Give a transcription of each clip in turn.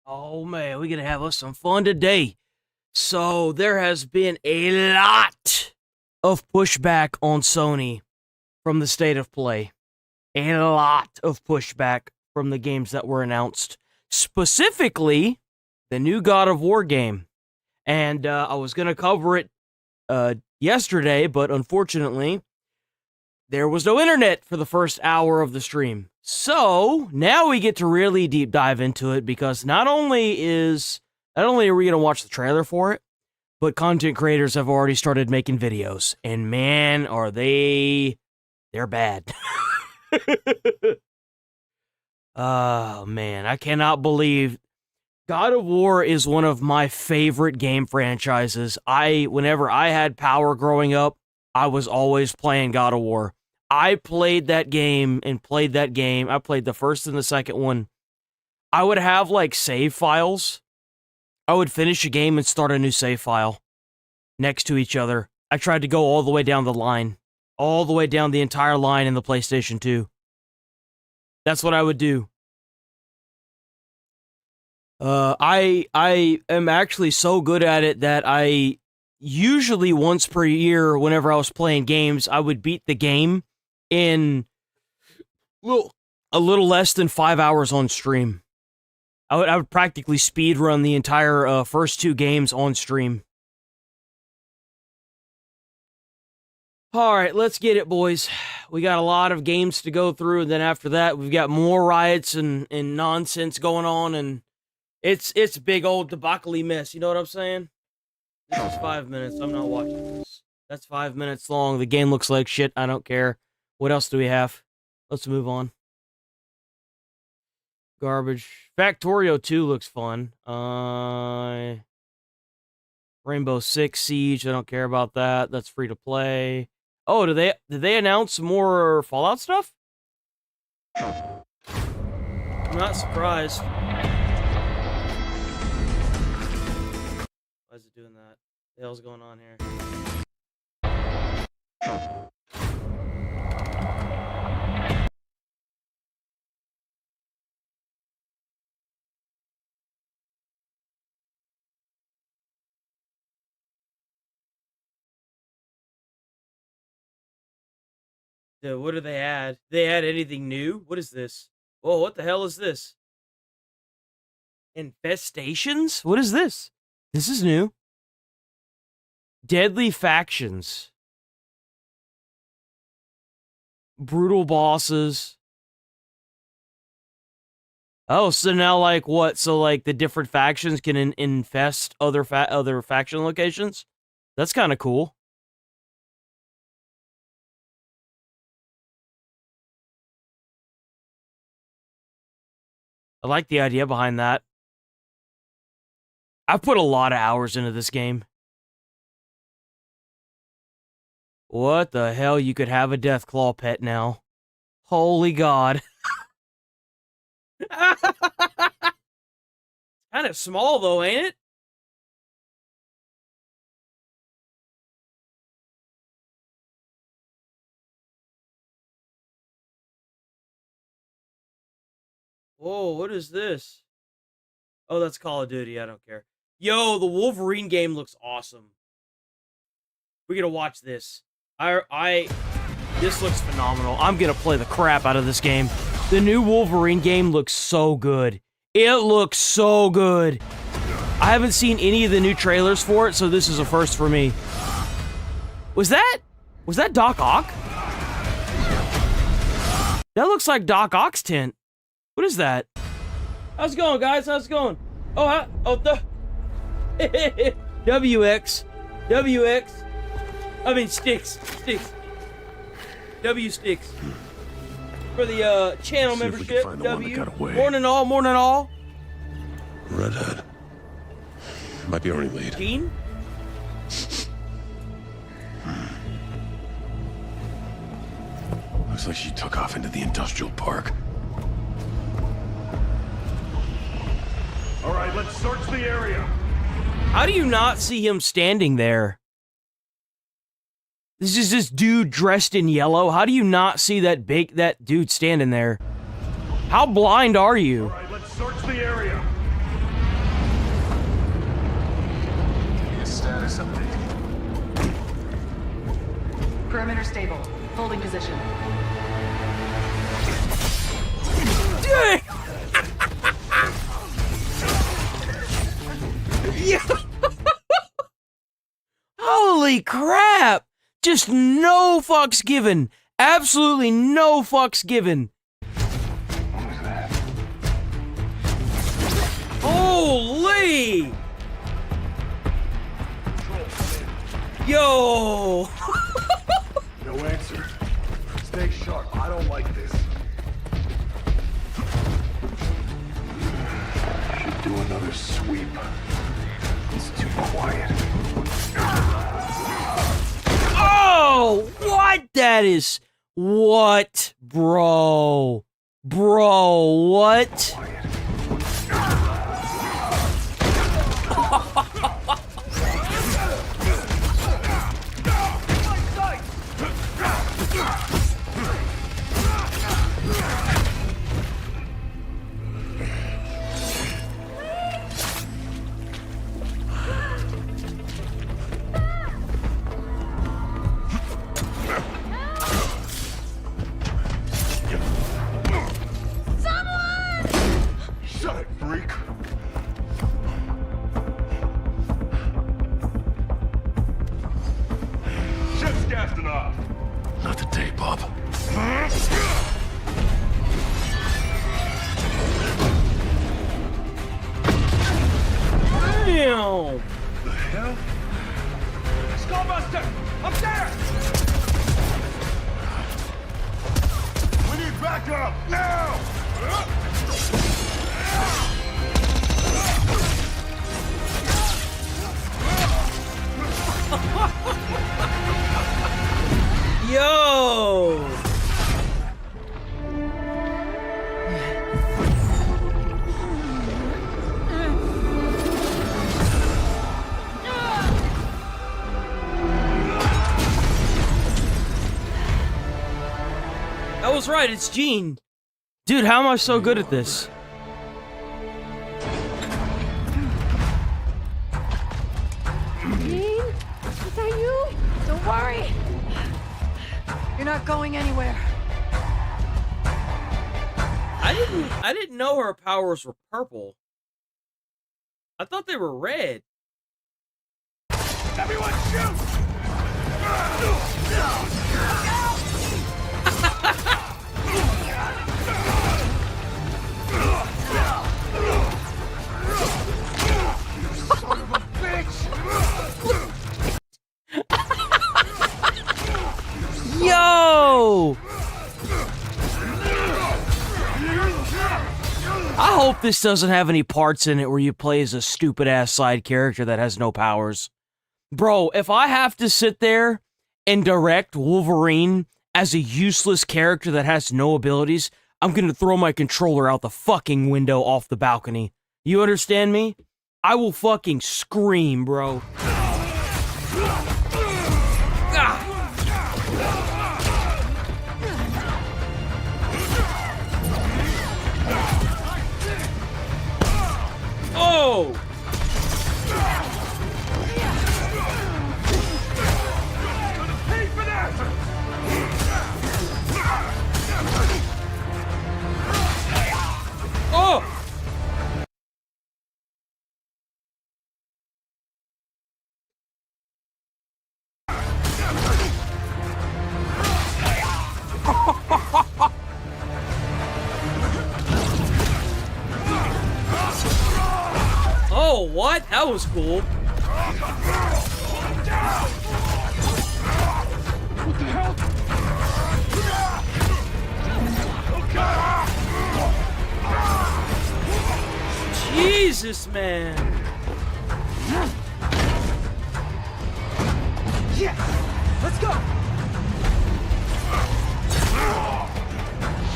Oh man, we're gonna have us some fun today. So there has been a lot of pushback on Sony from the state of play. A lot of pushback from the games that were announced. Specifically, the new God of War game. And I was gonna cover it yesterday, but unfortunately, there was no internet for the first hour of the stream. So now we get to really deep dive into it because not only are we going to watch the trailer for it, but content creators have already started making videos. And man, they're bad. Oh man, I cannot believe God of War is one of my favorite game franchises. Whenever I had power growing up, I was always playing God of War. I played that game and played that game. I played the first and the second one. I would have like save files. I would finish a game and start a new save file next to each other. I tried to go all the way down the line, all the way down the entire line in the PlayStation 2. That's what I would do. I am actually so good at it that I usually once per year, whenever I was playing games, I would beat the game in a little less than 5 hours on stream. I would practically speed run the entire first two games on stream. All right, let's get it, boys. We got a lot of games to go through, and then after that, we've got more riots and nonsense going on, and it's a big old debacle mess. You know what I'm saying? This is 5 minutes. I'm not watching this. That's 5 minutes long. The game looks like shit. I don't care. What else do we have? Let's move on. Garbage. Factorio 2 looks fun. Rainbow Six Siege. I don't care about that. That's free to play. Oh, did they announce more Fallout stuff? I'm not surprised. Why is it doing that? What the hell's going on here? Dude, what do they add? They add anything new? What is this? Oh, what the hell is this? Infestations? What is this? This is new. Deadly factions. Brutal bosses. Oh, so now like what? So like the different factions can infest other faction locations? That's kind of cool. I like the idea behind that. I've put a lot of hours into this game. What the hell? You could have a Deathclaw pet now. Holy God. Kind of small though, ain't it? Whoa, what is this? Oh, that's Call of Duty. I don't care. Yo, the Wolverine game looks awesome. We're gonna watch this. This looks phenomenal. I'm gonna play the crap out of this game. The new Wolverine game looks so good. It looks so good. I haven't seen any of the new trailers for it, so this is a first for me. Was that Doc Ock? That looks like Doc Ock's tent. What is that? How's it going, guys? How's it going? WX. I mean, sticks. W sticks. For the channel membership. W. Morning all. Redhead. Might be our only lead. Gene? Looks like she took off into the industrial park. All right, let's search the area. How do you not see him standing there? This is this dude dressed in yellow. How do you not see that dude standing there? How blind are you? All right, let's search the area. Perimeter stable. Holding position. Dang! Yeah. Holy crap! Just no fucks given. Absolutely no fucks given. Holy! Yo! No answer. Stay sharp. I don't like this. Should do another sweep. It's too quiet. Oh! What? That is... What? Bro. Bro, what? Quiet. Shut it, freak! Ship's gassing off! Not today, Bob. Damn! The hell? Skullbuster! Up there! We need backup! Now! Yo! I was right, it's Gene. Dude, how am I so good at this? Gene? Is that you? Don't worry. You're not going anywhere. I didn't know her powers were purple. I thought they were red. Everyone shoot! Son of a bitch! Yo! I hope this doesn't have any parts in it where you play as a stupid-ass side character that has no powers. Bro, if I have to sit there and direct Wolverine as a useless character that has no abilities, I'm gonna throw my controller out the fucking window off the balcony. You understand me? I will fucking scream, bro. Ah. Oh! Pay for that! Oh! Oh, what? That was cool. What the hell? Jesus, man. Yes! Let's go!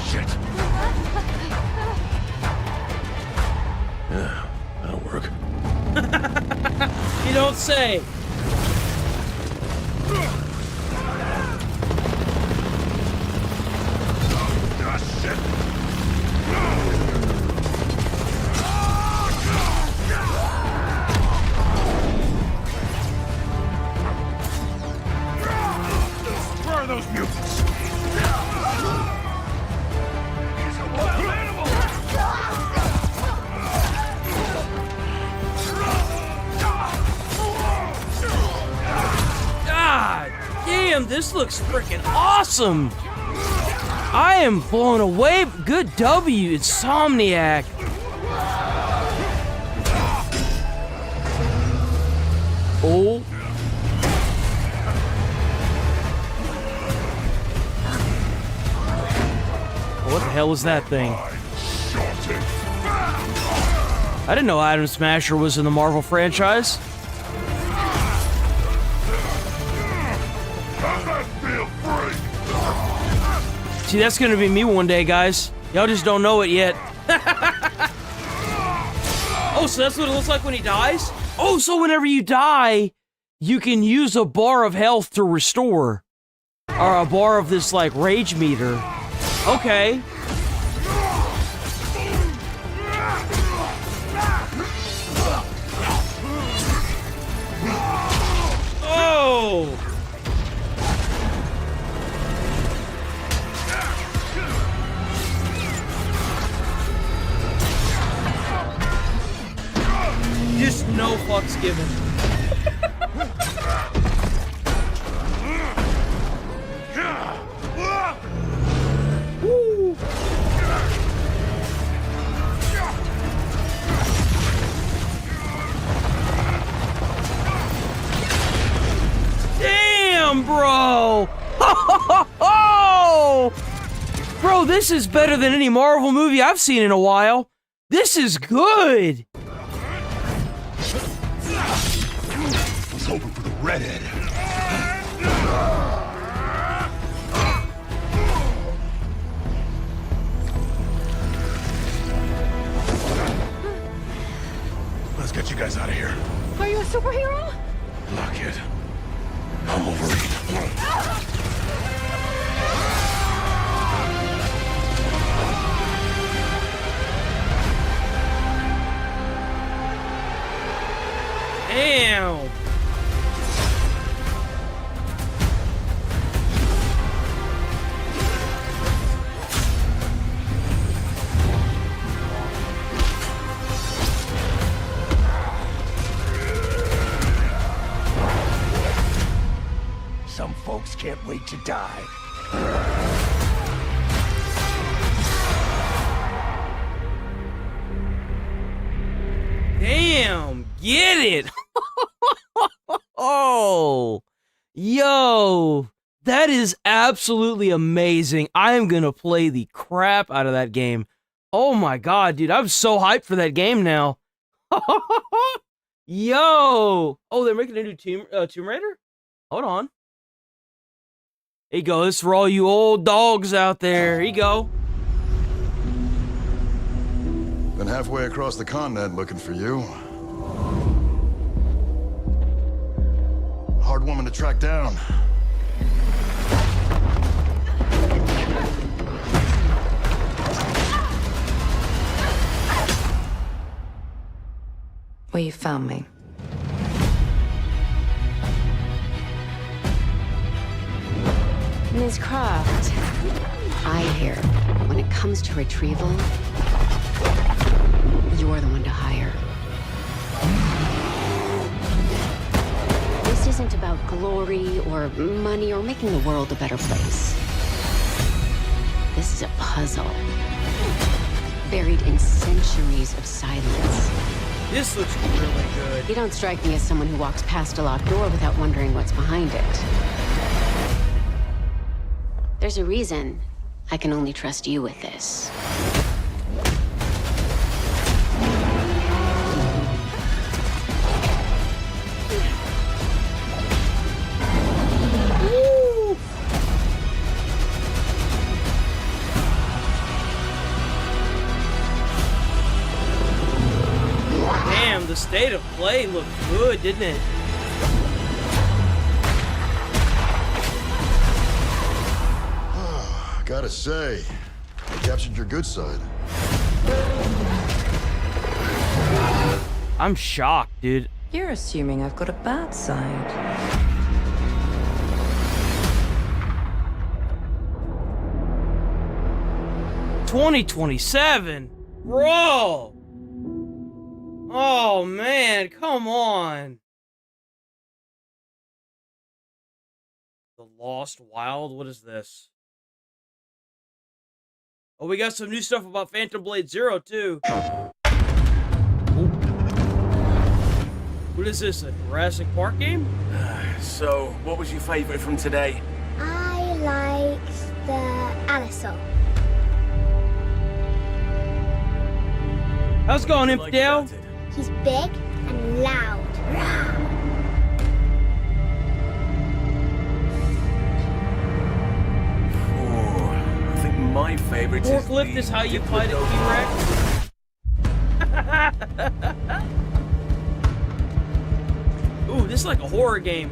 Shit! Yeah, that'll work. You don't say. Ah, shit! Damn, this looks freaking awesome! I am blown away. Good W, Insomniac. Oh. What the hell was that thing? I didn't know Atom Smasher was in the Marvel franchise. See, that's gonna be me one day, guys. Y'all just don't know it yet. Oh, so that's what it looks like when he dies? Oh, so whenever you die, you can use a bar of health to restore. Or a bar of this, like, rage meter. Okay. Oh! Just no fucks given. Woo. Damn, bro! Bro, this is better than any Marvel movie I've seen in a while. This is good. I was hoping for the redhead. Let's get you guys out of here. Are you a superhero? Not kid. I'm Wolverine. Damn. Some folks can't wait to die. Damn, get it. Oh, yo, that is absolutely amazing. I am gonna play the crap out of that game. Oh my god, dude, I'm so hyped for that game now. Yo, oh, they're making a new Tomb Raider? Hold on. Here you go, this is for all you old dogs out there. Here you go. Been halfway across the continent looking for you. Hard woman to track down. Well, you found me. Ms. Croft, I hear when it comes to retrieval, you're the one to hire. This isn't about glory or money or making the world a better place. This is a puzzle, buried in centuries of silence. This looks really good. You don't strike me as someone who walks past a locked door without wondering what's behind it. There's a reason I can only trust you with this. Damn, the state of play looked good, didn't it? Gotta say, I captured your good side. I'm shocked, dude. You're assuming I've got a bad side. $2027, bro. Oh man, come on. The Lost Wild? What is this? Oh, we got some new stuff about Phantom Blade Zero, too. Ooh. What is this, a Jurassic Park game? So, what was your favorite from today? I liked the Allosaur. How's it going, What did you like Infidel? about it? He's big and loud. Oh, I think my favorite is Forklift the is how you fight a T-Rex? Ooh, this is like a horror game.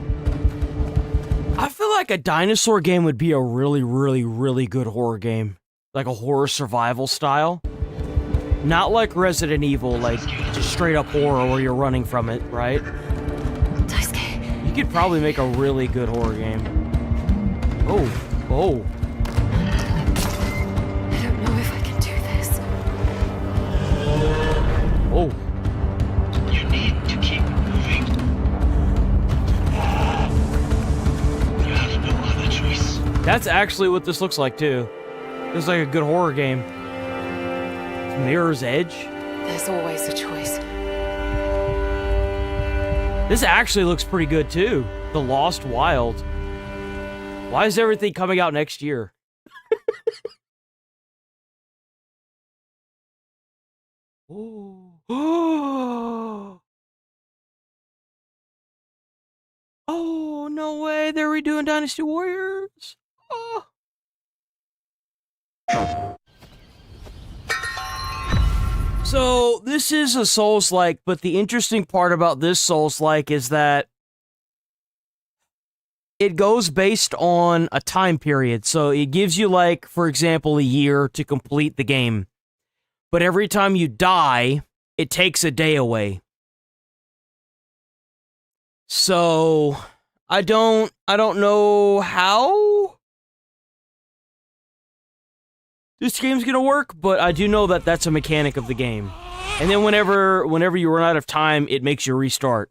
I feel like a dinosaur game would be a really, really, really good horror game. Like a horror survival style. Not like Resident Evil, like just straight up horror where you're running from it, right? You could probably make a really good horror game. Oh, oh. I don't know if I can do this. Oh. You need to keep moving. You have no other choice. That's actually what this looks like, too. It's like a good horror game. Mirror's Edge. There's always a choice. This actually looks pretty good, too. The Lost Wild. Why is everything coming out next year? Oh. Oh, no way. They're redoing Dynasty Warriors. Oh. So, this is a Souls-like, but the interesting part about this Souls-like is that it goes based on a time period. So, it gives you, like, for example, a year to complete the game. But every time you die, it takes a day away. So, I don't know how this game's gonna work, but I do know that that's a mechanic of the game. And then whenever you run out of time, it makes you restart.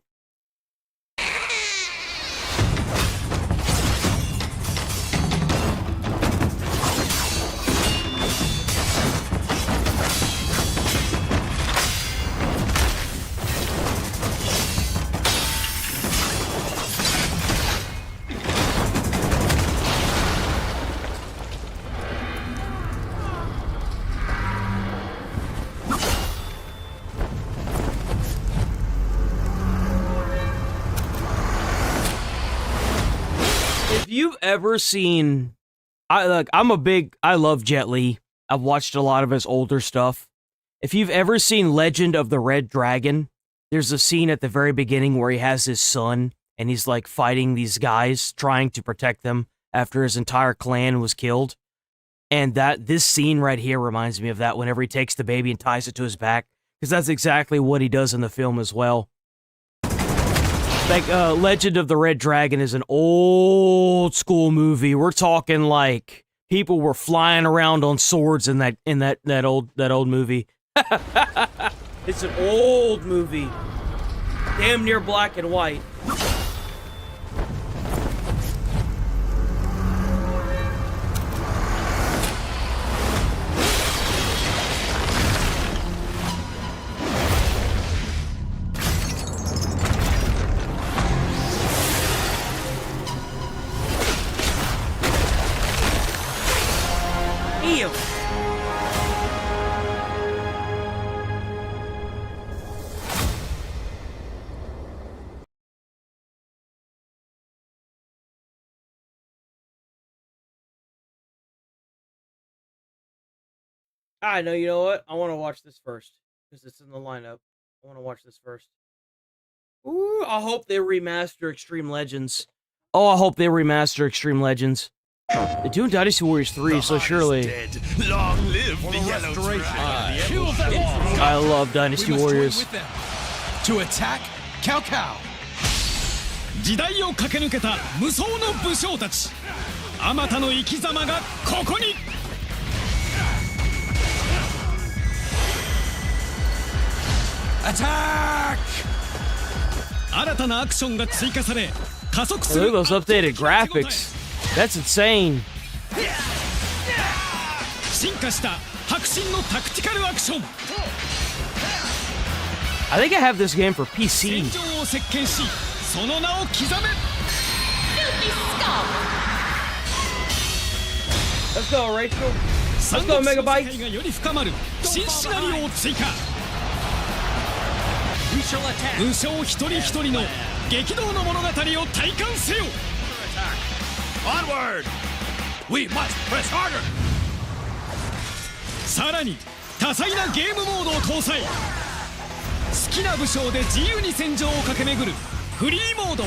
If you've ever seen, I love Jet Li. I've watched a lot of his older stuff. If you've ever seen Legend of the Red Dragon, there's a scene at the very beginning where he has his son and he's like fighting these guys, trying to protect them after his entire clan was killed. And this scene right here reminds me of that whenever he takes the baby and ties it to his back, because that's exactly what he does in the film as well. Like, Legend of the Red Dragon is an old school movie. We're talking like people were flying around on swords in that old movie. It's an old movie, damn near black and white. Ew. I know, you know what? I want to watch this first, because it's in the lineup. I want to watch this first. Ooh, I hope they remaster Extreme Legends. Oh, I hope they remaster Extreme Legends. They're doing Dynasty Warriors 3, so surely. Long live the yellow dragon. I love Dynasty Warriors. To attack, Cao Cao. 時代を駆け抜けた無双の武将たちあまたの生き様がここに新たなアクションが追加され加速する Look at those updated graphics. That's insane. 進化した迫真のタクティカルアクション。 I think I have this game for PC. 戦場を席巻し、その名を刻め。 Let's go, Rachel. 三国志の世界がより深まる新シナリオを追加。武将一人一人の激動の物語を体感せよ。 Onward! We must press harder! さらに多彩なゲームモードを搭載。好きな武将で自由に戦場を駆け巡るフリーモード、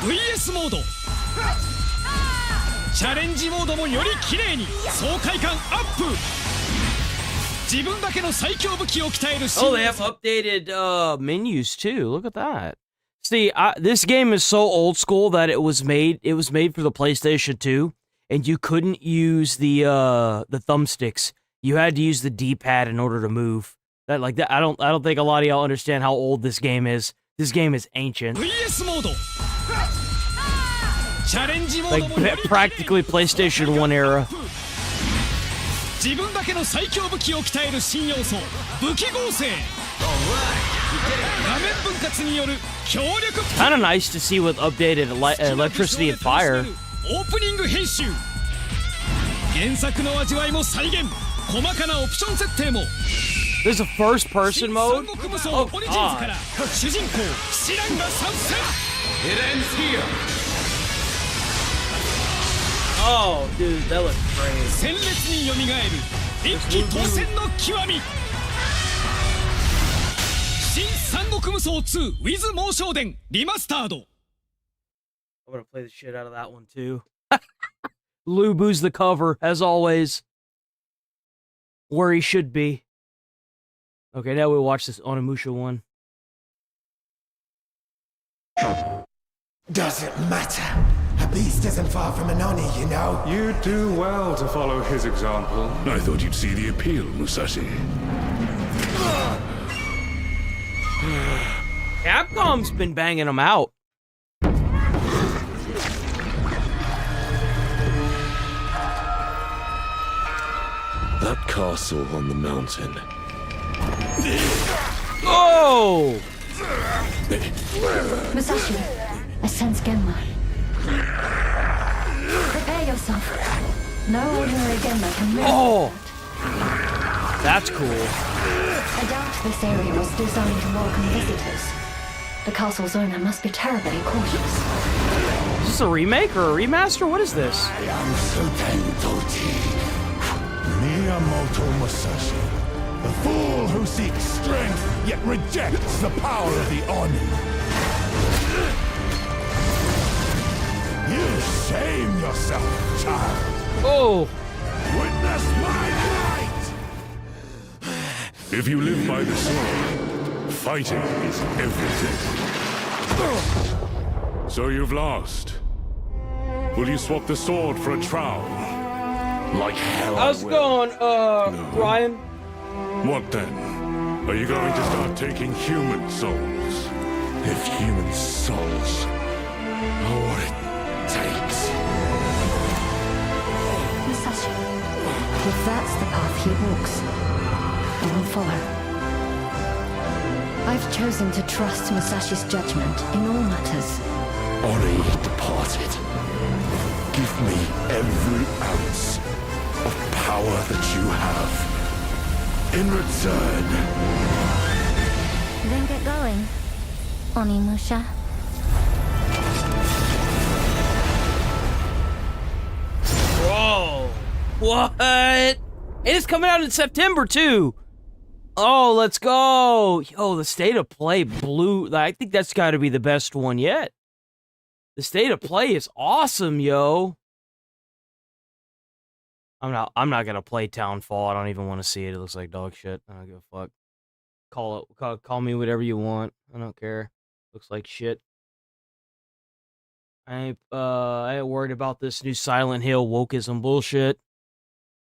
VS モード、チャレンジモードもより綺麗に爽快感アップ。自分だけの最強武器を鍛える新 Oh, they have updated menus too. Look at that. See, this game is so old school that it was made for the PlayStation 2, and you couldn't use the thumbsticks. You had to use the D-pad in order to move. That I don't think a lot of y'all understand how old this game is. This game is ancient. VS モード、チャレンジモードもより Like practically PlayStation 1 era. 自分だけの最強武器を鍛える新要素、武器合成。画面分割による強力。 Kind of nice to see with updated electricity and fire. オープニング編集。原作の味わいも再現。細かなオプション設定も。 There's a first-person mode. 三国無双オリジンズから主人公シランが参戦。 It ends here. Oh, dude, that looks great. 鮮烈に蘇る一騎当選の極み。新三国無双2 with 猛将伝リマスタード。 I'm gonna play the shit out of that one too. Lubu's the cover, as always. Where he should be. Okay, now we'll watch this Onimusha one. Doesn't matter. A beast isn't far from an Oni, you know. You do well to follow his example. I thought you'd see the appeal, Musashi. Capcom's been banging them out. That castle on the mountain. Oh! Musashi, I sense Genma. Prepare yourself. No ordinary Genma can move. Oh! That's cool. I doubt this area was designed to welcome visitors. The castle's owner must be terribly cautious. Is this a remake or a remaster? What is this? I am Suten Tochi. Miyamoto Musashi. The fool who seeks strength, yet rejects the power of the Oni. You shame yourself, child. Oh! Witness my light! If you live by the sword, fighting is everything. So you've lost. Will you swap the sword for a trowel? Like hell I How's it will. going, Ryan? What then? Are you going to start taking human souls? If human souls are what it takes. Musashi, if that's the path he walks, I will follow. I've chosen to trust Musashi's judgment in all matters. Ori departed. Give me every ounce of power that you have. In return. Then get going, Onimusha. Whoa! What? And it's coming out in September too. Oh, let's go! Yo, the state of play blew. I think that's got to be the best one yet. The state of play is awesome, yo. I'm not gonna play Townfall. I don't even want to see it. It looks like dog shit. I don't give a fuck. Call me whatever you want. I don't care. Looks like shit. I ain't worried about this new Silent Hill wokeism bullshit.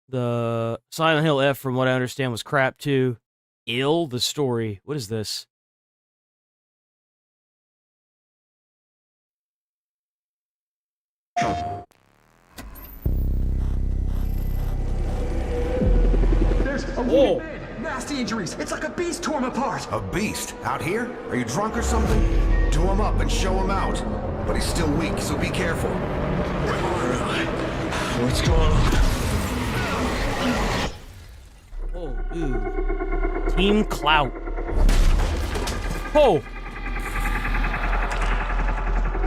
The Silent Hill F, from what I understand, was crap too. The story. What is this? There's a wounded man. Nasty injuries. It's like a beast tore him apart. A beast? Out here? Are you drunk or something? Do him up and show him out. But he's still weak, so be careful. What's going on? Oh, dude. Team Clout. Oh!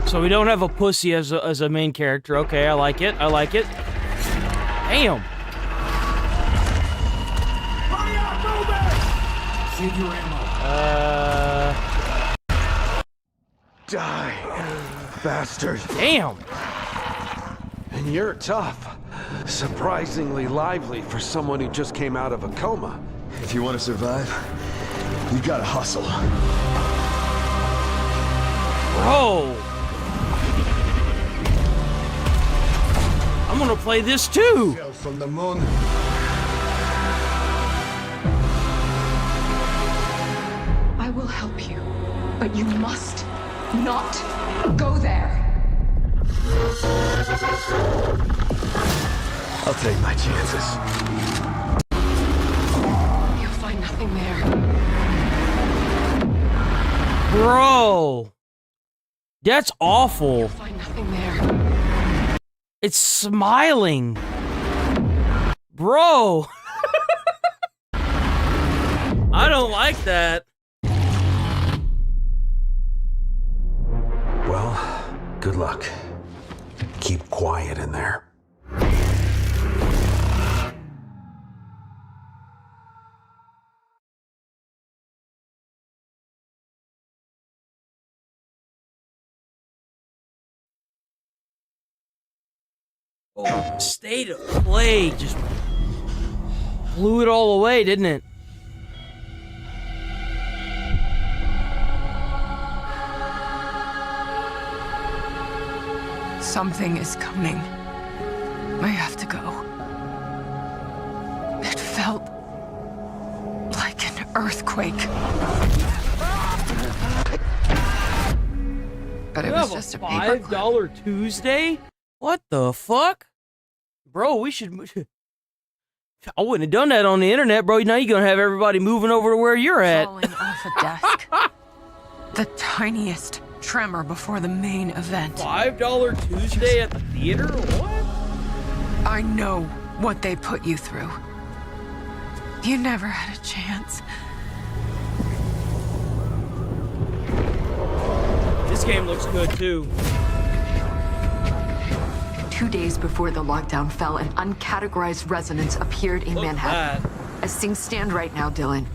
So we don't have a pussy as a main character. Okay, I like it. I like it. Damn! Hurry up, move it! Save your ammo. Die, bastard. Damn! And you're tough. Surprisingly lively for someone who just came out of a coma. If you want to survive, you gotta hustle. Bro! I'm gonna play this too! From the moon. I will help you, but you must not go there. I'll take my chances. You'll find nothing there. Bro! That's awful. You'll find nothing there. It's smiling. Bro! I don't like that. Well, good luck. Keep quiet in there. Oh, state of play just blew it all away, didn't it? Something is coming. I have to go. It felt like an earthquake. But it was just a paperclip. $5 Tuesday? What the fuck? Bro, we should... I wouldn't have done that on the internet, bro. Now you're gonna have everybody moving over to where you're at. Falling off a desk. The tiniest tremor before the main event. $5 Tuesday at the theater? What? I know what they put you through. You never had a chance. This game looks good, too. 2 days before the lockdown fell, an uncategorized resonance appeared in Manhattan. As things stand right now, Dylan,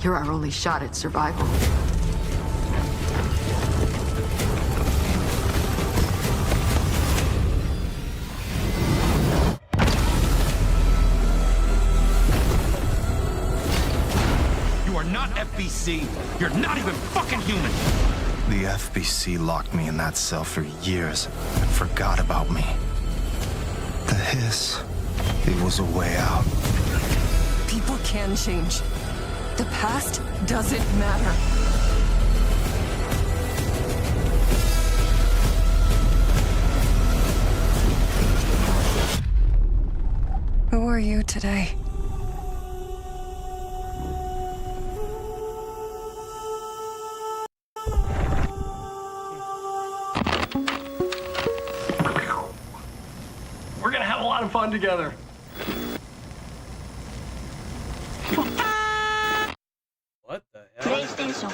you're our only shot at survival. You are not FBC. You're not even fucking human. The FBC locked me in that cell for years and forgot about me. The hiss, it was a way out. People can change. The past doesn't matter. Who are you today? We're gonna have a lot of fun together. What the hell? PlayStation.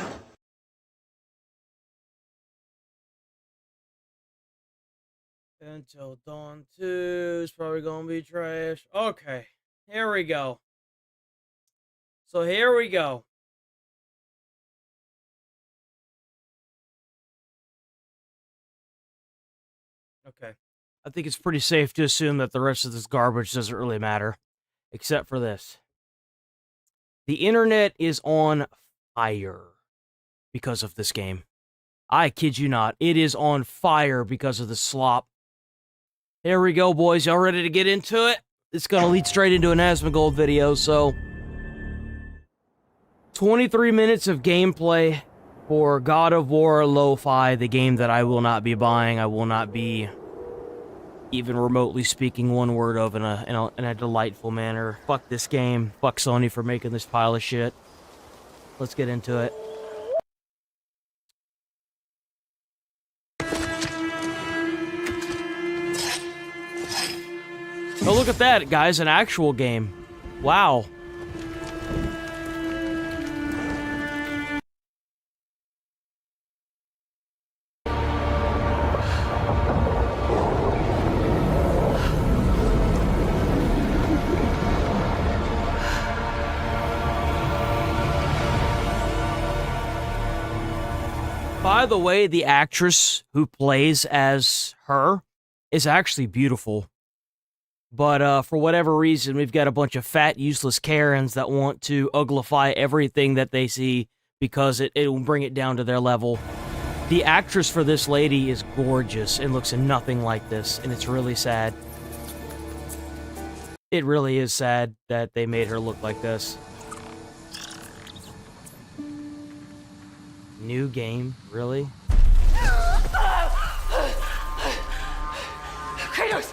Until Dawn 2 is probably gonna be trash. Okay, here we go. So here we go. Okay. I think it's pretty safe to assume that the rest of this garbage doesn't really matter. Except for this. The internet is on fire because of this game. I kid you not. It is on fire because of the slop. Here we go, boys. Y'all ready to get into it? It's going to lead straight into an Asmongold video, so... 23 minutes of gameplay for God of War Lo-Fi, the game that I will not be buying. I will not be even remotely speaking one word of in a delightful manner. Fuck this game. Fuck Sony for making this pile of shit. Let's get into it. Oh, look at that, guys, an actual game. Wow. By the way, the actress who plays as her is actually beautiful. But for whatever reason, we've got a bunch of fat, useless Karens that want to uglify everything that they see because it will bring it down to their level. The actress for this lady is gorgeous and looks nothing like this, and it's really sad. It really is sad that they made her look like this. New game? Really? Kratos!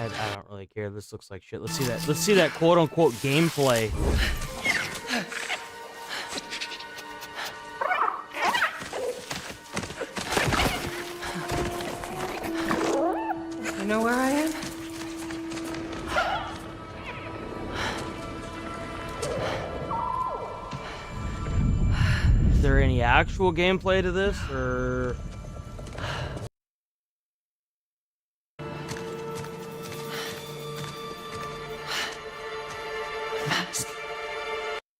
I don't really care. This looks like shit. Let's see that. Let's see that quote-unquote gameplay. You know where I am? Is there any actual gameplay to this, or...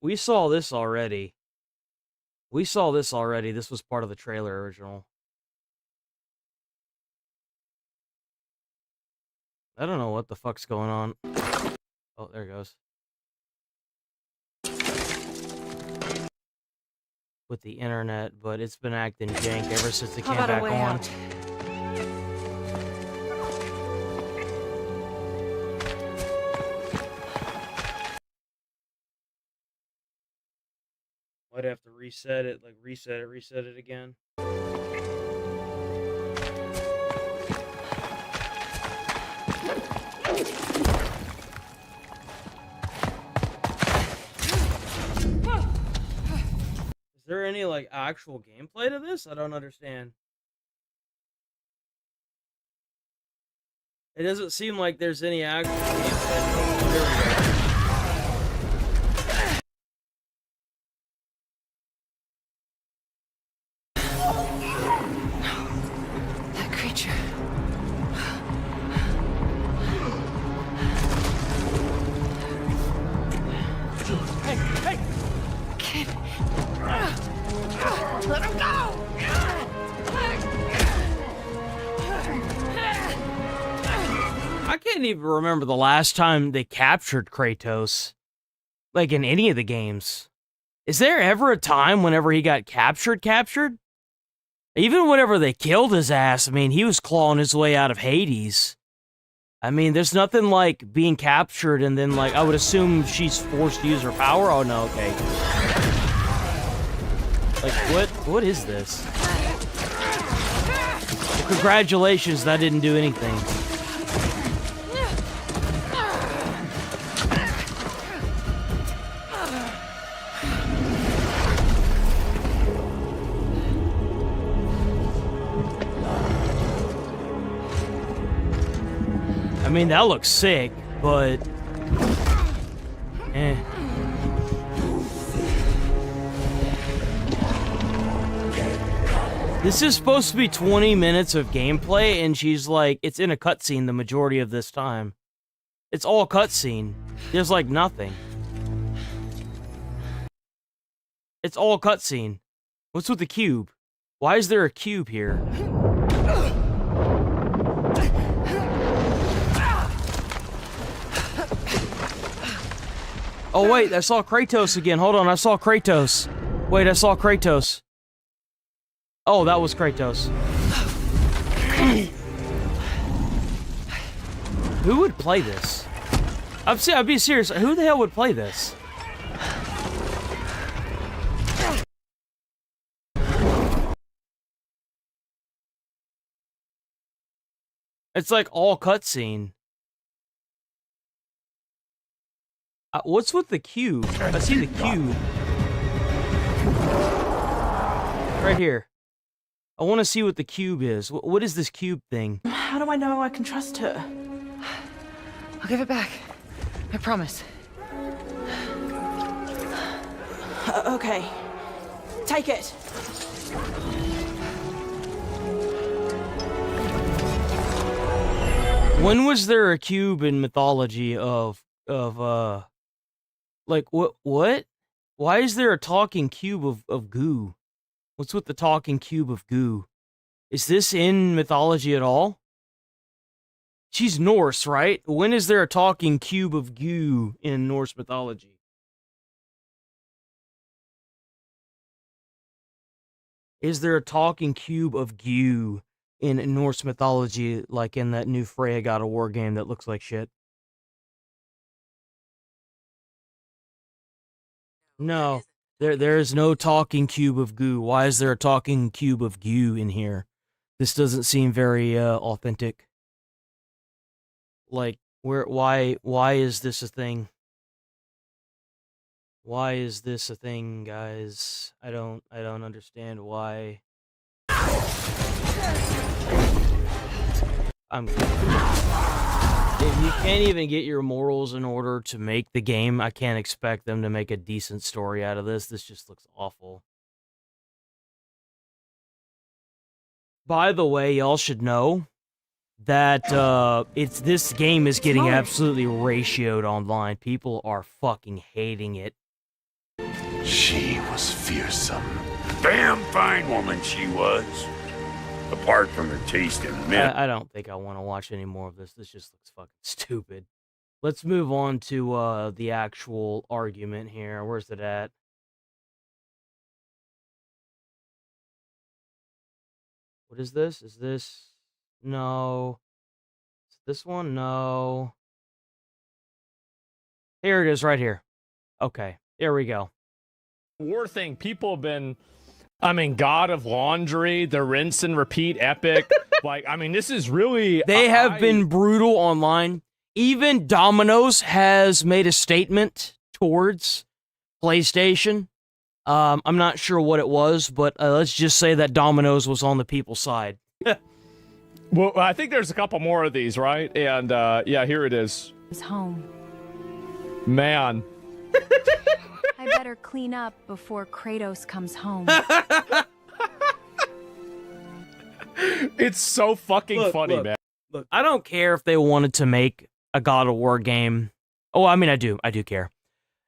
We saw this already. We saw this already. This was part of the trailer original. I don't know what the fuck's going on. Oh, there it goes. With the internet, but it's been acting jank ever since it came back on. Might have to reset it, like reset it again. Is there any, like, actual gameplay to this? I don't understand. It doesn't seem like there's any actual gameplay. There we go. That creature. Hey, hey! Kid! Let him go! I can't even remember the last time they captured Kratos. Like, in any of the games. Is there ever a time whenever he got captured? Even whenever they killed his ass, I mean, he was clawing his way out of Hades. I mean, there's nothing like being captured and then, like, I would assume she's forced to use her power. Oh, no, okay. Like, what is this? Well, congratulations, that didn't do anything. I mean, that looks sick, but... eh. This is supposed to be 20 minutes of gameplay, and she's like, it's in a cutscene the majority of this time. It's all cutscene. There's like nothing. It's all cutscene. What's with the cube? Why is there a cube here? Oh wait, I saw Kratos again. Hold on, I saw Kratos. Wait, I saw Kratos. Oh, that was Kratos. Who would play this? I'd be serious. Who the hell would play this? It's like all cutscene. What's with the cube? I see the cube. Right here. I want to see what the cube is. What is this cube thing? How do I know I can trust her? I'll give it back. I promise. Okay. Take it. When was there a cube in mythology of like what? Why is there a talking cube of goo? What's with the talking cube of goo? Is this in mythology at all? She's Norse, right? When is there a talking cube of goo in Norse mythology? Is there a talking cube of goo in Norse mythology, like in that new Freya God of War game that looks like shit? No, there is no talking cube of goo. Why is there a talking cube of goo in here? This doesn't seem very authentic. Like, why is this a thing? Why is this a thing, guys? I don't understand why. If you can't even get your morals in order to make the game, I can't expect them to make a decent story out of this. This just looks awful. By the way, y'all should know that this game is getting absolutely ratioed online. People are fucking hating it. She was fearsome. Damn fine woman she was. Apart from her taste in men. I don't think I want to watch any more of this. This just looks fucking stupid. Let's move on to the actual argument here. Where's it at? What is this? Is this... No. Is this one? No. Here it is right here. Okay, there we go. War thing, people have been... I mean, God of Laundry, the rinse and repeat epic. Like, I mean, this is really... They have been brutal online. Even Domino's has made a statement towards PlayStation. I'm not sure what it was, but let's just say that Domino's was on the people's side. Well, I think there's a couple more of these, right? And, yeah, here it is. He's home. Man. I better clean up before Kratos comes home. It's so fucking funny, man. Look, I don't care if they wanted to make a God of War game. Oh, I mean, I do care.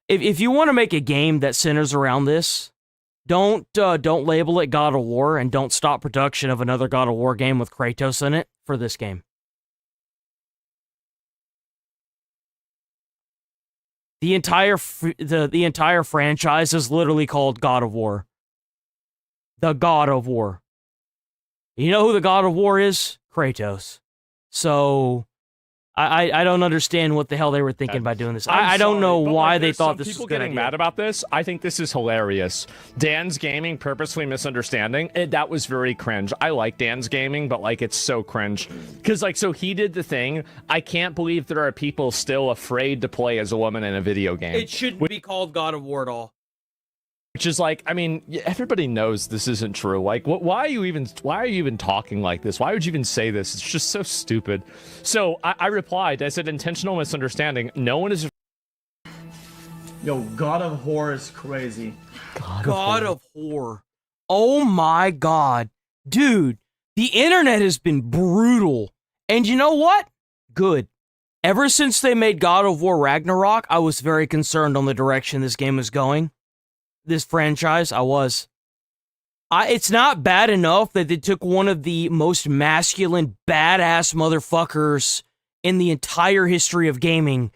If you want to make a game that centers around this, don't label it God of War and don't stop production of another God of War game with Kratos in it for this game. The entire the entire franchise is literally called God of War. The God of War. You know who the God of War is? Kratos. So I don't understand what the hell they were thinking by doing this. I don't know why they thought this was people a good getting idea. mad about this. I think this is hilarious. Dan's Gaming purposely misunderstanding. That was very cringe. I like Dan's Gaming, but like it's so cringe. Because like, so he did the thing. I can't believe there are people still afraid to play as a woman in a video game. It shouldn't be called God of War at all. Which is like, I mean, everybody knows this isn't true. Like, why are you even talking like this? Why would you even say this? It's just so stupid. So I replied, I said, intentional misunderstanding. No one is... Yo, God of War is crazy. God of War. Oh my god. Dude, the internet has been brutal. And you know what? Good. Ever since they made God of War Ragnarok, I was very concerned on the direction this game was going. This franchise, I was. It's not bad enough that they took one of the most masculine, badass motherfuckers in the entire history of gaming.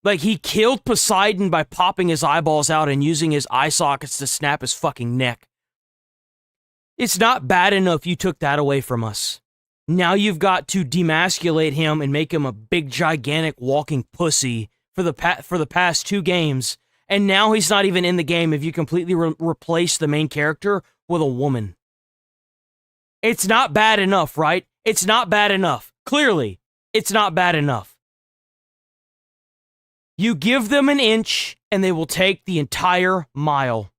Like, he killed Poseidon by popping his eyeballs out and using his eye sockets to snap his fucking neck. It's not bad enough you took that away from us. Now you've got to demasculate him and make him a big, gigantic walking pussy for the past 2 games, and now he's not even in the game if you completely replace the main character with a woman. It's not bad enough, right? It's not bad enough. Clearly, it's not bad enough. You give them an inch, and they will take the entire mile.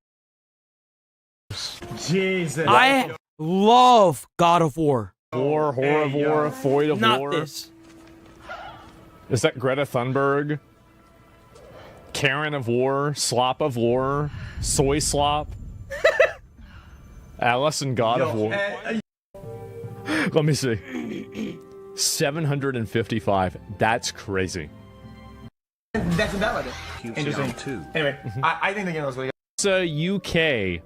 Jesus. I love God of War. War, Horror of War, Void of Not War. this. Is that Greta Thunberg? Karen of War, Slop of War, Soy Slop, Alice and God of War. Let me see. 755. That's crazy. That's valid. Interesting. Too. Anyway, I think the game was really It's a UK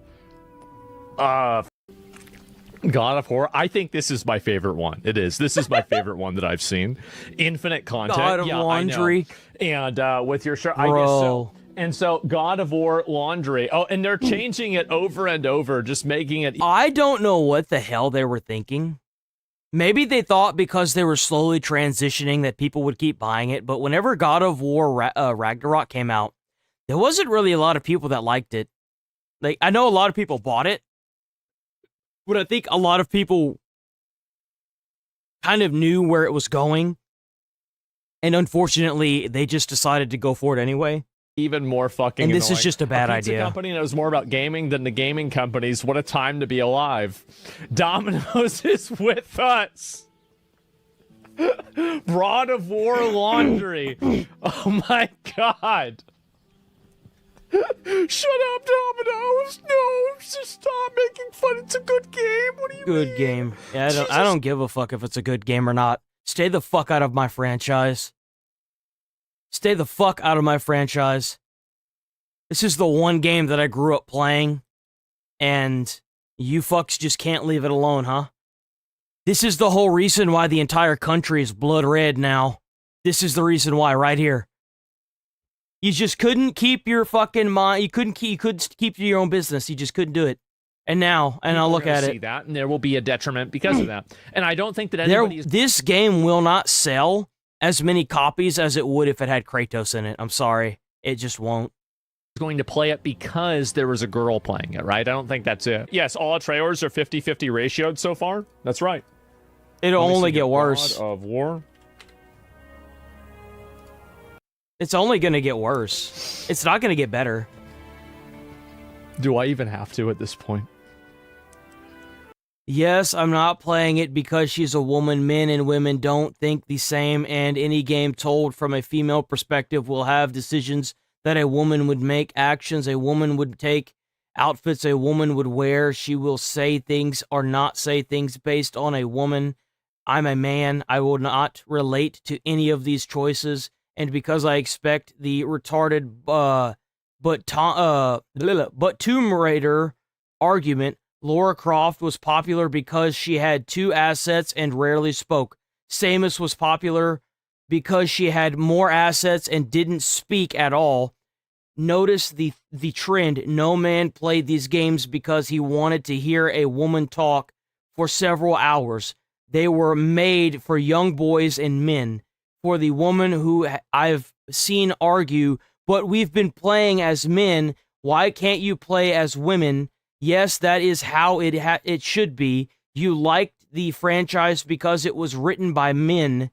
God of War. I think this is my favorite one. It is. This is my favorite one that I've seen. Infinite content. God of Laundry. And with your shirt, I guess so. And so God of War Laundry. Oh, and they're changing it over and over, just making it. I don't know what the hell they were thinking. Maybe they thought because they were slowly transitioning that people would keep buying it, but whenever God of War Ragnarok came out, there wasn't really a lot of people that liked it. Like, I know a lot of people bought it, but I think a lot of people kind of knew where it was going, and unfortunately, they just decided to go for it anyway. Even more fucking And this annoying. is just a bad pizza idea. Company knows more about gaming than the gaming companies. What a time to be alive. Domino's is with us. Broad of War Laundry. Oh my god. Shut up, Domino's. No, just stop making fun. It's a good game. What do you Good mean? game. Yeah, I don't give a fuck if it's a good game or not. Stay the fuck out of my franchise. Stay the fuck out of my franchise. This is the one game that I grew up playing, and you fucks just can't leave it alone, huh? This is the whole reason why the entire country is blood red now. This is the reason why, right here. You just couldn't keep your fucking mind. You couldn't keep your own business. You just couldn't do it. And now, and I'll look at See it. that, and there will be a detriment because of that. And I don't think that anybody is This game will not sell as many copies as it would if it had Kratos in it. I'm sorry. It just won't. going to play it because there was a girl playing it, right? I don't think that's it. Yes, all trailers are 50-50 ratioed so far. That's right. It'll only get worse. God of War. It's only going to get worse. It's not going to get better. Do I even have to at this point? Yes, I'm not playing it because she's a woman. Men and women don't think the same, and any game told from a female perspective will have decisions that a woman would make, actions a woman would take, outfits a woman would wear. She will say things or not say things based on a woman. I'm a man. I will not relate to any of these choices, and because I expect the retarded but Tomb Raider argument, Lara Croft was popular because she had 2 assets and rarely spoke. Samus was popular because she had more assets and didn't speak at all. Notice the trend. No man played these games because he wanted to hear a woman talk for several hours. They were made for young boys and men. For the woman who I've seen argue, but we've been playing as men, why can't you play as women? Yes, that is how it should be. You liked the franchise because it was written by men.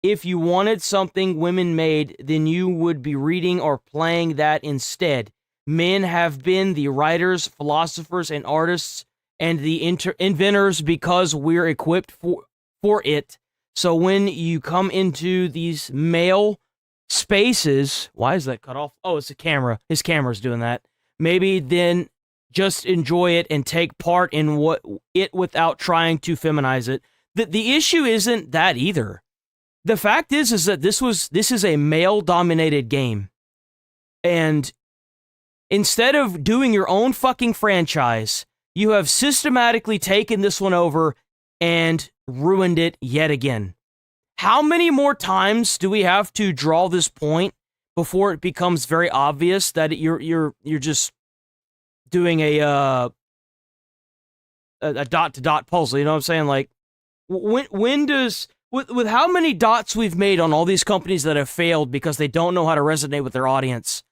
If you wanted something women made, then you would be reading or playing that instead. Men have been the writers, philosophers, and artists, and the inventors because we're equipped for it. So when you come into these male spaces, why is that cut off? Oh, it's the camera. His camera's doing that. Maybe then just enjoy it and take part in it without trying to feminize it. The issue isn't that either. The fact is that this is a male-dominated game. And instead of doing your own fucking franchise, you have systematically taken this one over and ruined it yet again. How many more times do we have to draw this point before it becomes very obvious that you're just doing a a dot-to-dot puzzle. You know what I'm saying? Like, when does with how many dots we've made on all these companies that have failed because they don't know how to resonate with their audience,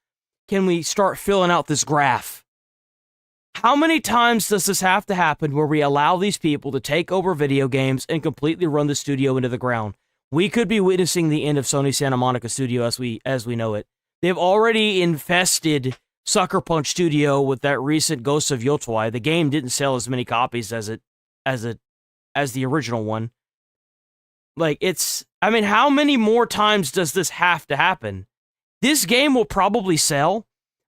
can we start filling out this graph? How many times does this have to happen where we allow these people to take over video games and completely run the studio into the ground? We could be witnessing the end of Sony Santa Monica Studio as we know it. They've already infested Sucker Punch Studio with that recent Ghosts of Yotoi. The game didn't sell as many copies as the original one. Like, how many more times does this have to happen? This game will probably sell,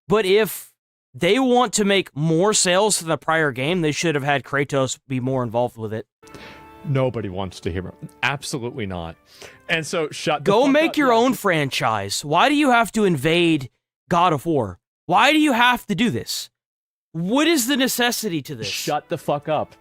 but if they want to make more sales than the prior game, they should have had Kratos be more involved with it. Nobody wants to hear it. Absolutely not. And so Go make your own franchise. Why do you have to invade God of War? Why do you have to do this? What is the necessity to this? Shut the fuck up.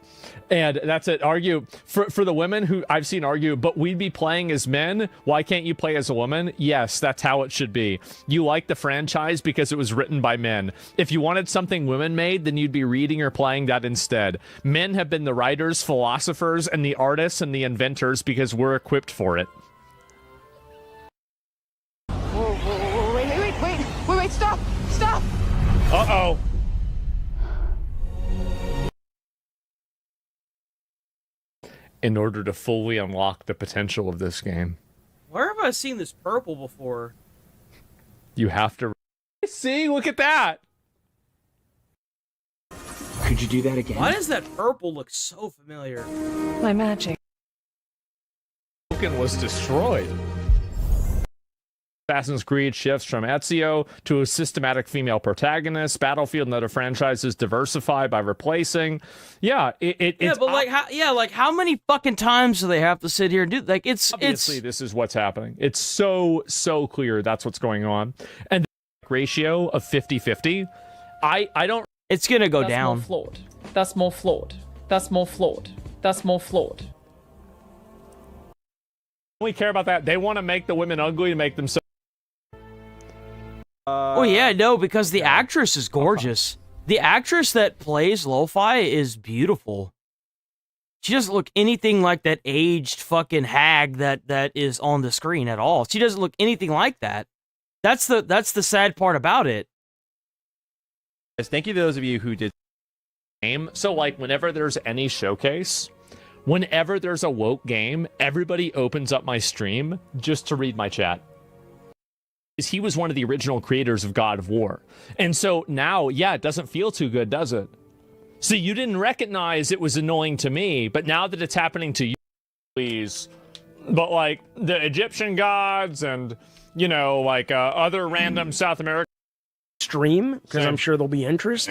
And that's it. Argue for the women who I've seen argue, but we'd be playing as men. Why can't you play as a woman? Yes, that's how it should be. You like the franchise because it was written by men. If you wanted something women made, then you'd be reading or playing that instead. Men have been the writers, philosophers, and the artists and the inventors because we're equipped for it. Whoa, wait, stop! Uh-oh. In order to fully unlock the potential of this game, Where have I seen this purple before? you have to... See, look at that! Could you do that again? Why does that purple look so familiar? My magic. Token was destroyed. Assassin's Creed shifts from Ezio to a systematic female protagonist. Battlefield and other franchises diversify by replacing. Yeah, how many fucking times do they have to sit here and do? Like, obviously this is what's happening. It's so clear that's what's going on. And the ratio of 50-50, I don't. It's gonna go down. That's more flawed. We care about that. They want to make the women ugly to make them so. Oh yeah, no, because the actress is gorgeous. The actress that plays Lo-Fi is beautiful. She doesn't look anything like that aged fucking hag that is on the screen at all. She doesn't look anything like that. That's the sad part about it. Thank you to those of you who did. So like whenever there's any showcase, whenever there's a woke game, everybody opens up my stream just to read my chat. He was one of the original creators of God of War. And so now, yeah, it doesn't feel too good, does it? So you didn't recognize it was annoying to me, but now that it's happening to you, please. But like the Egyptian gods and, you know, like other random South American stream, because I'm sure there'll be interest.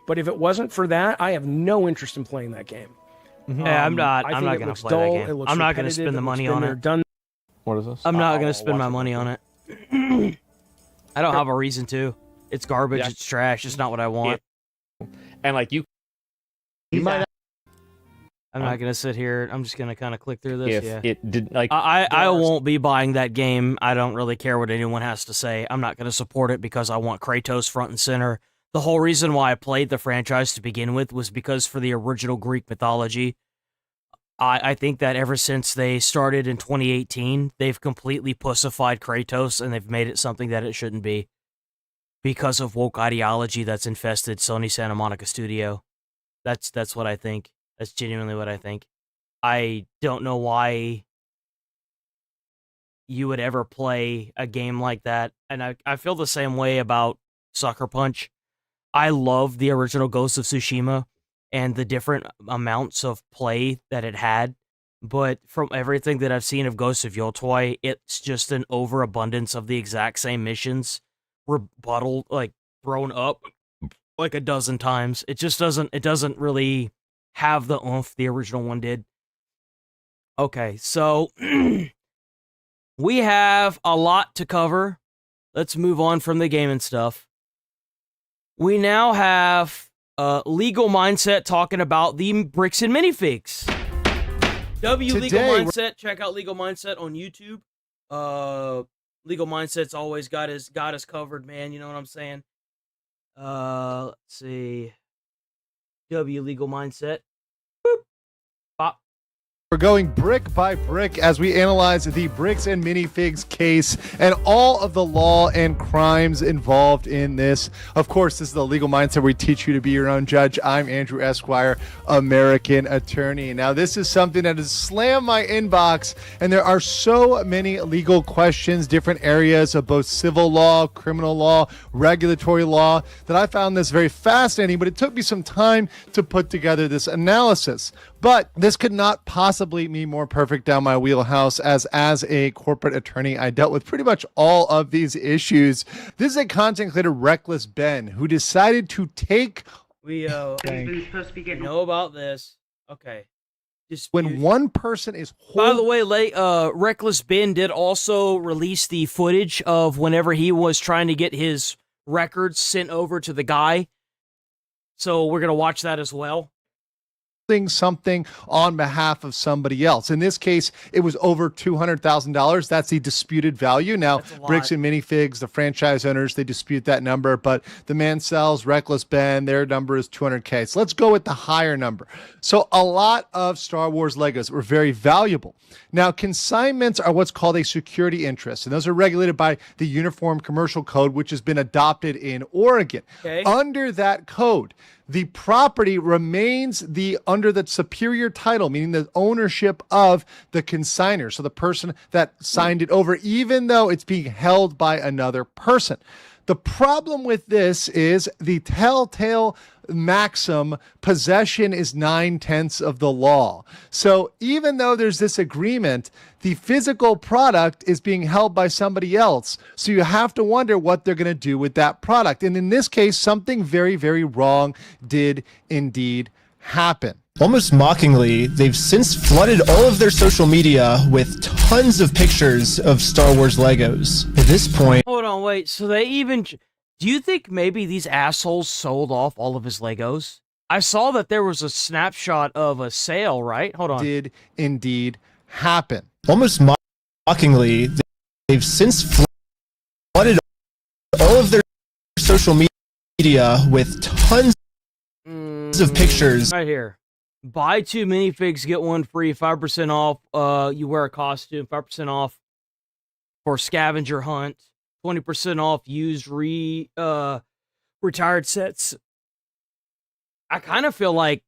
But if it wasn't for that, I have no interest in playing that game. Yeah, I'm not gonna play that game. I'm not gonna spend the money on it. What is this? I'm not gonna spend my money on it. I don't have a reason to. It's garbage. Yeah. It's trash. It's not what I want. And like you might. I'm not gonna sit here. I'm just gonna kind of click through this. if it did like I won't be buying that game. I don't really care what anyone has to say. I'm not gonna support it because I want Kratos front and center. The whole reason why I played the franchise to begin with was because for the original Greek mythology. I think that ever since they started in 2018, they've completely pussified Kratos and they've made it something that it shouldn't be because of woke ideology that's infested Sony Santa Monica Studio. That's what I think. That's genuinely what I think. I don't know why you would ever play a game like that, and I feel the same way about Sucker Punch. I love the original Ghost of Tsushima and the different amounts of play that it had. But from everything that I've seen of Ghost of Yotoi, it's just an overabundance of the exact same missions, rebuttal, like, thrown up like a dozen times. It just doesn't really have the oomph the original one did. Okay, so we have a lot to cover. Let's move on from the game and stuff. We now have Legal Mindset talking about the bricks and minifigs. Legal Mindset. Check out Legal Mindset on YouTube. Legal Mindset's always got us covered, man. You know what I'm saying? Let's see. Legal Mindset. We're going brick by brick as we analyze the bricks and minifigs case and all of the law and crimes involved in this. Of course, this is the legal mindset where we teach you to be your own judge. I'm Andrew Esquire, American attorney. Now, this is something that has slammed my inbox, and there are so many legal questions, different areas of both civil law, criminal law, regulatory law, that I found this very fascinating, but it took me some time to put together this analysis. But this could not possibly be more perfect down my wheelhouse, as a corporate attorney, I dealt with pretty much all of these issues. This is a content creator, Reckless Ben, who decided to take... We know about this. Okay. When one person is... By the way, Reckless Ben did also release the footage of whenever he was trying to get his records sent over to the guy. So we're going to watch that as well. Something on behalf of somebody else. In this case, it was over $200,000. That's the disputed value. Now, Bricks and Minifigs, the franchise owners, they dispute that number, but the man sells, Reckless Ben, their number is $200K. So let's go with the higher number. So a lot of Star Wars Legos were very valuable. Now, consignments are what's called a security interest, and those are regulated by the Uniform Commercial Code, which has been adopted in Oregon. Okay. Under that code, the property remains under the superior title, meaning the ownership of the consignor. So the person that signed it over, even though it's being held by another person. The problem with this is the telltale maxim, possession is 9/10 of the law. So even though there's this agreement, the physical product is being held by somebody else. So you have to wonder what they're going to do with that product. And in this case, something very, very wrong did indeed happen. Almost mockingly, they've since flooded all of their social media with tons of pictures of Star Wars Legos. At this point... Hold on, wait. So they even... Do you think maybe these assholes sold off all of his Legos? I saw that there was a snapshot of a sale, right? Hold on. Did indeed happen. Almost mockingly, they've since flooded all of their social media with tons of pictures. Right here. Buy 2 minifigs, get 1 free, 5% off. You wear a costume, 5% off for scavenger hunt, 20% off used retired sets. I kind of feel like,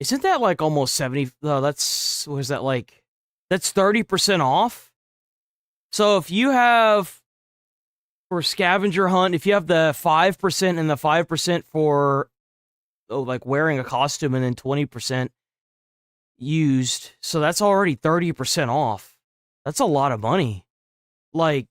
isn't that like almost 70? That's 30% off. So if you have for scavenger hunt, if you have the 5% and the 5% for like wearing a costume and then 20% used, so that's already 30% off. That's a lot of money. Like,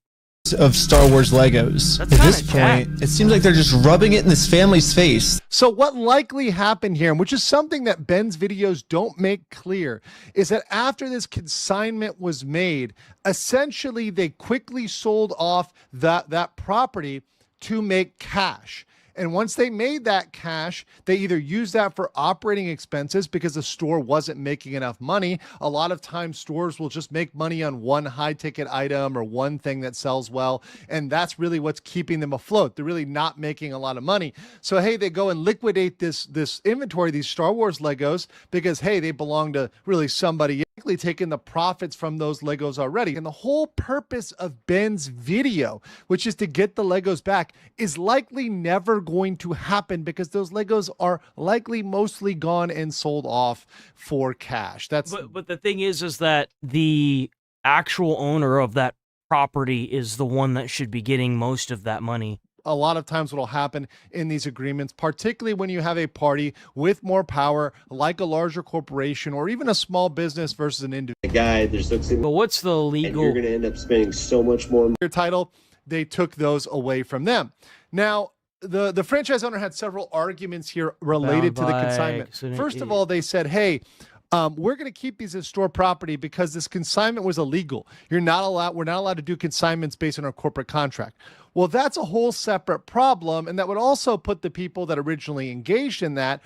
of Star Wars Legos. At this point, it seems like they're just rubbing it in this family's face. So what likely happened here, and which is something that Ben's videos don't make clear, is that after this consignment was made, essentially they quickly sold off that property to make cash. And once they made that cash, they either used that for operating expenses because the store wasn't making enough money. A lot of times stores will just make money on one high ticket item or one thing that sells well. And that's really what's keeping them afloat. They're really not making a lot of money. So, hey, they go and liquidate this inventory, these Star Wars Legos, because, hey, they belong to really somebody likely taking the profits from those Legos already. And the whole purpose of Ben's video, which is to get the Legos back, is likely never going to happen because those Legos are likely mostly gone and sold off for cash. But the thing is that the actual owner of that property is the one that should be getting most of that money. A lot of times what will happen in these agreements, particularly when you have a party with more power, like a larger corporation or even a small business versus an individual. But what's the legal... You're going to end up spending so much more. Your title, they took those away from them. Now, the franchise owner had several arguments here related to the consignment. First of all, they said, hey, we're going to keep these as store property because this consignment was illegal. We're not allowed to do consignments based on our corporate contract. Well, that's a whole separate problem, and that would also put the people that originally engaged in that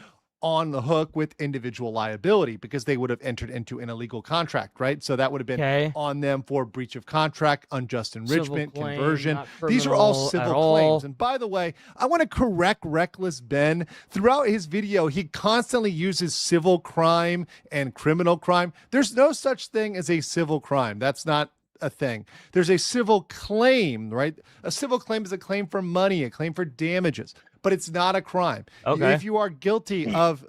on the hook with individual liability because they would have entered into an illegal contract, right? So that would have been on them for breach of contract, unjust enrichment, claim, conversion. These are all civil claims. And by the way, I want to correct Reckless Ben. Throughout his video, he constantly uses civil crime and criminal crime. There's no such thing as a civil crime. That's not a thing. There's a civil claim, right? A civil claim is a claim for money, a claim for damages, but it's not a crime. Okay. If you are guilty of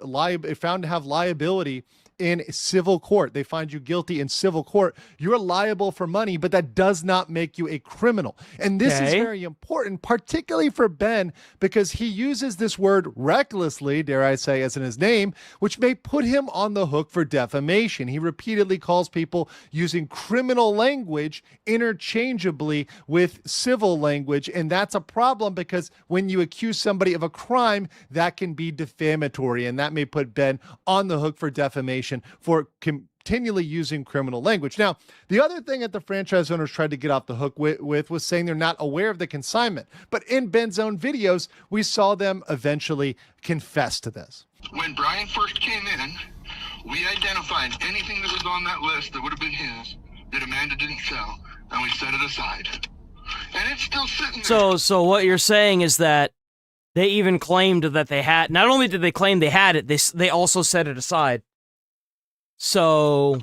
found to have liability in civil court, they find you guilty in civil court, you're liable for money, but that does not make you a criminal. And this is very important, particularly for Ben, because he uses this word recklessly, dare I say, as in his name, which may put him on the hook for defamation. He repeatedly calls people using criminal language interchangeably with civil language, and that's a problem because when you accuse somebody of a crime, that can be defamatory, and that may put Ben on the hook for defamation for continually using criminal language. Now, the other thing that the franchise owners tried to get off the hook with was saying they're not aware of the consignment. But in Ben's own videos, we saw them eventually confess to this. When Brian first came in, we identified anything that was on that list that would have been his that Amanda didn't sell, and we set it aside. And it's still sitting there. So what you're saying is that they even claimed that they had, not only did they claim they had it, they also set it aside. So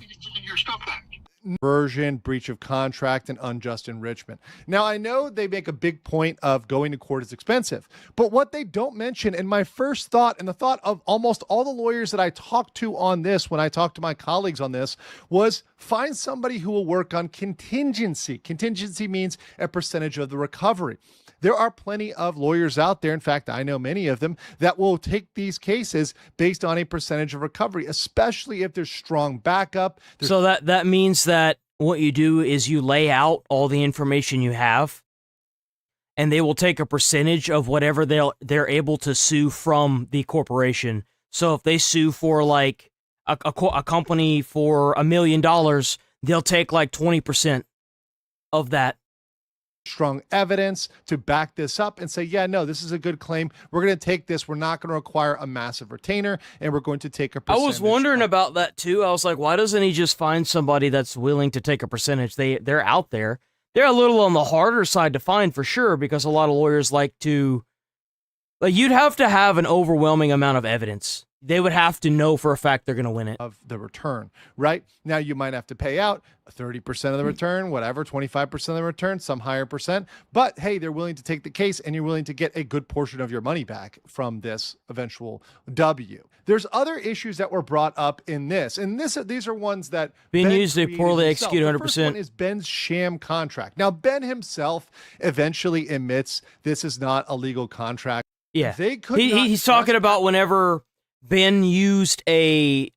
version, breach of contract, and unjust enrichment. Now, I know they make a big point of going to court is expensive, but what they don't mention, and my first thought, and the thought of almost all the lawyers that I talked to on this, when I talked to my colleagues on this, was find somebody who will work on contingency. Contingency means a percentage of the recovery. There are plenty of lawyers out there, in fact, I know many of them, that will take these cases based on a percentage of recovery, especially if there's strong backup. So that means that what you do is you lay out all the information you have, and they will take a percentage of whatever they're able to sue from the corporation. So if they sue for like a company for $1 million, they'll take like 20% of that. Strong evidence to back this up and say, yeah, no, this is a good claim. We're going to take this. We're not going to require a massive retainer, and we're going to take a percentage. I was wondering about that too. I was like, why doesn't he just find somebody that's willing to take a percentage? They're out there. They're a little on the harder side to find for sure, because a lot of lawyers like to, like, you'd have to have an overwhelming amount of evidence. They would have to know for a fact they're going to win it. Of the return, right? Now you might have to pay out 30% of the return, whatever, 25% of the return, some higher percent. But hey, they're willing to take the case, and you're willing to get a good portion of your money back from this eventual W. There's other issues that were brought up in this, and these are ones that Ben used a poorly executed 100%. The first one is Ben's sham contract. Now, Ben himself eventually admits this is not a legal contract. Yeah, they could. He's talking about whenever Ben used a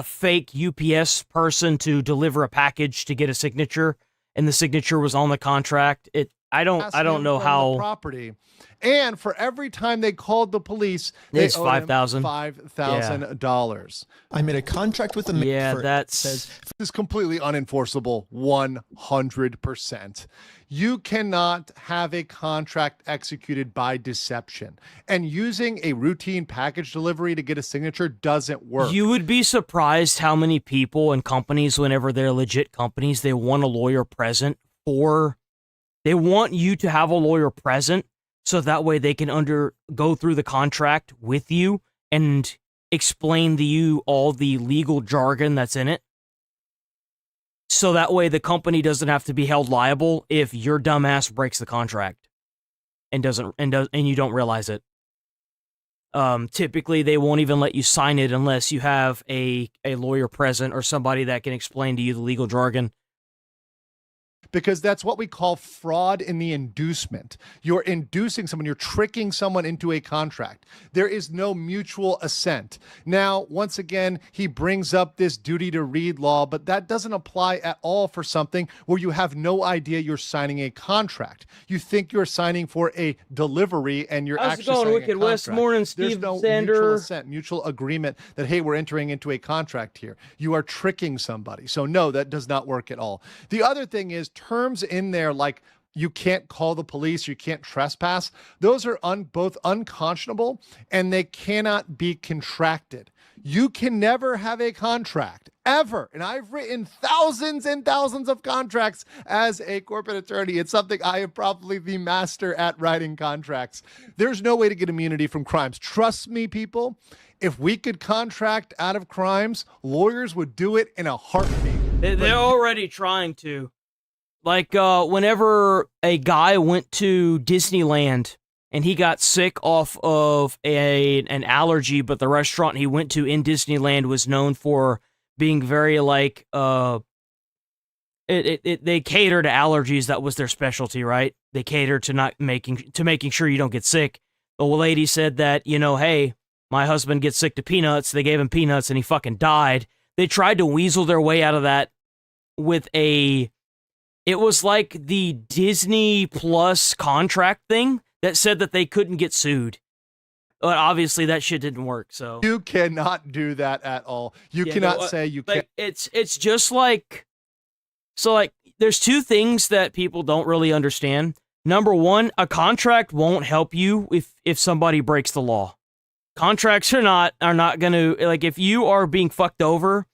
fake UPS person to deliver a package to get a signature, and the signature was on the contract. I don't know how. Property, and for every time they called the police, they it's $5,000. $5,000. I made a contract with them. Yeah, that says this is completely unenforceable. 100%. You cannot have a contract executed by deception, and using a routine package delivery to get a signature doesn't work. You would be surprised how many people and companies, whenever they're legit companies, they want a lawyer present they want you to have a lawyer present so that way they can go through the contract with you and explain to you all the legal jargon that's in it. So that way the company doesn't have to be held liable if your dumbass breaks the contract and you don't realize it. Typically they won't even let you sign it unless you have a lawyer present or somebody that can explain to you the legal jargon. Because that's what we call fraud in the inducement. You're inducing someone, you're tricking someone into a contract. There is no mutual assent. Now, once again, he brings up this duty to read law, but that doesn't apply at all for something where you have no idea you're signing a contract. You think you're signing for a delivery, and you're How's actually it going, signing Wicked a West? contract. Morning, There's Steve no Sander. mutual assent, mutual agreement that, hey, we're entering into a contract here. You are tricking somebody. So no, that does not work at all. The other thing is terms in there like you can't call the police, you can't trespass. Those are both unconscionable and they cannot be contracted. You can never have a contract ever. And I've written thousands and thousands of contracts as a corporate attorney. It's something I am probably the master at writing contracts. There's no way to get immunity from crimes. Trust me, people, if we could contract out of crimes, lawyers would do it in a heartbeat. They're already trying to. Like, whenever a guy went to Disneyland and he got sick off of an allergy, but the restaurant he went to in Disneyland was known for being very, like, they cater to allergies. That was their specialty, right? They cater to making sure you don't get sick. The old lady said that, you know, hey, my husband gets sick to peanuts. They gave him peanuts and he fucking died. They tried to weasel their way out of that with it was like the Disney Plus contract thing that said that they couldn't get sued. But obviously that shit didn't work, so. You cannot do that at all. You cannot say you can't. It's just like, so like, there's two things that people don't really understand. Number one, a contract won't help you if somebody breaks the law. Contracts are not going to, like, if you are being fucked over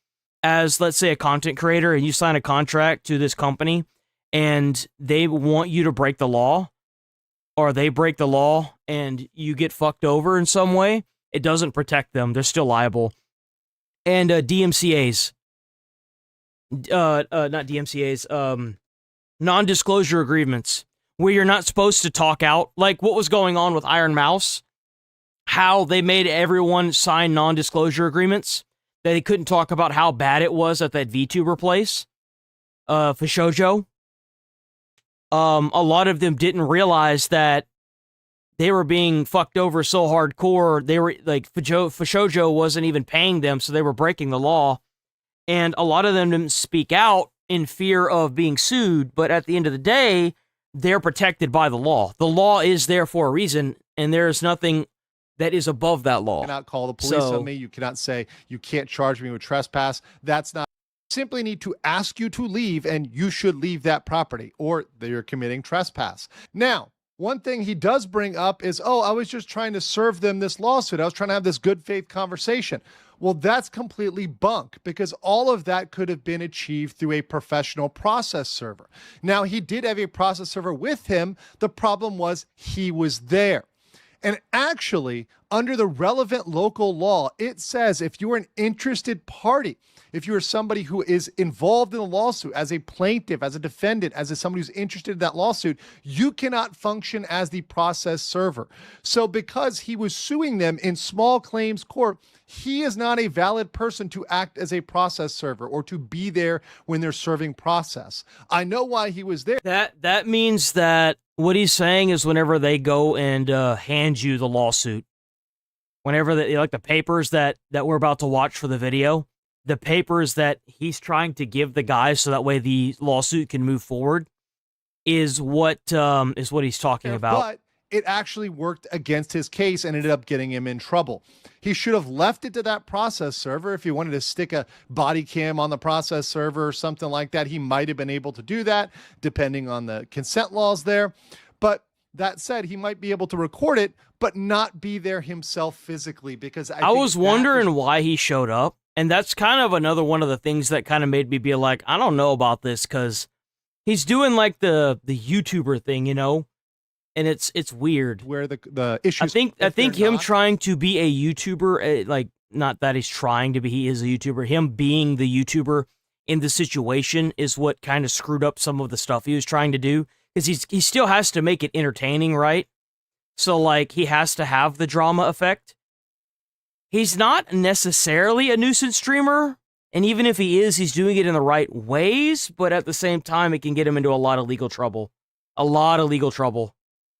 as, let's say, a content creator and you sign a contract to this company and they want you to break the law, or they break the law and you get fucked over in some way, it doesn't protect them. They're still liable. And DMCAs, not DMCAs, non-disclosure agreements, where you're not supposed to talk out, like what was going on with Iron Mouse, how they made everyone sign non-disclosure agreements, that they couldn't talk about how bad it was at that VTuber place, for Shoujo. A lot of them didn't realize that they were being fucked over so hardcore. They were like, Shoujo wasn't even paying them, so they were breaking the law. And a lot of them didn't speak out in fear of being sued, but at the end of the day, they're protected by the law. The law is there for a reason, and there's nothing that is above that law. You cannot call the police on me. You cannot say you can't charge me with trespass. That's not. Simply need to ask you to leave, and you should leave that property, or you're committing trespass. Now, one thing he does bring up is, oh, I was just trying to serve them this lawsuit. I was trying to have this good faith conversation. Well, that's completely bunk, because all of that could have been achieved through a professional process server. Now, he did have a process server with him. The problem was he was there. And actually, under the relevant local law, it says if you're an interested party, if you're somebody who is involved in a lawsuit as a plaintiff, as a defendant, as somebody who's interested in that lawsuit, you cannot function as the process server. So because he was suing them in small claims court, he is not a valid person to act as a process server or to be there when they're serving process. I know why he was there. That means that what he's saying is whenever they go and hand you the lawsuit, whenever like the papers that we're about to watch for the video, the papers that he's trying to give the guys so that way the lawsuit can move forward is what he's talking about. But it actually worked against his case and ended up getting him in trouble. He should have left it to that process server. If he wanted to stick a body cam on the process server or something like that, he might have been able to do that, depending on the consent laws there. But that said, he might be able to record it, but not be there himself physically, because I was wondering why he showed up. And that's kind of another one of the things that kind of made me be like, I don't know about this, because he's doing like the YouTuber thing, you know? And it's weird. Where the issues. I think him trying to be a YouTuber, like, not that he's trying to be, he is a YouTuber. Him being the YouTuber in the situation is what kind of screwed up some of the stuff he was trying to do. Because he still has to make it entertaining, right? So, like, he has to have the drama effect. He's not necessarily a nuisance streamer, and even if he is, he's doing it in the right ways, but at the same time, it can get him into a lot of legal trouble. A lot of legal trouble.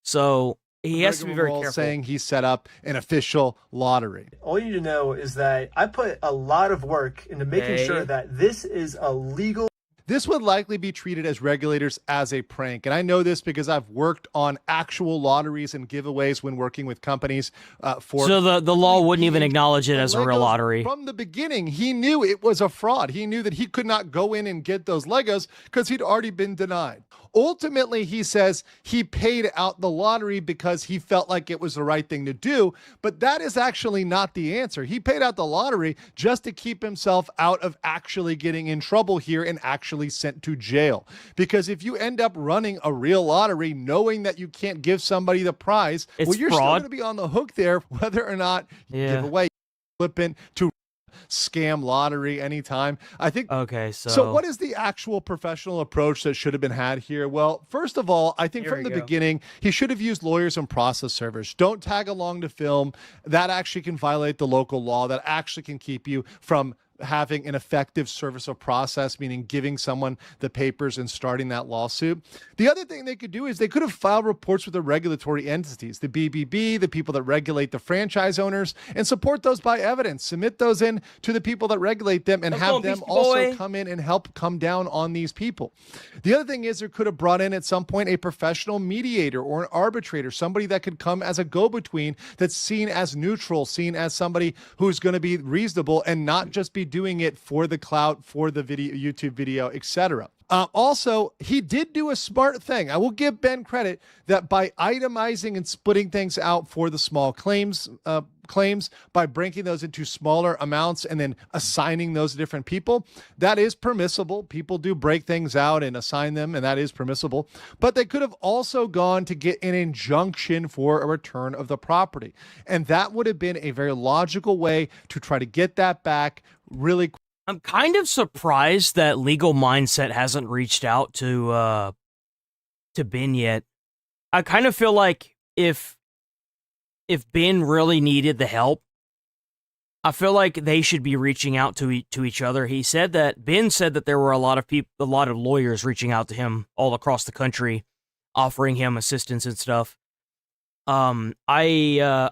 So he has to be very careful. Saying he set up an official lottery. All you need to know is that I put a lot of work into making sure that this is a legal. This would likely be treated as regulators as a prank. And I know this because I've worked on actual lotteries and giveaways when working with companies So the law wouldn't even acknowledge it as a real lottery. From the beginning, he knew it was a fraud. He knew that he could not go in and get those Legos because he'd already been denied. Ultimately, he says he paid out the lottery because he felt like it was the right thing to do, but that is actually not the answer. He paid out the lottery just to keep himself out of actually getting in trouble here and actually sent to jail. Because if you end up running a real lottery knowing that you can't give somebody the prize, It's well, you're fraud. still going to be on the hook there whether or not you give away, flippant to scam lottery anytime. I think. Okay, So what is the actual professional approach that should have been had here? Well, first of all, I think Here from we the go. beginning, he should have used lawyers and process servers. Don't tag along to film. That actually can violate the local law. That actually can keep you from having an effective service of process, meaning giving someone the papers and starting that lawsuit. The other thing they could do is they could have filed reports with the regulatory entities, the BBB, the people that regulate the franchise owners, and support those by evidence. Submit those in to the people that regulate them and have them also come in and help come down on these people. The other thing is they could have brought in at some point a professional mediator or an arbitrator, somebody that could come as a go-between that's seen as neutral, seen as somebody who's going to be reasonable and not just be doing it for the clout, for the video, YouTube video, etc. Also, he did do a smart thing. I will give Ben credit that by itemizing and splitting things out for the small claims, by breaking those into smaller amounts and then assigning those to different people, that is permissible. People do break things out and assign them, and that is permissible. But they could have also gone to get an injunction for a return of the property. And that would have been a very logical way to try to get that back really quick. I'm kind of surprised that Legal Mindset hasn't reached out to Ben yet. I kind of feel like if Ben really needed the help, I feel like they should be reaching out to each other. Ben said that there were a lot of lawyers reaching out to him all across the country, offering him assistance and stuff. I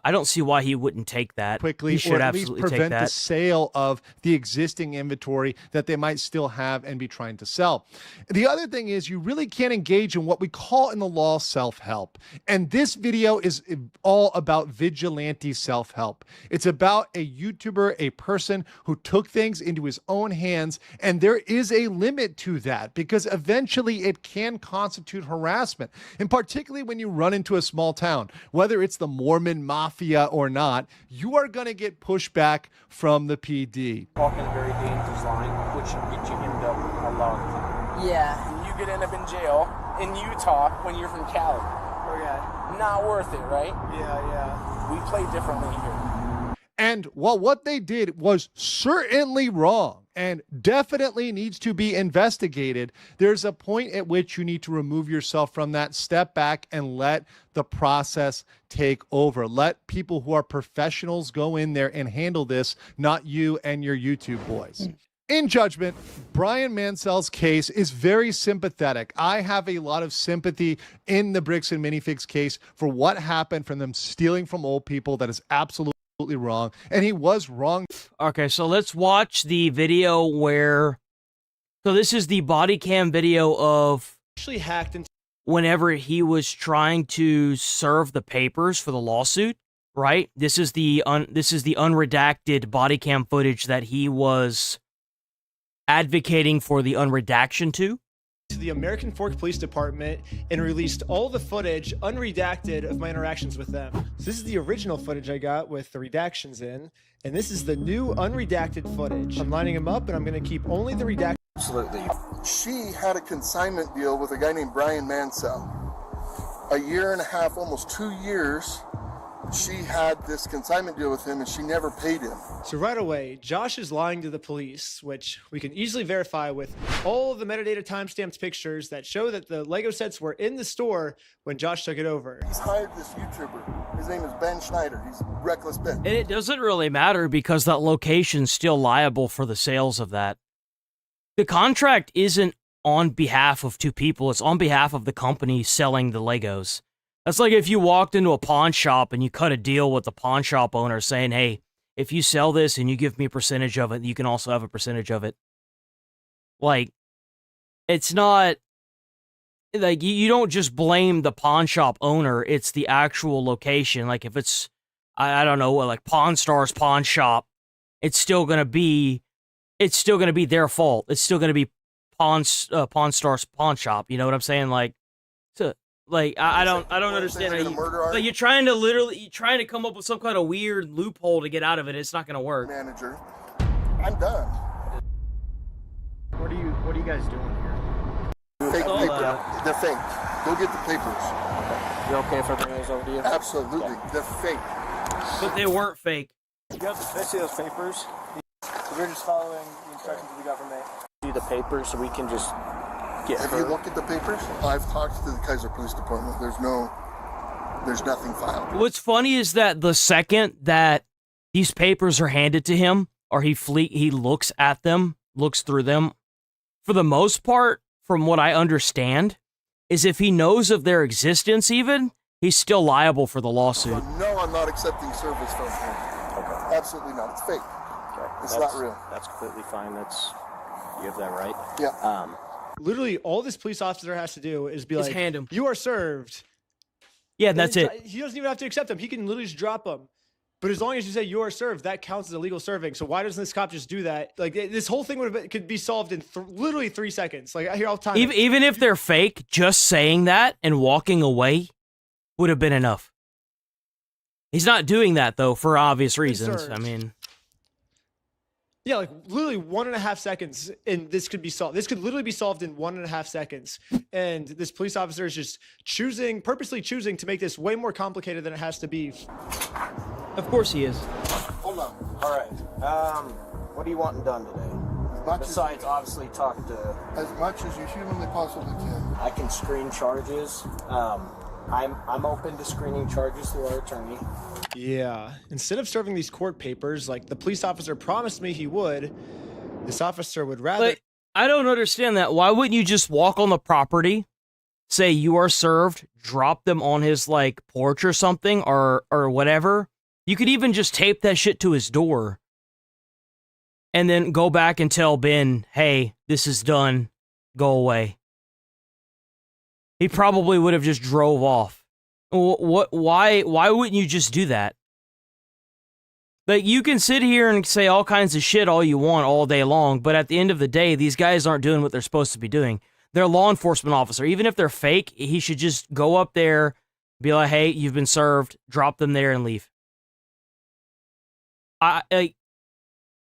don't see why he wouldn't take that Quickly, He should or at least absolutely take prevent that. the sale of the existing inventory that they might still have and be trying to sell. The other thing is you really can't engage in what we call in the law self-help. And this video is all about vigilante self-help. It's about a YouTuber, a person who took things into his own hands, and there is a limit to that because eventually it can constitute harassment, and particularly when you run into a small town. Whether it's the Mormon mafia or not, you are going to get pushback from the PD. Walking a very dangerous line, which should get you into a lot of time. Yeah. And you could end up in jail in Utah when you're from Cali. Okay. Not worth it, right? Yeah. We play differently here. And while what they did was certainly wrong and definitely needs to be investigated, there's a point at which you need to remove yourself from that, step back, and let the process take over. Let people who are professionals go in there and handle this, not you and your YouTube boys. In judgment, Brian Mansell's case is very sympathetic. I have a lot of sympathy in the Bricks and Minifigs case for what happened from them stealing from old people. That is absolutely wrong, and he was wrong. Okay, so let's watch the video where... So this is the body cam video of... Actually hacked into... Whenever he was trying to serve the papers for the lawsuit, right? This is the unredacted body cam footage that he was advocating for the unredaction to the American Fork Police Department and released all the footage unredacted of my interactions with them. So this is the original footage I got with the redactions in, and this is the new unredacted footage. I'm lining them up, and I'm going to keep only the redacted. Absolutely. She had a consignment deal with a guy named Brian Mansell. A year and a half, almost 2 years, she had this consignment deal with him and she never paid him. So right away, Josh is lying to the police, which we can easily verify with all of the metadata timestamped pictures that show that the Lego sets were in the store when Josh took it over. He's hired this YouTuber. His name is Ben Schneider. He's Reckless Ben. And it doesn't really matter because that location's still liable for the sales of that. The contract isn't on behalf of two people. It's on behalf of the company selling the Legos. That's like if you walked into a pawn shop and you cut a deal with the pawn shop owner saying, hey, if you sell this and you give me a percentage of it, you can also have a percentage of it. Like, it's not... Like, you don't just blame the pawn shop owner. It's the actual location. Like, if it's, I don't know, like Pawn Stars Pawn Shop, it's still going to be their fault. It's still going to be Pawn Stars Pawn Shop. You know what I'm saying? Like, So, like, I don't understand how like you're trying to come up with some kind of weird loophole to get out of it. It's not gonna work. Manager, I'm done. What are you guys doing here? Fake paper. They're fake. Go get the papers. You okay if I bring those over to you? Absolutely. Okay. They're fake. But they weren't fake. You got see those papers? So we're just following the instructions of the government. See the papers so we can just get Have you looked at the papers? I've talked to the Kaiser Police Department. There's nothing filed. What's funny is that the second that these papers are handed to him, or he looks at them, looks through them, for the most part, from what I understand, is if he knows of their existence even, he's still liable for the lawsuit. So no, I'm not accepting service from him. Okay. Absolutely not. It's fake. Okay. It's not real. That's completely fine. You have that right. Yeah. Literally, all this police officer has to do is be Just like, hand him. "You are served." Yeah, that's it. He doesn't even have to accept them. He can literally just drop them. But as long as you say you are served, that counts as illegal serving. So why doesn't this cop just do that? Like, this whole thing could be solved in literally 3 seconds. Like, here, I'll time it. Even if they're fake, just saying that and walking away would have been enough. He's not doing that, though, for obvious reasons. Served. I mean... Yeah, like literally 1.5 seconds, and this could be solved. This could literally be solved in 1.5 seconds. And this police officer is just purposely choosing to make this way more complicated than it has to be. Of course he is. Hold on. All right. What are you wanting done today? Besides, obviously, talk to... As much as you humanly possibly can. I can screen charges. I'm open to screening charges through our attorney. Yeah. Instead of serving these court papers, like the police officer promised me he would, this officer would rather... Like, I don't understand that. Why wouldn't you just walk on the property, say you are served, drop them on his, like, porch or something, or whatever? You could even just tape that shit to his door. And then go back and tell Ben, hey, this is done. Go away. He probably would have just drove off. Why wouldn't you just do that? Like, you can sit here and say all kinds of shit all you want all day long, but at the end of the day, these guys aren't doing what they're supposed to be doing. They're a law enforcement officer. Even if they're fake, he should just go up there, be like, hey, you've been served, drop them there and leave. I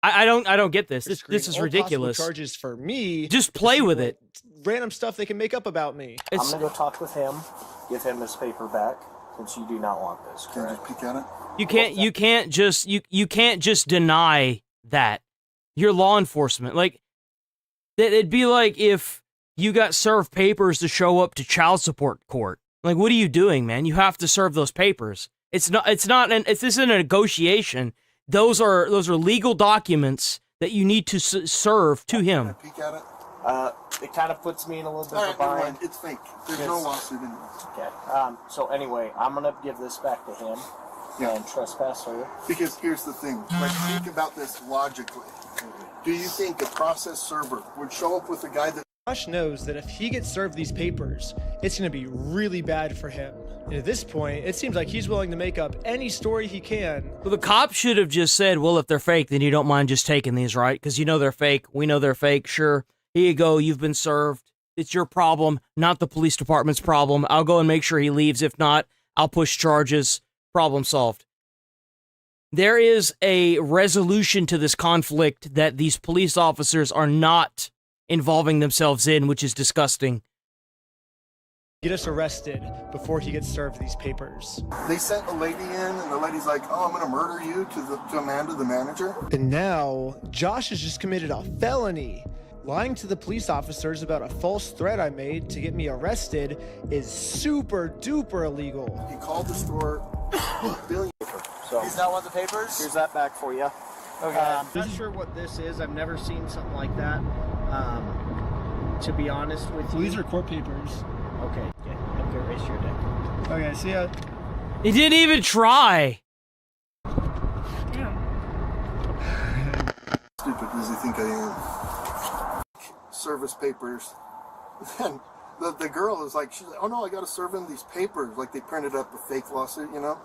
don't get this. This is ridiculous. Charges for me. Just play with it. Random stuff they can make up about me. I'm gonna go talk with him, give him his paper back, since you do not want this. Can you just peek at it? You can't just deny that. You're law enforcement. Like, it'd be like if you got served papers to show up to child support court. Like, what are you doing, man? You have to serve those papers. This isn't a negotiation. Those are legal documents that you need to serve to him. Peek at it. It kind of puts me in a little bit of a bind. It's fake. There's no lawsuit in it. Okay. So anyway, I'm gonna give this back to him and trespasser. Because here's the thing. Like, think about this logically. Do you think a process server would show up with a guy that... Josh knows that if he gets served these papers, it's going to be really bad for him. And at this point, it seems like he's willing to make up any story he can. Well, the cop should have just said, well, if they're fake, then you don't mind just taking these, right? Because you know they're fake. We know they're fake. Sure. Here you go. You've been served. It's your problem, not the police department's problem. I'll go and make sure he leaves. If not, I'll push charges. Problem solved. There is a resolution to this conflict that these police officers are not involving themselves in, which is disgusting. Get us arrested before he gets served these papers. They sent a lady in, and the lady's like, oh, I'm going to murder you to Amanda, the manager. And now, Josh has just committed a felony. Lying to the police officers about a false threat I made to get me arrested is super duper illegal. He called the store billion. So he's not want the papers? Here's that back for you. Okay. I'm not sure what this is. I've never seen something like that. To be honest with you. These are court papers. Okay. Yeah. Okay, raise your dick. Okay, see ya. He didn't even try. Stupid does he think I am? Service papers. Then the girl is like, she's like, oh no, I got to serve him these papers. Like they printed up a fake lawsuit, you know?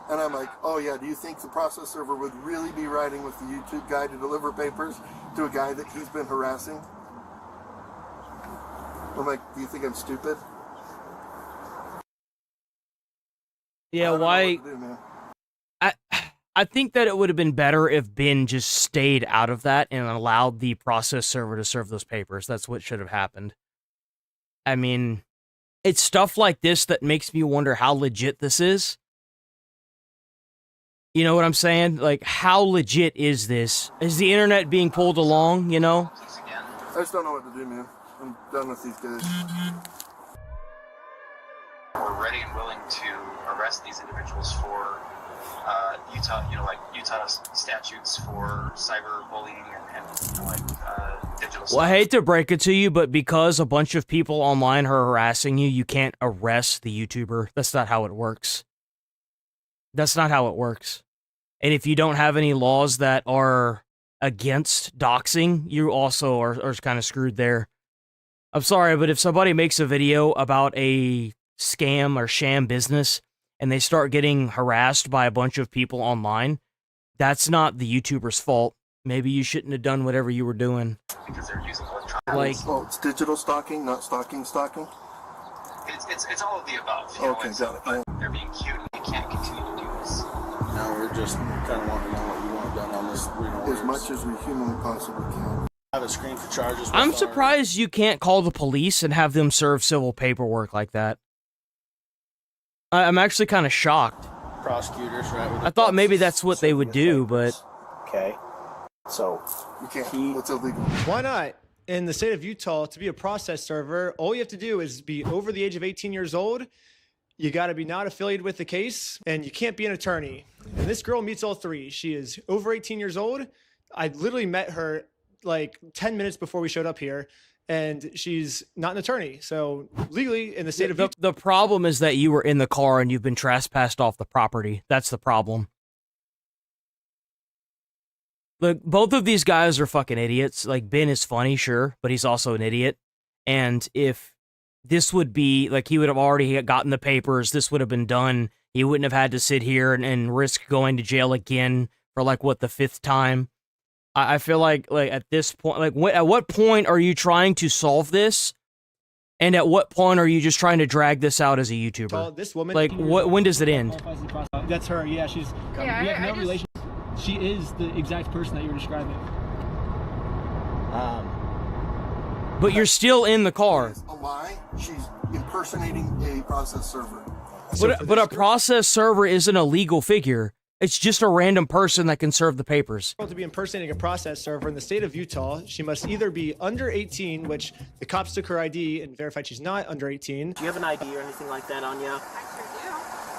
And I'm like, oh yeah, do you think the process server would really be riding with the YouTube guy to deliver papers to a guy that he's been harassing? I'm like, do you think I'm stupid? Yeah, why? I think that it would have been better if Ben just stayed out of that and allowed the process server to serve those papers. That's what should have happened. I mean, it's stuff like this that makes me wonder how legit this is. You know what I'm saying? Like, how legit is this? Is the internet being pulled along, you know? I just don't know what to do, man. I'm done with these guys. We're ready and willing to arrest these individuals for Utah statutes for cyberbullying and digital. Well, I hate to break it to you, but because a bunch of people online are harassing you, you can't arrest the YouTuber. That's not how it works. That's not how it works. And if you don't have any laws that are against doxing, you also are kind of screwed there. I'm sorry, but if somebody makes a video about a scam or sham business and they start getting harassed by a bunch of people online, that's not the YouTuber's fault. Maybe you shouldn't have done whatever you were doing. Because they're using like, oh, it's digital stalking, not stalking. It's all of the above. Okay, got it. But they're being cute and they can't continue to do this. Now we're just kind of wanting to know what you want done on this. As much as we humanly possibly can. I have a screen for charges. I'm surprised you can't call the police and have them serve civil paperwork like that. I'm actually kind of shocked. Prosecutors, right? I thought maybe that's what they would do, but... Okay. So, you can't. What's illegal? Why not? In the state of Utah, to be a process server, all you have to do is be over the age of 18 years old. You got to be not affiliated with the case, and you can't be an attorney. And this girl meets all three. She is over 18 years old. I literally met her like 10 minutes before we showed up here, and she's not an attorney. So legally, in the state of Utah, the problem is that you were in the car and you've been trespassed off the property. That's the problem. Look, both of these guys are fucking idiots. Like, Ben is funny, sure, but he's also an idiot. And if this would be, like, he would have already gotten the papers, this would have been done, he wouldn't have had to sit here and risk going to jail again for, like, what, the 5th time? I feel like at this point, like, at what point are you trying to solve this? And at what point are you just trying to drag this out as a YouTuber? this woman, like, when does it end? That's her. Yeah, she's. Yeah, we have no relation. She is the exact person that you were describing. But you're still in the car. It's a lie. She's impersonating a process server. But a process server isn't a legal figure. It's just a random person that can serve the papers. To be impersonating a process server in the state of Utah, she must either be under 18, which the cops took her ID and verified she's not under 18. Do you have an ID or anything like that on you?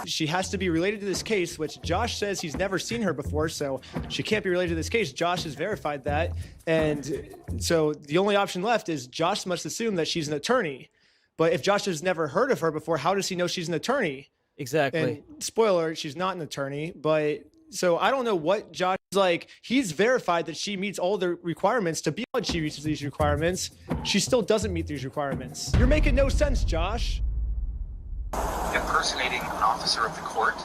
She has to be related to this case, which Josh says he's never seen her before, so she can't be related to this case. Josh has verified that. And so the only option left is Josh must assume that she's an attorney. But if Josh has never heard of her before, how does he know she's an attorney? Exactly. And spoiler, she's not an attorney, but so I don't know what Josh is like. He's verified that she meets all the requirements. To be honest, she meets these requirements. She still doesn't meet these requirements. You're making no sense, Josh. Impersonating an officer of the court,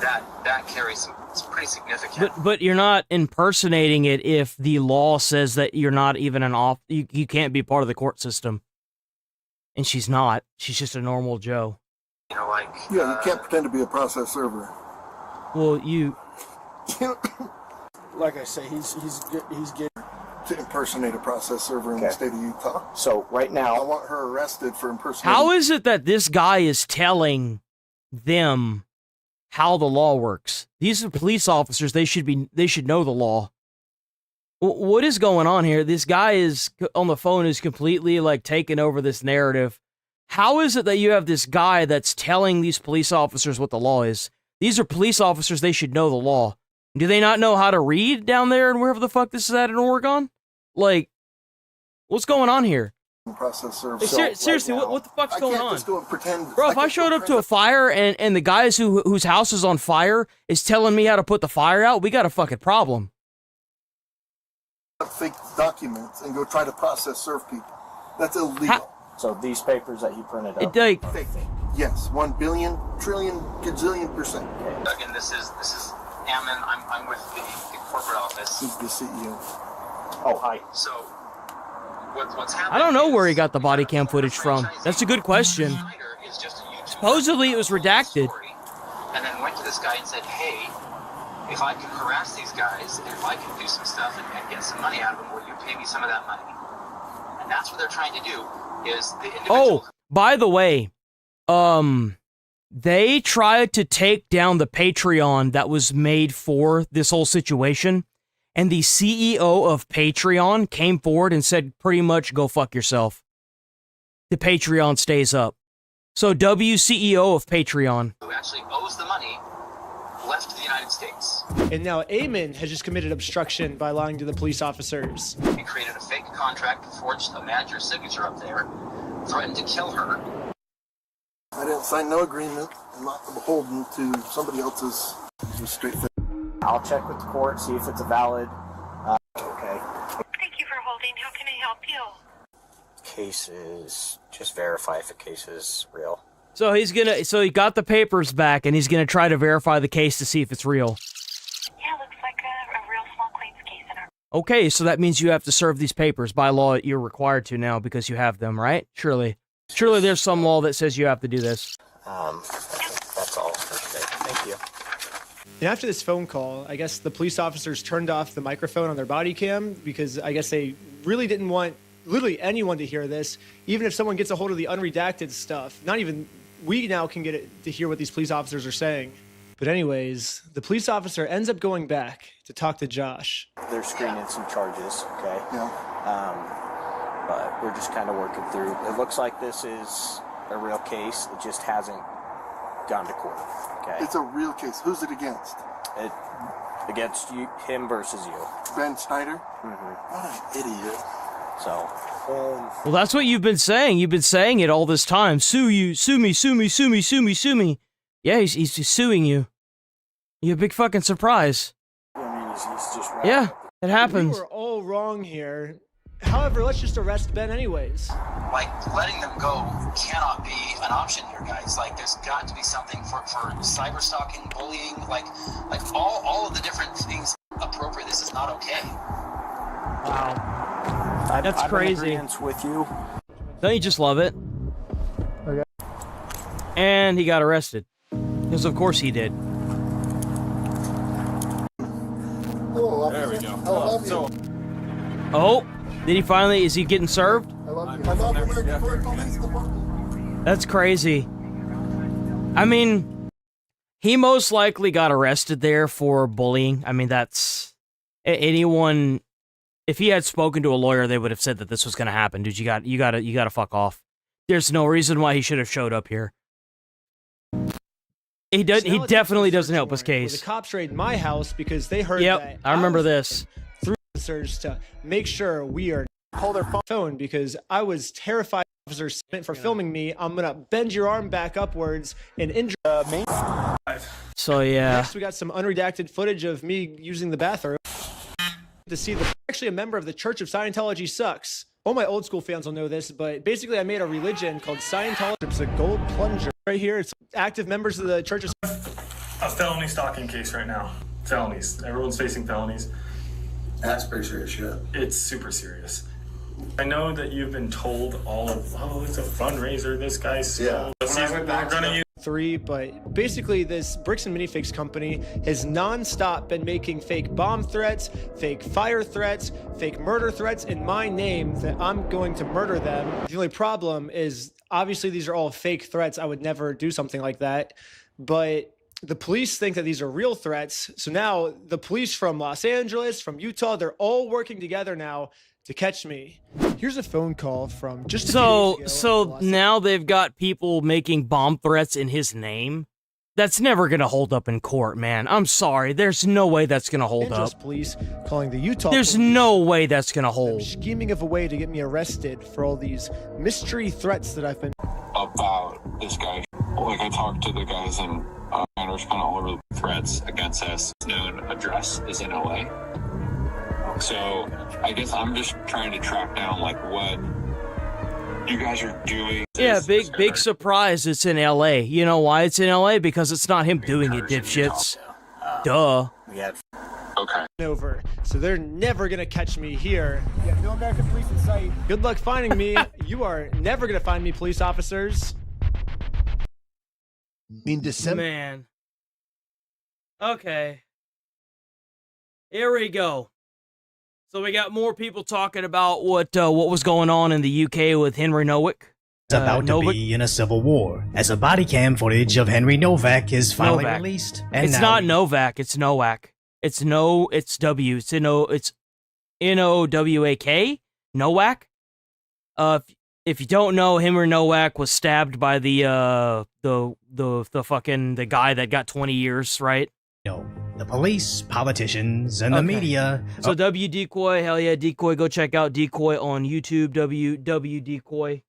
that carries it's pretty significant. But you're not impersonating it if the law says that you're not even you can't be part of the court system. And she's not. She's just a normal Joe. You know, like... Yeah, you can't pretend to be a process server. Well, you... Like I say, he's getting... To impersonate a process server in the state of Utah. So, right now... I want her arrested for impersonating... How is it that this guy is telling them how the law works? These are police officers. They should know the law. What is going on here? This guy is on the phone is completely, like, taking over this narrative. How is it that you have this guy that's telling these police officers what the law is? These are police officers. They should know the law. Do they not know how to read down there and wherever the fuck this is at in Oregon? Like, what's going on here? Process server. Seriously, what the fuck's going on? Just go and pretend. Bro, if I showed up to a fire and the guys whose house is on fire is telling me how to put the fire out, we got a fucking problem. Fake documents and go try to process serve people. That's illegal. So these papers that you printed up. Fake. Yes, 1 billion, trillion, gazillion %. Again, this is Ammon. I'm with the corporate office. He's the CEO. Oh, hi. So what's happening? I don't know where he got the body cam footage from. That's a good question. Supposedly it was redacted. And this guy and said, hey, if I can harass these guys, and if I can do some stuff and get some money out of them, will you pay me some of that money? And that's what they're trying to do, is the individual... Oh, by the way, they tried to take down the Patreon that was made for this whole situation, and the CEO of Patreon came forward and said pretty much, go fuck yourself. The Patreon stays up. So CEO of Patreon. Who actually owes the money left to the United States. And now Eamon has just committed obstruction by lying to the police officers. He created a fake contract, forged a manager's signature up there, threatened to kill her. I didn't sign no agreement. I'm not beholden to somebody else's straight thing. I'll check with the court, see if it's a valid. Okay. Thank you for holding. How can I help you? Case is just verify if the case is real. So he got the papers back, and he's gonna try to verify the case to see if it's real. Yeah, looks like a real small claims case in our... Okay, so that means you have to serve these papers. By law, you're required to now because you have them, right? Surely there's some law that says you have to do this. That's all for today. Thank you. And after this phone call, I guess the police officers turned off the microphone on their body cam because I guess they really didn't want literally anyone to hear this. Even if someone gets a hold of the unredacted stuff, not even we now can get it to hear what these police officers are saying. But anyways, the police officer ends up going back to talk to Josh. They're screening some charges, okay? Yeah. But we're just kind of working through. It looks like this is a real case. It just hasn't gone to court, okay? It's a real case. Who's it against? Against you, him versus you. Ben Schneider? Mm-hmm. What an idiot. So, well, that's what you've been saying. You've been saying it all this time. Sue you, sue me, sue me, sue me, sue me, sue me. Yeah, he's suing you. You're a big fucking surprise. I mean, he's just right. Yeah, it happens. We were all wrong here. However, let's just arrest Ben anyways. Like, letting them go cannot be an option here, guys. Like, there's got to be something for cyber stalking, bullying, like all of the different things appropriate. This is not okay. Wow. That's crazy. With you. Don't you just love it? Okay. And he got arrested. Because of course he did. Oh, there we go. I love you. Oh, did he finally, is he getting served? I love you. I love American Police Department. That's crazy. I mean, he most likely got arrested there for bullying. I mean, that's anyone. If he had spoken to a lawyer, they would have said that this was going to happen. Dude, you got to fuck off. There's no reason why he should have showed up here. He definitely doesn't help his case. The cops raided my house because they heard that. I remember this. Through officers to make sure we are hold their phone because I was terrified. Officers for filming me. I'm gonna bend your arm back upwards and injure me. So yeah. Next, we got some unredacted footage of me using the bathroom. To see actually a member of the Church of Scientology Sucks. All my old school fans will know this, but basically I made a religion called Scientology. It's a gold plunger right here. It's active members of the Church of a felony stalking case right now. Felonies. Everyone's facing felonies. That's pretty serious shit. It's super serious. I know that you've been told all of, oh, it's a fundraiser, this guy's but basically this Bricks and Minifigs company has non-stop been making fake bomb threats, fake fire threats, fake murder threats in my name that I'm going to murder them. The only problem is obviously these are all fake threats. I would never do something like that, but the police think that these are real threats. So now the police from Los Angeles, from Utah, they're all working together now to catch me. Here's a phone call from just a few days ago. So now they've got people making bomb threats in his name. That's never gonna hold up in court, man. I'm sorry. There's no way that's gonna hold up. Police calling the Utah. There's no way that's gonna hold. Scheming of a way to get me arrested for all these mystery threats that I've been. About this guy, like I talked to the guys and we're kind of all over the threats against us. Known address is in LA. So I guess I'm just trying to track down like what you guys are doing. Yeah, big surprise. It's in LA. You know why it's in LA? Because it's not him doing it, dipshits. Duh. Okay. Over. So they're never gonna catch me here. Yeah, no American police in sight. Good luck finding me. You are never gonna find me, police officers. In December. Man. Okay. Here we go. So we got more people talking about what was going on in the UK with Henry Nowick. It's about to be in a civil war, as a body cam footage of Henry Novak is finally Novak. released. And It's not Novak, it's Nowak. It's W. It's N-O-W-A-K? Nowak? If you don't know, Henry Nowak was stabbed by the guy that got 20 years, right? No, the police, politicians, and the Okay. media. So W Decoy, hell yeah, Decoy. Go check out Decoy on YouTube. W Decoy.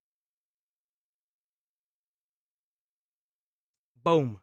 Boom.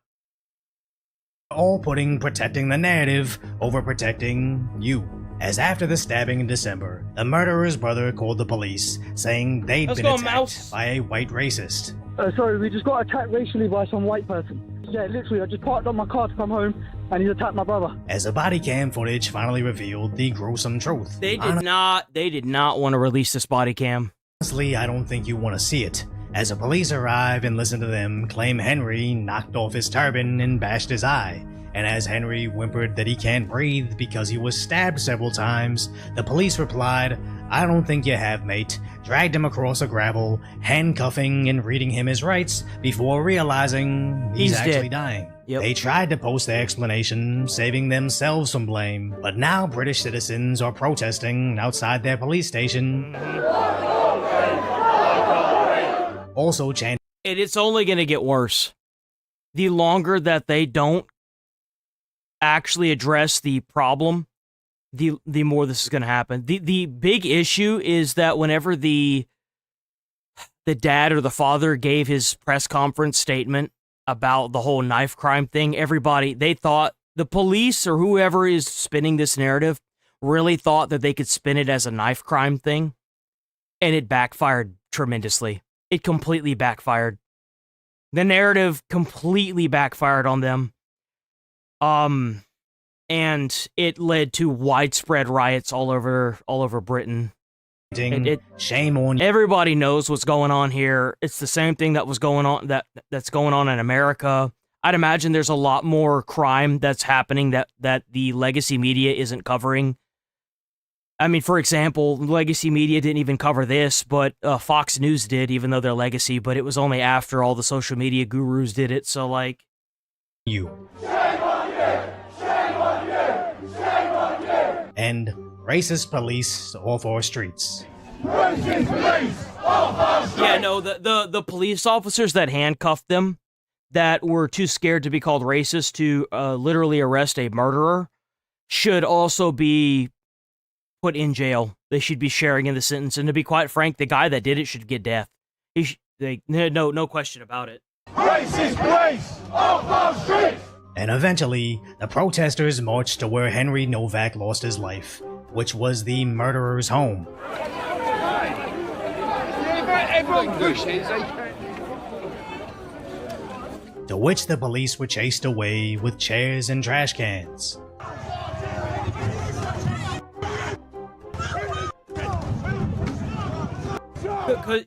All protecting the narrative over protecting you. As after the stabbing in December, the murderer's brother called the police, saying they'd Let's been go, attacked Mouse. by a white racist. Sorry, we just got attacked racially by some white person. Yeah, literally, I just parked up my car to come home, and he's attacked my brother. As the body cam footage finally revealed the gruesome truth. They did not want to release this body cam. Honestly, I don't think you want to see it. As the police arrive and listen to them claim Henry knocked off his turban and bashed his eye. And as Henry whimpered that he can't breathe because he was stabbed several times, the police replied, "I don't think you have, mate," dragged him across a gravel, handcuffing and reading him his rights before realizing he's actually dead. dying. They tried to post their explanation, saving themselves from blame, but now British citizens are protesting outside their police station. Also chanting. It's only going to get worse. The longer that they don't actually address the problem, the more this is going to happen. The big issue is that whenever the dad or the father gave his press conference statement about the whole knife crime thing, they thought the police or whoever is spinning this narrative really thought that they could spin it as a knife crime thing, and it backfired tremendously. It completely backfired. The narrative completely backfired on them. And it led to widespread riots all over Britain. Shame on you. Everybody knows what's going on here. It's the same thing that was going on that's going on in America. I'd imagine there's a lot more crime that's happening that the legacy media isn't covering. I mean, for example, legacy media didn't even cover this, but Fox News did, even though they're legacy, but it was only after all the social media gurus did it, so like... You. And racist police off our streets. Yeah, no, the police officers that handcuffed them, that were too scared to be called racist to literally arrest a murderer, should also be put in jail. They should be sharing in the sentence, and to be quite frank, the guy that did it should get death. No question about it. Racist police off our streets! And eventually, the protesters marched to where Henry Novak lost his life, which was the murderer's home. To which the police were chased away with chairs and trash cans.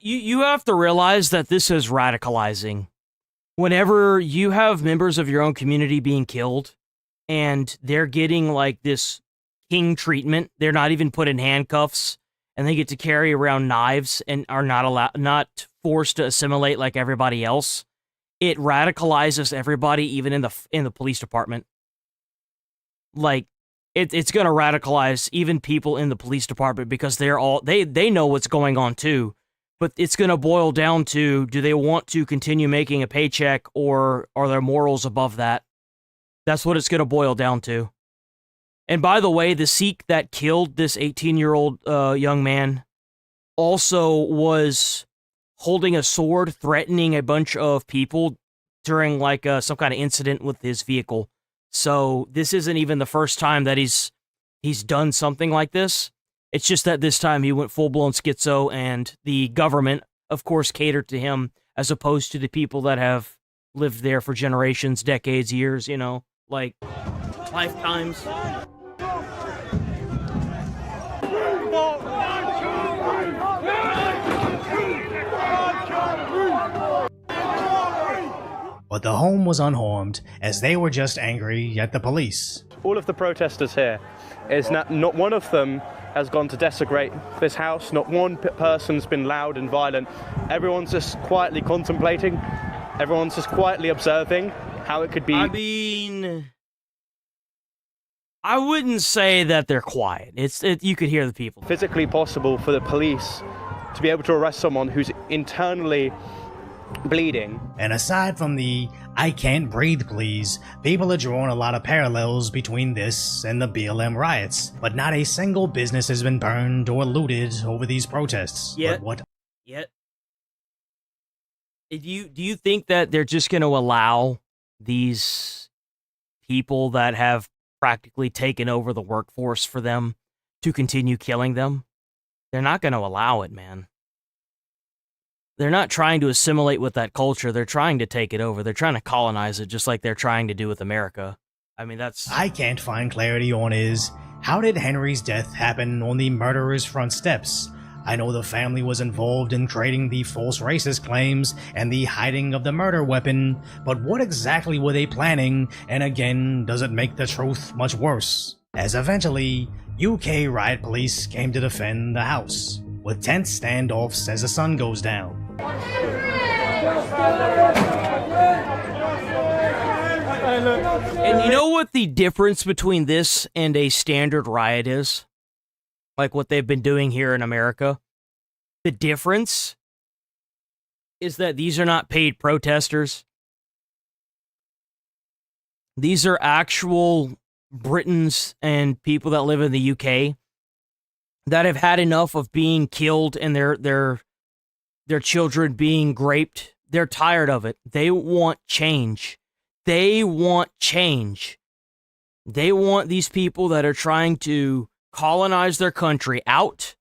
You have to realize that this is radicalizing. Whenever you have members of your own community being killed and they're getting like this king treatment, they're not even put in handcuffs and they get to carry around knives and are not forced to assimilate like everybody else, it radicalizes everybody, even in the police department. Like it's going to radicalize even people in the police department because they know what's going on too. But it's going to boil down to, do they want to continue making a paycheck, or are their morals above that? That's what it's going to boil down to. And by the way, the Sikh that killed this 18-year-old young man also was holding a sword, threatening a bunch of people during like some kind of incident with his vehicle. So this isn't even the first time that he's done something like this. It's just that this time he went full-blown schizo, and the government, of course, catered to him as opposed to the people that have lived there for generations, decades, years, like lifetimes. But the home was unharmed, as they were just angry at the police. All of the protesters here, not one of them has gone to desecrate this house. Not one person's been loud and violent. Everyone's just quietly contemplating. Everyone's just quietly observing how it could be. I mean, I wouldn't say that they're quiet. You could hear the people. Physically possible for the police to be able to arrest someone who's internally bleeding. And aside from the "I can't breathe please," people are drawing a lot of parallels between this and the BLM riots. But not a single business has been burned or looted over these protests. Yet. But what? Yet. Do you think that they're just going to allow these people that have practically taken over the workforce for them to continue killing them? They're not going to allow it, man. They're not trying to assimilate with that culture. They're trying to take it over. They're trying to colonize it, just like they're trying to do with America. I mean, that's... I can't find clarity on is, how did Henry's death happen on the murderer's front steps? I know the family was involved in creating the false racist claims and the hiding of the murder weapon, but what exactly were they planning? And again, does it make the truth much worse? As eventually, UK riot police came to defend the house, with tense standoffs as the sun goes down. And you know what the difference between this and a standard riot is? Like what they've been doing here in America? The difference is that these are not paid protesters. These are actual Britons and people that live in the UK that have had enough of being killed and their children being raped. They're tired of it. They want change. They want change. They want these people that are trying to colonize their country out,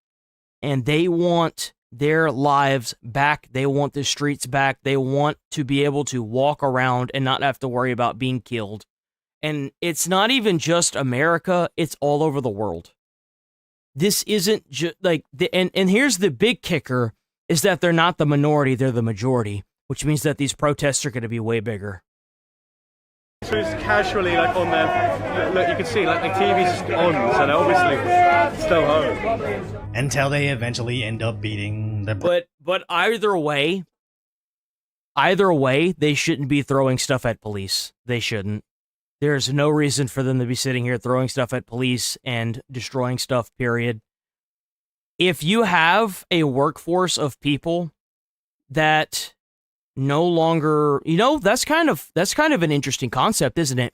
and they want their lives back. They want the streets back. They want to be able to walk around and not have to worry about being killed. And it's not even just America, it's all over the world. This isn't just like and here's the big kicker is that they're not the minority, they're the majority, which means that these protests are going to be way bigger. So it's casually like on their look, you can see like the TV's just on, so they're obviously still home. Until they eventually end up beating the... But either way, they shouldn't be throwing stuff at police. They shouldn't. There's no reason for them to be sitting here throwing stuff at police and destroying stuff, period. If you have a workforce of people that no longer, that's kind of an interesting concept, isn't it?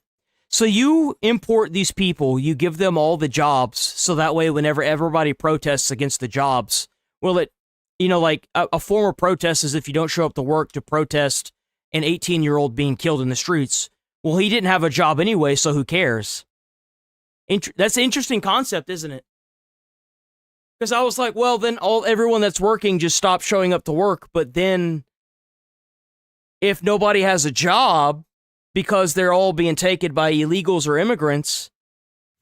So you import these people, you give them all the jobs, so that way whenever everybody protests against the jobs, like a form of protest is if you don't show up to work to protest an 18-year-old being killed in the streets. Well, he didn't have a job anyway, so who cares? That's an interesting concept, isn't it? Because I was like, well, then everyone that's working just stopped showing up to work, but then if nobody has a job because they're all being taken by illegals or immigrants,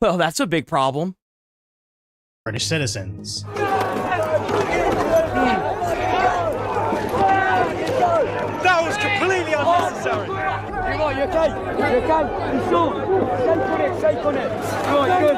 well, that's a big problem. British citizens. That was completely unnecessary. You right, you okay? You okay? You sure? Shake on it. Right, good.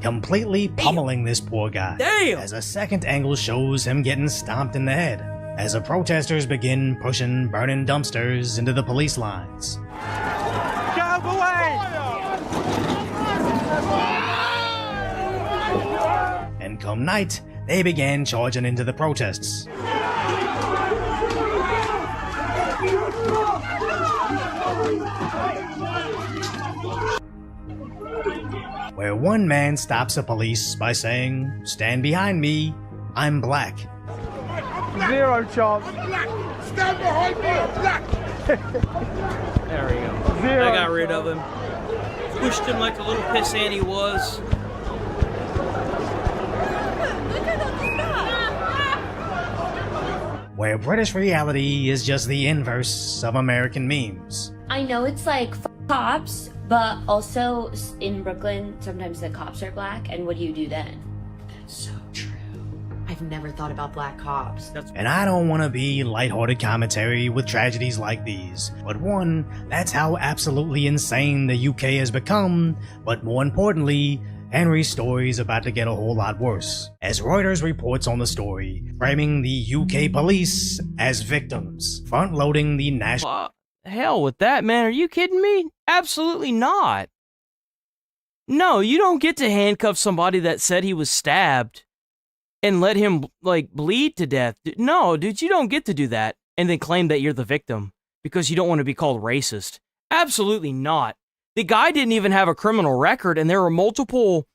Completely pummeling this poor guy. Damn! As a second angle shows him getting stomped in the head, as the protesters begin pushing burning dumpsters into the police lines. Get out of the way! And come night, they began charging into the protests. Where one man stops the police by saying, "Stand behind me, I'm black." Zero chance. Stand behind me, black! There we go. Zero. I got rid of him. Pushed him like a little pissant he was. Where British reality is just the inverse of American memes. I know it's like cops, but also in Brooklyn, sometimes the cops are black, and what do you do then? That's so true. I've never thought about black cops. And I don't want to be lighthearted commentary with tragedies like these, but one, that's how absolutely insane the UK has become, but more importantly, Henry's story is about to get a whole lot worse, as Reuters reports on the story, framing the UK police as victims, front-loading the national... Hell with that, man. Are you kidding me? Absolutely not. No, you don't get to handcuff somebody that said he was stabbed and let him, like, bleed to death. No, dude, you don't get to do that and then claim that you're the victim because you don't want to be called racist. Absolutely not. The guy didn't even have a criminal record, and there were multiple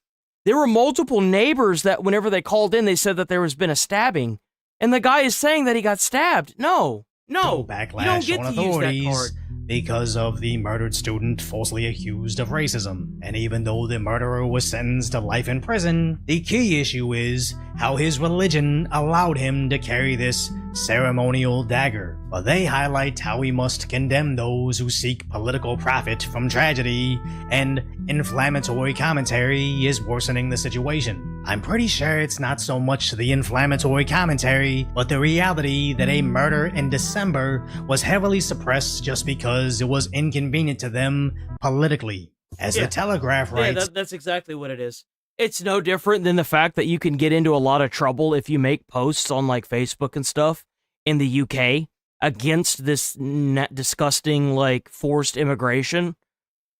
neighbors that whenever they called in, they said that there has been a stabbing, and the guy is saying that he got stabbed. No, backlash you don't get on to use that authorities card. because of the murdered student falsely accused of racism. And even though the murderer was sentenced to life in prison, the key issue is how his religion allowed him to carry this ceremonial dagger. But they highlight how we must condemn those who seek political profit from tragedy, and inflammatory commentary is worsening the situation. I'm pretty sure it's not so much the inflammatory commentary, but the reality that a murder in December was heavily suppressed just because it was inconvenient to them politically. As the Telegraph writes... Yeah, that's exactly what it is. It's no different than the fact that you can get into a lot of trouble if you make posts on like Facebook and stuff in the UK against this disgusting like forced immigration.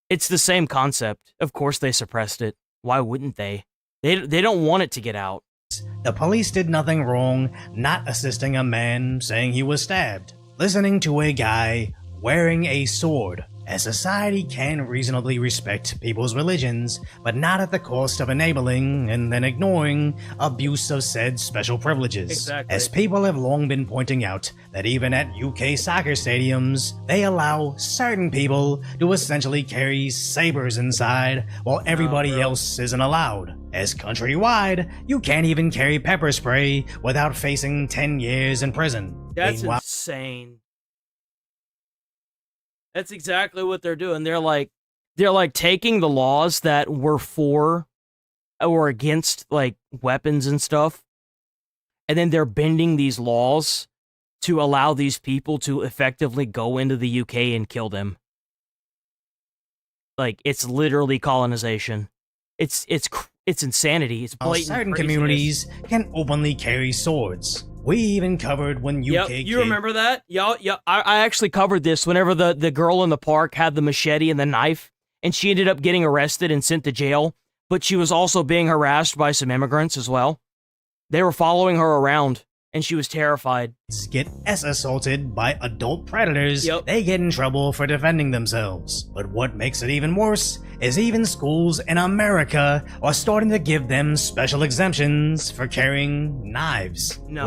It's the same concept. Of course they suppressed it. Why wouldn't they? They don't want it to get out. The police did nothing wrong not assisting a man saying he was stabbed, listening to a guy wearing a sword. As society can reasonably respect people's religions, but not at the cost of enabling and then ignoring abuse of said special privileges. Exactly. As people have long been pointing out that even at UK soccer stadiums, they allow certain people to essentially carry sabers inside while everybody else isn't allowed. As countrywide, you can't even carry pepper spray without facing 10 years in prison. That's insane. That's exactly what they're doing. They're like taking the laws that were for or against like weapons and stuff, and then they're bending these laws to allow these people to effectively go into the UK and kill them. Like, it's literally colonization. It's insanity. It's blatant certain craziness. Communities can openly carry swords. We even covered when UK you remember that? Yeah, I actually covered this whenever the girl in the park had the machete and the knife, and she ended up getting arrested and sent to jail, but she was also being harassed by some immigrants as well. They were following her around, and she was terrified. Get assaulted by adult predators, they get in trouble for defending themselves. But what makes it even worse is even schools in America are starting to give them special exemptions for carrying knives. No.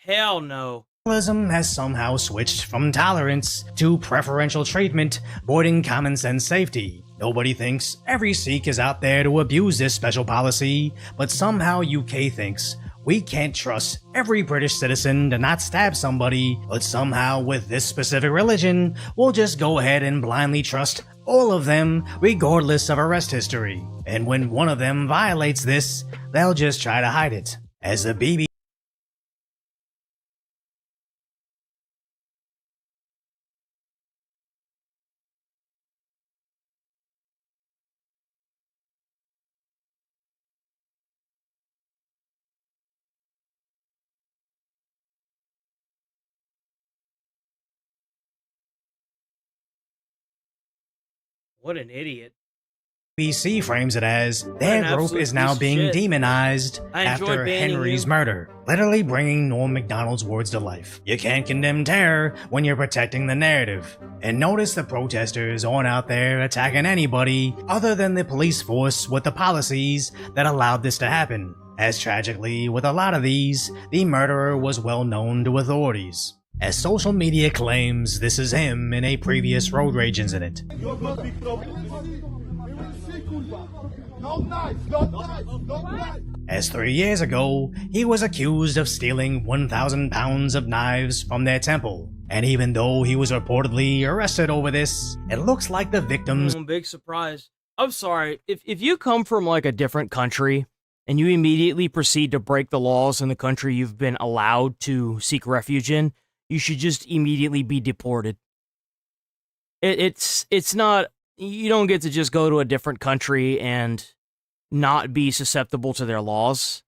Hell no. Liberalism has somehow switched from tolerance to preferential treatment, voiding common sense safety. Nobody thinks every Sikh is out there to abuse this special policy, but somehow UK thinks we can't trust every British citizen to not stab somebody, but somehow with this specific religion, we'll just go ahead and blindly trust all of them regardless of arrest history. And when one of them violates this, they'll just try to hide it. As the BBC What an idiot. BBC frames it as their group is now being demonized after Henry's murder, literally bringing Norm Macdonald's words to life. You can't condemn terror when you're protecting the narrative. And notice the protesters aren't out there attacking anybody other than the police force with the policies that allowed this to happen. As tragically, with a lot of these, the murderer was well known to authorities. As social media claims this is him in a previous road rage incident. as 3 years ago, he was accused of stealing 1,000 pounds of knives from their temple. And even though he was reportedly arrested over this, it looks like the victims... Big surprise. I'm sorry, if you come from like a different country and you immediately proceed to break the laws in the country you've been allowed to seek refuge in, you should just immediately be deported. It's not, you don't get to just go to a different country and not be susceptible to their laws.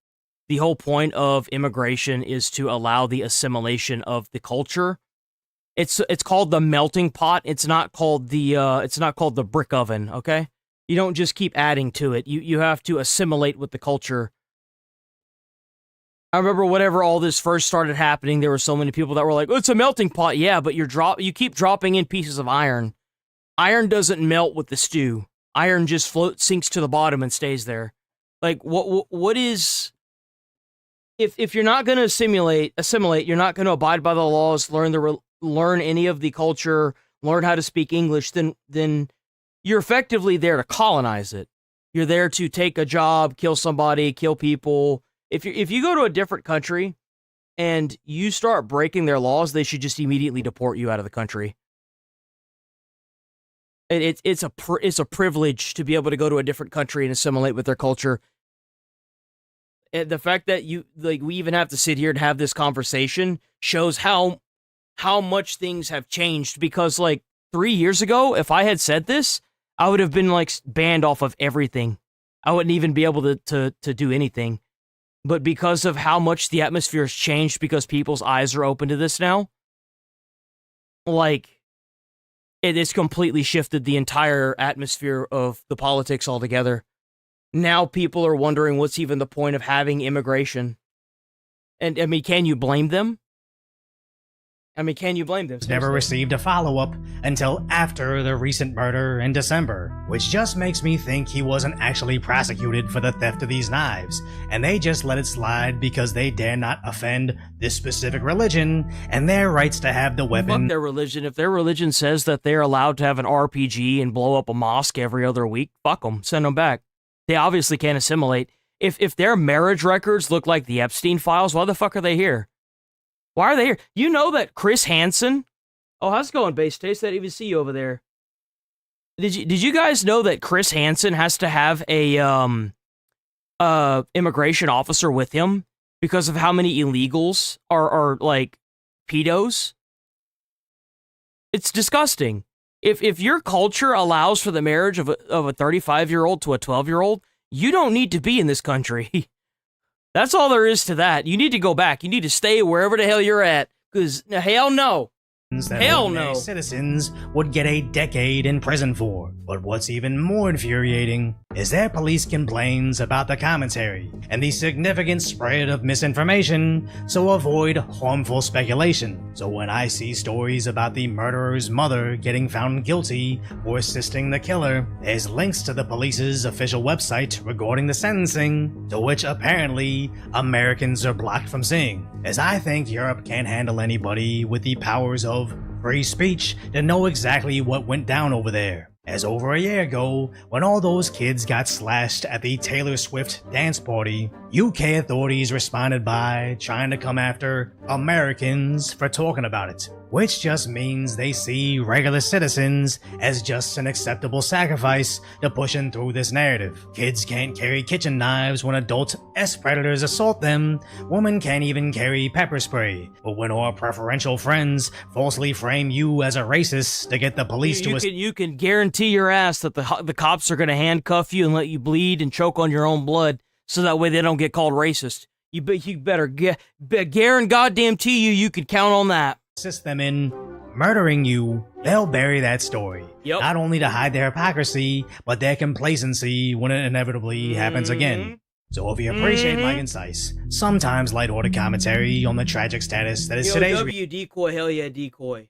The whole point of immigration is to allow the assimilation of the culture. It's called the melting pot. It's not called the brick oven, okay? You don't just keep adding to it. You have to assimilate with the culture. I remember whenever all this first started happening, there were so many people that were like, "Oh, it's a melting pot." Yeah, but you keep dropping in pieces of iron. Iron doesn't melt with the stew. Iron just sinks to the bottom and stays there. Like, what is... If you're not going to assimilate, you're not going to abide by the laws, learn any of the culture, learn how to speak English, then you're effectively there to colonize it. You're there to take a job, kill somebody, kill people. If you go to a different country and you start breaking their laws, they should just immediately deport you out of the country. It's a privilege to be able to go to a different country and assimilate with their culture. And the fact that we even have to sit here and have this conversation shows how much things have changed. Because 3 years ago, if I had said this, I would have been banned off of everything. I wouldn't even be able to do anything. But because of how much the atmosphere has changed, because people's eyes are open to this now, it has completely shifted the entire atmosphere of the politics altogether. Now people are wondering what's even the point of having immigration. And, I mean, can you blame them? Never received a follow-up until after the recent murder in December, which just makes me think he wasn't actually prosecuted for the theft of these knives, and they just let it slide because they dare not offend this specific religion and their rights to have the weapon. Fuck their religion. If their religion says that they're allowed to have an RPG and blow up a mosque every other week, fuck them. Send them back. They obviously can't assimilate. If their marriage records look like the Epstein files, why the fuck are they here? Why are they here? You know that Chris Hansen... Oh, how's it going, Base Taste? I didn't even see you over there. Did you guys know that Chris Hansen has to have a immigration officer with him because of how many illegals are pedos? It's disgusting. If your culture allows for the marriage of a 35-year-old to a 12-year-old, you don't need to be in this country. That's all there is to that. You need to go back. You need to stay wherever the hell you're at. Because hell no. Hell no. Citizens would get a decade in prison for. But what's even more infuriating is their police complains about the commentary and the significant spread of misinformation, so avoid harmful speculation. So when I see stories about the murderer's mother getting found guilty for assisting the killer, there's links to the police's official website regarding the sentencing, to which apparently Americans are blocked from seeing, as I think Europe can't handle anybody with the powers of free speech to know exactly what went down over there. As over a year ago, when all those kids got slashed at the Taylor Swift dance party, UK authorities responded by trying to come after Americans for talking about it, which just means they see regular citizens as just an acceptable sacrifice to pushing through this narrative. Kids can't carry kitchen knives when adult predators assault them. Women can't even carry pepper spray. But when our preferential friends falsely frame you as a racist to get the police you can guarantee your ass that the cops are going to handcuff you and let you bleed and choke on your own blood, so that way they don't get called racist. You better guarantee you can count on that. Assist them in murdering you, they'll bury that story. Yep. Not only to hide their hypocrisy, but their complacency when it inevitably happens again. So if you appreciate my concise, sometimes lighthearted commentary on the tragic status that is today's... W decoy, hell yeah, decoy.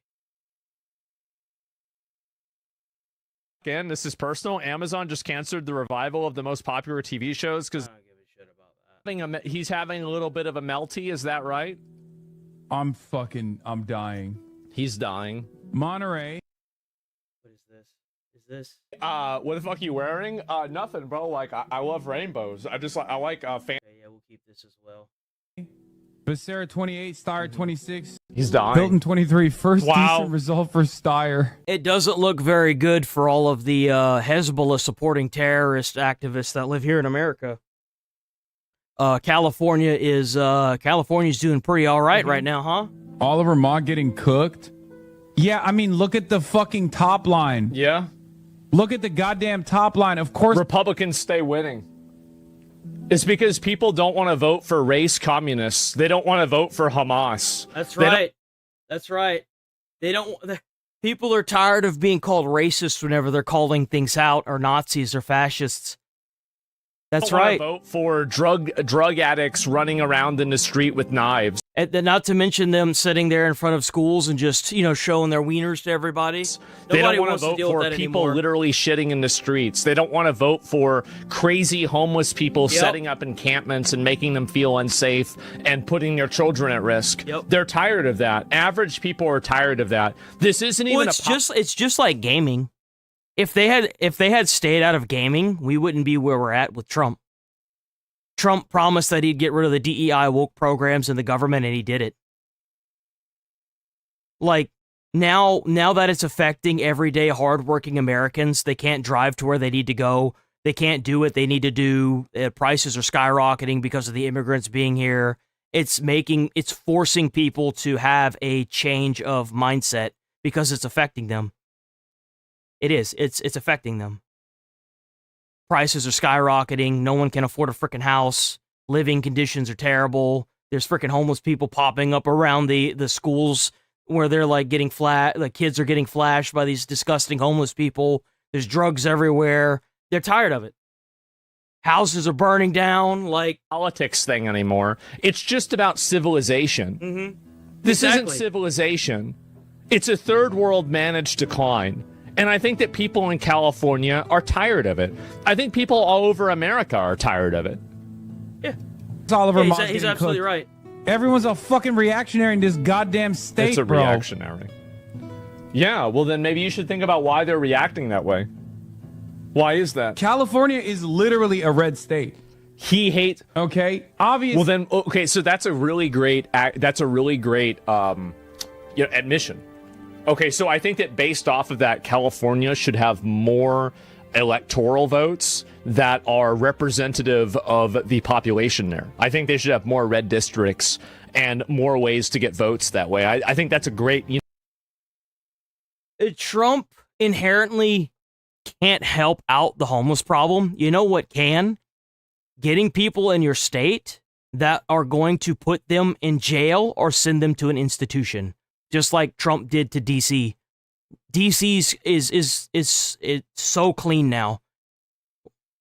Again, this is personal. Amazon just canceled the revival of the most popular TV shows because he's having a little bit of a melty. Is that right? I'm dying. He's dying. Monterey. What is this? Is this? What the fuck are you wearing? Nothing, bro. Like, I love rainbows. I like fan. Okay, yeah, we'll keep this as well. Becerra 28, Steyer 26. He's dying. Hilton 23, first Wow. decent result for Steyer. It doesn't look very good for all of the Hezbollah supporting terrorist activists that live here in America. California's doing pretty all right right now, huh? Oliver Ma getting cooked. Yeah, I mean, look at the fucking top line. Yeah. Look at the goddamn top line. Of course, Republicans stay winning. It's because people don't want to vote for race communists. They don't want to vote for Hamas. That's right. That's right. People are tired of being called racist whenever they're calling things out, or Nazis or fascists. That's right. Vote for drug addicts running around in the street with knives. And then not to mention them sitting there in front of schools and just, showing their wieners to everybody. They Nobody don't want wants to vote deal with for that people anymore. literally shitting in the streets. They don't want to vote for crazy homeless people setting up encampments and making them feel unsafe and putting their children at risk. They're tired of that. Average people are tired of that. This isn't even it's just like gaming. If they had stayed out of gaming, we wouldn't be where we're at with Trump. Trump promised that he'd get rid of the DEI woke programs in the government, and he did it. Like, now that it's affecting everyday hardworking Americans, they can't drive to where they need to go. They can't do what they need to do. Prices are skyrocketing because of the immigrants being here. It's forcing people to have a change of mindset because it's affecting them. It is. It's affecting them. Prices are skyrocketing. No one can afford a freaking house. Living conditions are terrible. There's freaking homeless people popping up around the schools where they're like getting kids are getting flashed by these disgusting homeless people. There's drugs everywhere. They're tired of it. Houses are burning down. Like, politics thing anymore. It's just about civilization. Mm-hmm. This isn't civilization. It's a third world managed decline. And I think that people in California are tired of it. I think people all over America are tired of it. Yeah. It's Oliver Ma he's absolutely right. Everyone's a fucking reactionary in this goddamn state, It's a bro. reactionary. Yeah, well then maybe you should think about why they're reacting that way. Why is that? California is literally a red state. He hates. Okay, obvious. Well then, okay, so that's a really great. Admission. Okay, so I think that based off of that, California should have more electoral votes that are representative of the population there. I think they should have more red districts and more ways to get votes that way. I think that's a great. Trump inherently can't help out the homeless problem. You know what can? Getting people in your state that are going to put them in jail or send them to an institution. Just like Trump did to DC. DC's is so clean now.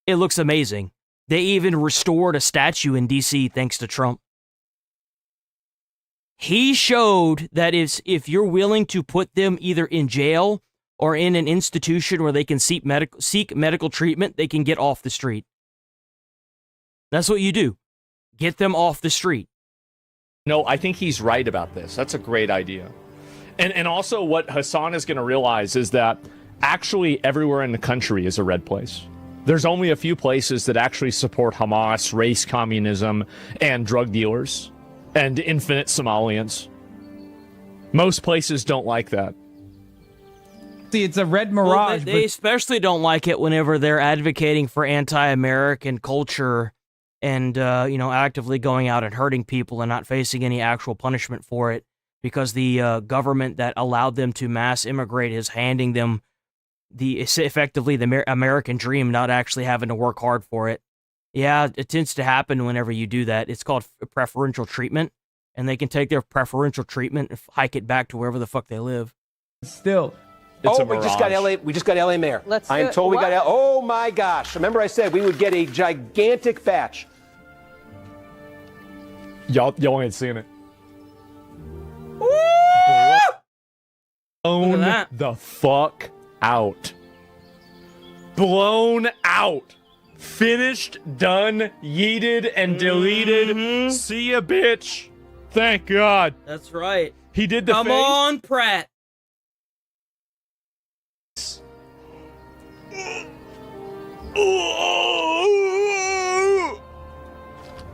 It looks amazing. They even restored a statue in DC thanks to Trump. He showed that if you're willing to put them either in jail or in an institution where they can seek medical treatment, they can get off the street. That's what you do. Get them off the street. No, I think he's right about this. That's a great idea. And also what Hassan is going to realize is that actually everywhere in the country is a red place. There's only a few places that actually support Hamas, race communism, and drug dealers, and infinite Somalians. Most places don't like that. See, it's a red mirage. Well, they especially don't like it whenever they're advocating for anti-American culture and, actively going out and hurting people and not facing any actual punishment for it. Because the government that allowed them to mass immigrate is handing them effectively the American dream, not actually having to work hard for it. Yeah, it tends to happen whenever you do that. It's called preferential treatment, and they can take their preferential treatment and hike it back to wherever the fuck they live. Still, we just got LA. We just got LA mayor. I am told we got. Oh my gosh! Remember, I said we would get a gigantic batch. Y'all ain't seeing it. Blown the fuck out. Blown out. Finished, done, yeeted, and deleted. See ya, bitch. Thank God. That's right. He did the Come face. on, Pratt.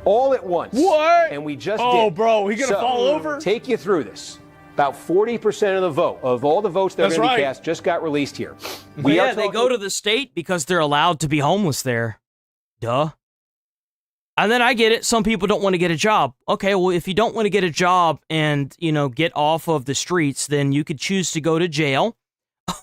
All at once. What? And we just Oh, did. bro, he gonna fall over? Take you through this. About 40% of the vote, of all the votes that are That's going to be right. cast, just got released here. Yeah, they go to the state because they're allowed to be homeless there. Duh. And then I get it. Some people don't want to get a job. Okay, well, if you don't want to get a job and, get off of the streets, then you could choose to go to jail,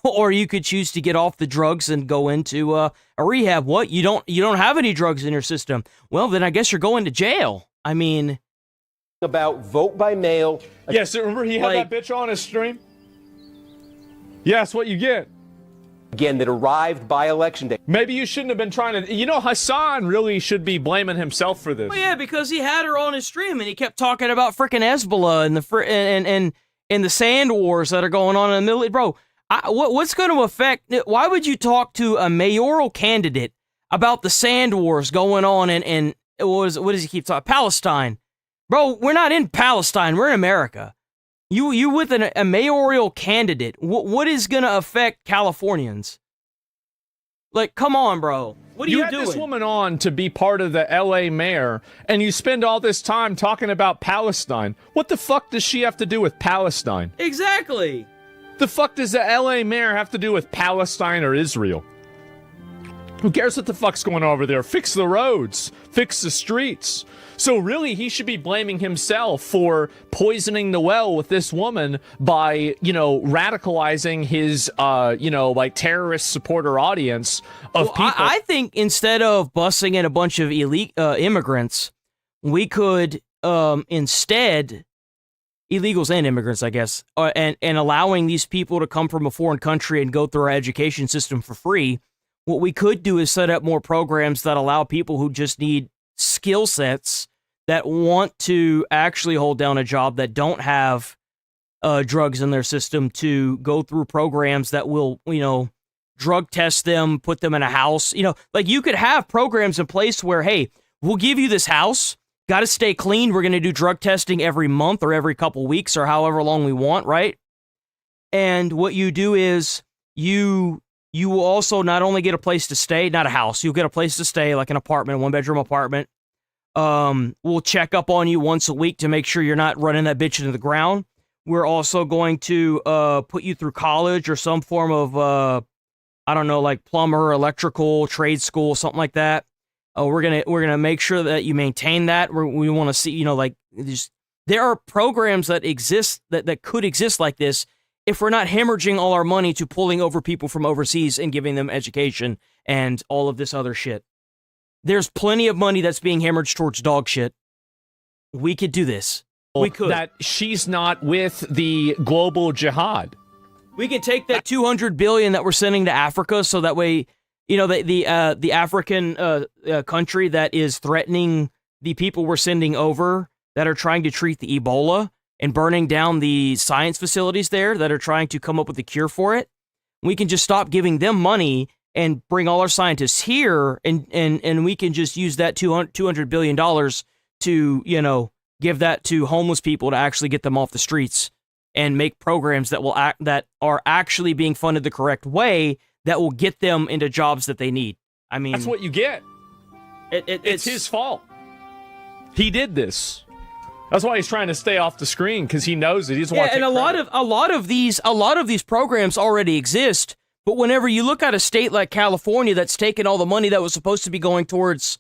or you could choose to get off the drugs and go into a rehab. What? You don't have any drugs in your system. Well, then I guess you're going to jail. I mean, about vote by mail. Yes, remember he had that bitch on his stream? Yes, what you get. Again, that arrived by election day. Maybe you shouldn't have been trying to. Hassan really should be blaming himself for this. well, yeah, because he had her on his stream and he kept talking about freaking Hezbollah and the sand wars that are going on in the Middle East. Bro, what's going to affect? Why would you talk to a mayoral candidate about the sand wars going on in what does he keep talking? Palestine, bro. We're not in Palestine. We're in America. You with a mayoral candidate, what is going to affect Californians? Like, come on, bro. What are you doing? You had this woman on to be part of the LA mayor, and you spend all this time talking about Palestine. What the fuck does she have to do with Palestine? Exactly. The fuck does the LA mayor have to do with Palestine or Israel? Who cares what the fuck's going on over there? Fix the roads. Fix the streets. So really, he should be blaming himself for poisoning the well with this woman by, radicalizing his, terrorist supporter audience of people. I think instead of busing in a bunch of immigrants, we could instead, illegals and immigrants, I guess, and allowing these people to come from a foreign country and go through our education system for free. What we could do is set up more programs that allow people who just need skill sets that want to actually hold down a job that don't have drugs in their system to go through programs that will, drug test them, put them in a house. Like you could have programs in place where, hey, we'll give you this house, got to stay clean. We're going to do drug testing every month or every couple weeks or however long we want, right? And what you do is you will also not only get a place to stay, not a house, you'll get a place to stay, like an apartment, 1-bedroom apartment. We'll check up on you once a week to make sure you're not running that bitch into the ground. We're also going to put you through college or some form of like plumber, electrical, trade school, something like that. We're gonna make sure that you maintain that. We want to see, there are programs that exist that could exist like this if we're not hemorrhaging all our money to pulling over people from overseas and giving them education and all of this other shit. There's plenty of money that's being hemorrhaged towards dog shit. We could do this. We could. That she's not with the global jihad. We can take that $200 billion that we're sending to Africa, so that way, the African country that is threatening the people we're sending over that are trying to treat the Ebola and burning down the science facilities there that are trying to come up with a cure for it. We can just stop giving them money and bring all our scientists here, and we can just use that $200 billion to, give that to homeless people to actually get them off the streets and make programs that are actually being funded the correct way that will get them into jobs that they need. I mean, that's what you get. It's his fault. He did this. That's why he's trying to stay off the screen, because he knows it. He doesn't want to. And a lot of these programs already exist. But whenever you look at a state like California that's taken all the money that was supposed to be going towards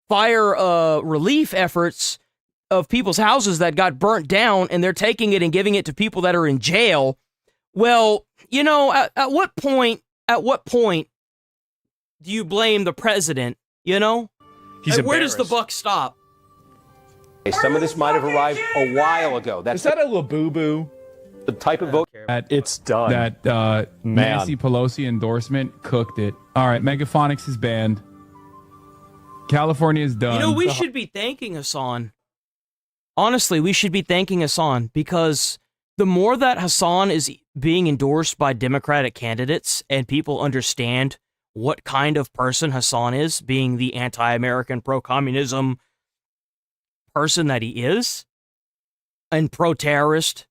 fire relief efforts of people's houses that got burnt down, and they're taking it and giving it to people that are in jail, well, at what point do you blame the president? Where does the buck stop? Some of this might have arrived a while ago. Is that a Labubu? The type of vote. It's done. That Nancy Pelosi endorsement cooked it. All right, Megaphonics is banned. California is done. We should be thanking Hassan. Honestly, we should be thanking Hassan, because the more that Hassan is being endorsed by Democratic candidates and people understand what kind of person Hassan is, being the anti-American, pro-communism person that he is, and pro-terrorist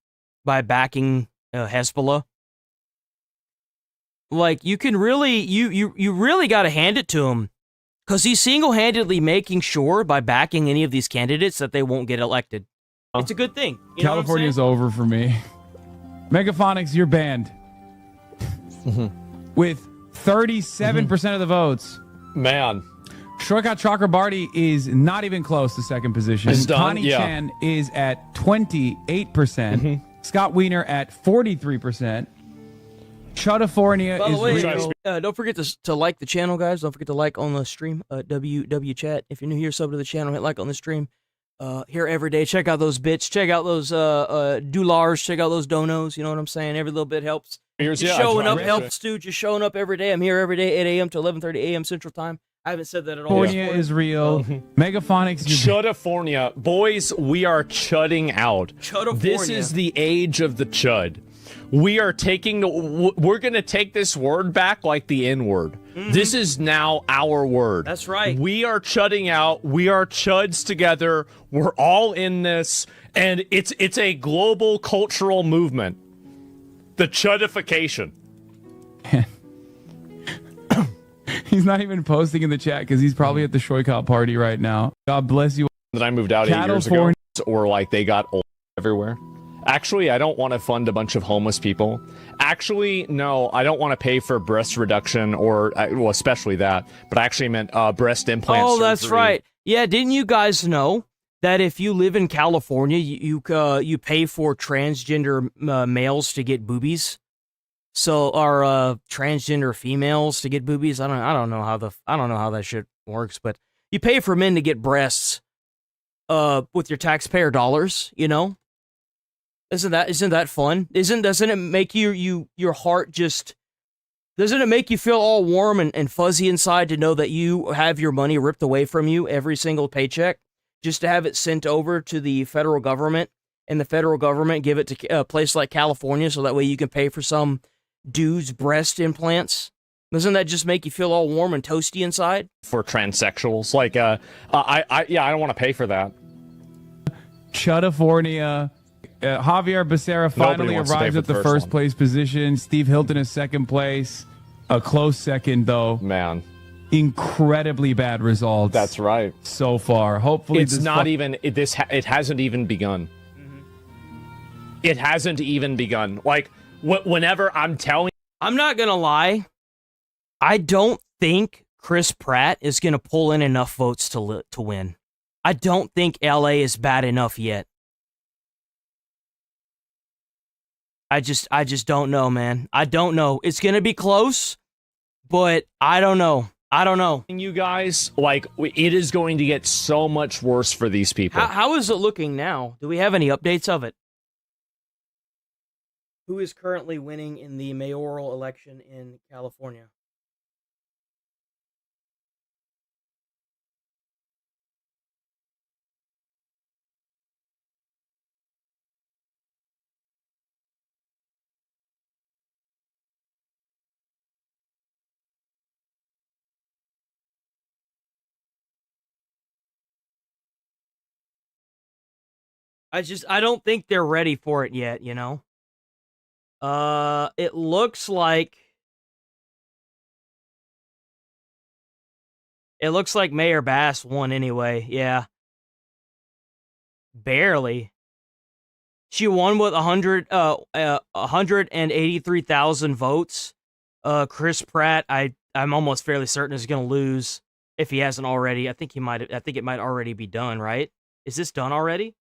by backing Hezbollah, Like, you can really, you really got to hand it to him, because he's single-handedly making sure by backing any of these candidates that they won't get elected. It's a good thing. You know what I'm California's saying? over for me. Megaphonics, you're banned. With 37% of the votes. Man. Shortcut Chakrabarty is not even close to second position. It's done, Connie yeah. Chan is at 28%. Scott Wiener at 43%. Chudafornia By the is way, real. don't forget to like the channel, guys. Don't forget to like on the stream, WW chat. If you're new here, sub to the channel, hit like on the stream. Here every day. Check out those bits. Check out those dollars. Check out those donos. You know what I'm saying? Every little bit helps. Just showing up helps, dude. Just showing up every day. I'm here every day, 8 a.m. to 11:30 a.m. Central Time. I haven't said that at all. California is real. Megaphonics. Chudafornia. Boys, we are chudding out. Chudafornia. This is the age of the chud. We are we're going to take this word back like the N-word. This is now our word. That's right. We are chudding out. We are chuds together. We're all in this. And it's a global cultural movement. The chudification. He's not even posting in the chat because he's probably at the Shoycott party right now. God bless you. That I moved out 8 years ago. Or like they got old everywhere. Actually, I don't want to fund a bunch of homeless people. Actually, no, I don't want to pay for breast reduction or, well, especially that. But I actually meant breast implant surgery. that's right. Yeah, didn't you guys know that if you live in California, you pay for transgender males to get boobies? So, or transgender females to get boobies? I don't know how that shit works, but you pay for men to get breasts with your taxpayer dollars, you know? Isn't that fun? Doesn't it make your heart just, doesn't it make you feel all warm and fuzzy inside to know that you have your money ripped away from you every single paycheck, just to have it sent over to the federal government, and the federal government give it to a place like California so that way you can pay for some dude's breast implants? Doesn't that just make you feel all warm and toasty inside? For transsexuals. Like, I don't want to pay for that. Chudafornia. Javier Becerra finally arrives at the first place position. Steve Hilton is second place. A close second, though. Man. Incredibly bad results. That's right. So far. Hopefully it's not even, it hasn't even begun. It hasn't even begun. Like, whenever I'm telling... I'm not going to lie. I don't think Chris Pratt is going to pull in enough votes to win. I don't think LA is bad enough yet. I just don't know, man. I don't know. It's going to be close, but I don't know. I don't know. You guys, like, it is going to get so much worse for these people. How is it looking now? Do we have any updates of it? Who is currently winning in the mayoral election in California? I don't think they're ready for it yet, you know? It looks like Mayor Bass won anyway, yeah. Barely. She won with 183,000 votes. Chris Pratt, I'm almost fairly certain is going to lose if he hasn't already. I think it might already be done, right? Is this done already?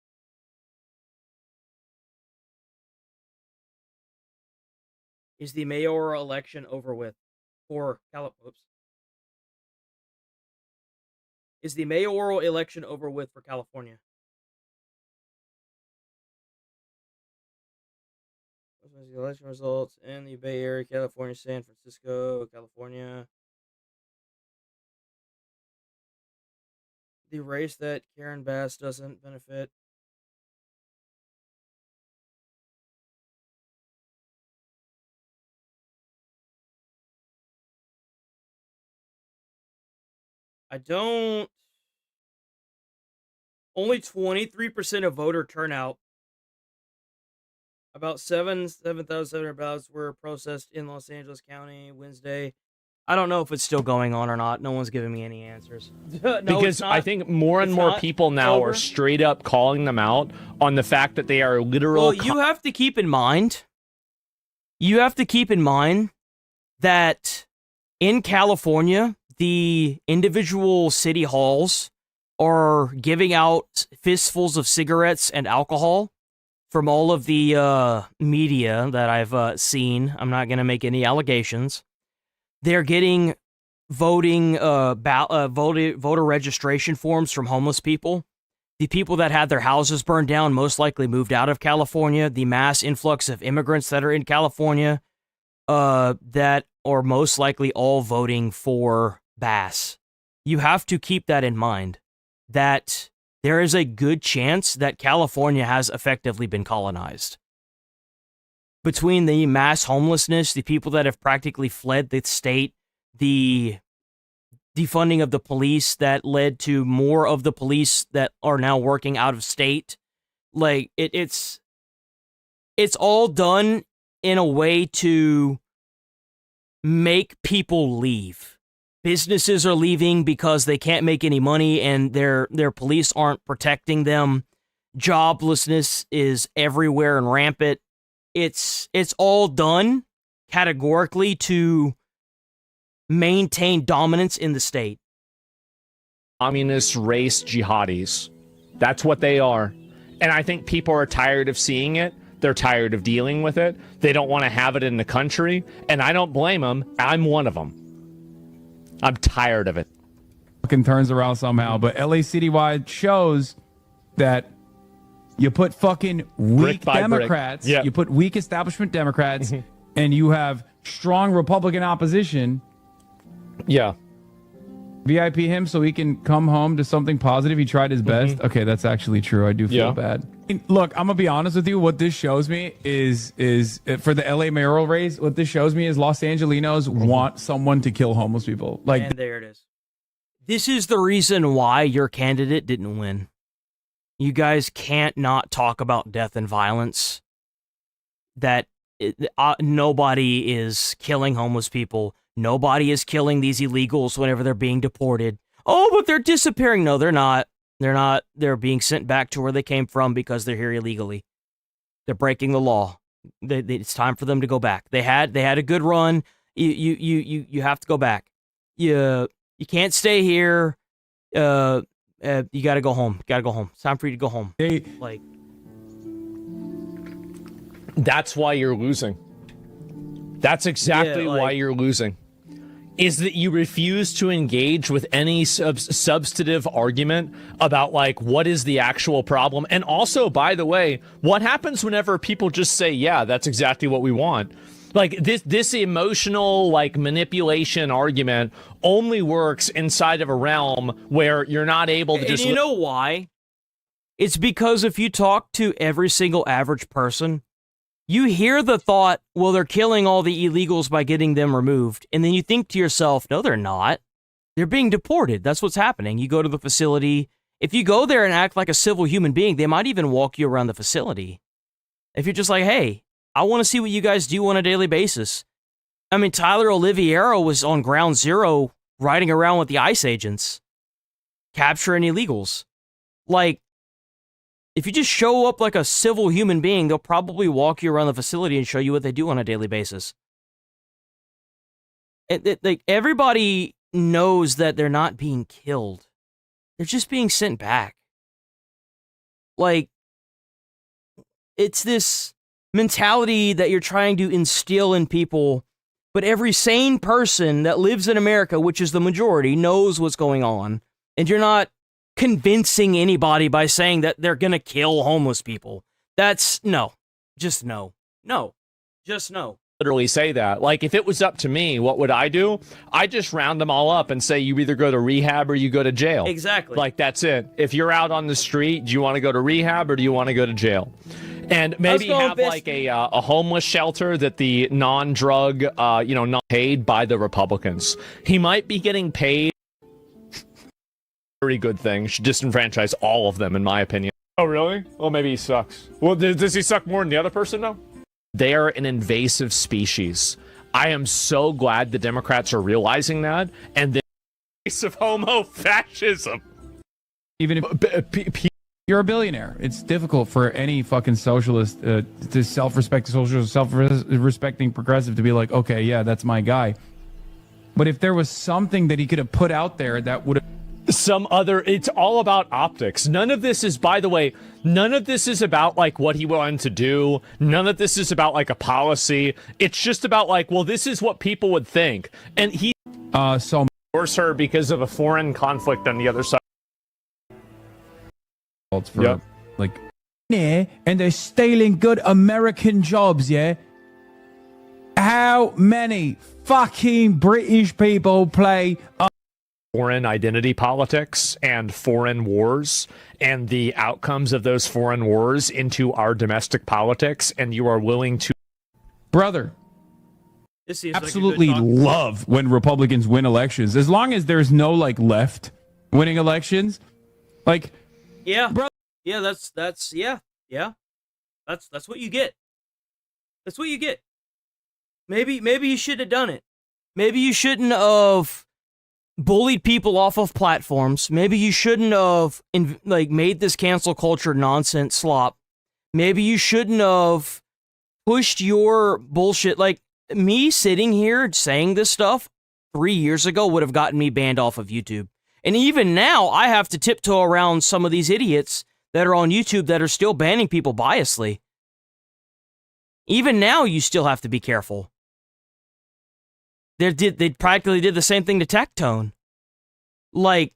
Is the mayoral election over with for Is the mayoral election over with for California? The election results in the Bay Area, California, San Francisco, California. The race that Karen Bass doesn't benefit. Only 23% of voter turnout About 7,700 ballots were processed in Los Angeles County Wednesday. I don't know if it's still going on or not. No one's giving me any answers. No, because I think more and more people now are straight up calling them out on the fact that they are literal. Well, you have to keep in mind. You have to keep in mind that in California, the individual city halls are giving out fistfuls of cigarettes and alcohol. From all of the media that I've seen, I'm not going to make any allegations. They're getting voter registration forms from homeless people. The people that had their houses burned down most likely moved out of California. The mass influx of immigrants that are in California that are most likely all voting for Bass. You have to keep that in mind, that there is a good chance that California has effectively been colonized. Between the mass homelessness, the people that have practically fled the state, the defunding of the police that led to more of the police that are now working out of state, like it's all done in a way to make people leave. Businesses are leaving because they can't make any money and their police aren't protecting them. Joblessness is everywhere and rampant. It's all done categorically to maintain dominance in the state. Communist race jihadis. That's what they are. And I think people are tired of seeing it. They're tired of dealing with it. They don't want to have it in the country. And I don't blame them. I'm one of them. I'm tired of it. Fucking turns around somehow, but LA citywide shows that you put fucking weak Democrats, you put weak establishment Democrats, and you have strong Republican opposition. Yeah. VIP him so he can come home to something positive. He tried his best. Okay, that's actually true. I do feel bad. Look, I'm gonna be honest with you. What this shows me is for the LA mayoral race. What this shows me is Los Angelinos want someone to kill homeless people. Like, and there it is. This is the reason why your candidate didn't win. You guys can't not talk about death and violence. That nobody is killing homeless people. Nobody is killing these illegals whenever they're being deported. Oh, but they're disappearing. No, they're not. They're not. They're being sent back to where they came from because they're here illegally. They're breaking the law. It's time for them to go back. They had a good run. You have to go back. You can't stay here. You got to go home. Got to go home. It's time for you to go home. That's why you're losing. That's exactly why you're losing. Is that you refuse to engage with any substantive argument about, like, what is the actual problem? And also, by the way, what happens whenever people just say, yeah, that's exactly what we want? Like, this emotional, like, manipulation argument only works inside of a realm where you're not able to just... And you know why? It's because if you talk to every single average person, you hear the thought, well, they're killing all the illegals by getting them removed. And then you think to yourself, no, they're not. They're being deported. That's what's happening. You go to the facility. If you go there and act like a civil human being, they might even walk you around the facility. If you're just like, hey, I want to see what you guys do on a daily basis. I mean, Tyler Oliveira was on ground zero riding around with the ICE agents, capturing illegals. Like, if you just show up like a civil human being, they'll probably walk you around the facility and show you what they do on a daily basis. Like, everybody knows that they're not being killed. They're just being sent back. Like, it's this mentality that you're trying to instill in people, but every sane person that lives in America, which is the majority, knows what's going on. And you're not convincing anybody by saying that they're gonna kill homeless people. That's no. Just no. No. Just no. Literally say that. Like, if it was up to me, what would I do? I just round them all up and say you either go to rehab or you go to jail. Exactly. Like, that's it. If you're out on the street, do you want to go to rehab or do you want to go to jail? And maybe have like a homeless shelter that the non-drug, not paid by the Republicans. He might be getting paid. Very good thing. Should disenfranchise all of them, in my opinion. Oh, really? Well, maybe he sucks. Well, does he suck more than the other person, though? They are an invasive species. I am so glad the Democrats are realizing that, and the face of homo-fascism. Even if you're a billionaire, it's difficult for any fucking socialist, to self-respecting progressive to be like, okay, yeah, that's my guy. But if there was something that he could have put out there that would have... It's all about optics. None of this is, by the way, none of this is about like what he wanted to do. None of this is about like a policy. It's just about like, well, this is what people would think. And he forced her because of a foreign conflict on the other side. For like, yeah, and they're stealing good American jobs, yeah? How many fucking British people play... foreign identity politics and foreign wars and the outcomes of those foreign wars into our domestic politics, and you are willing to... Brother, this seems absolutely like love when Republicans win elections. As long as there's no, like, left winning elections, like... Yeah, yeah, that's That's what you get. That's what you get. Maybe you should have done it. Maybe you shouldn't have bullied people off of platforms. Maybe you shouldn't have made this cancel culture nonsense slop. Maybe you shouldn't have pushed your bullshit. Like, me sitting here saying this stuff 3 years ago would have gotten me banned off of YouTube. And even now, I have to tiptoe around some of these idiots that are on YouTube that are still banning people biasly. Even now, you still have to be careful. They practically did the same thing to Tectone. Like,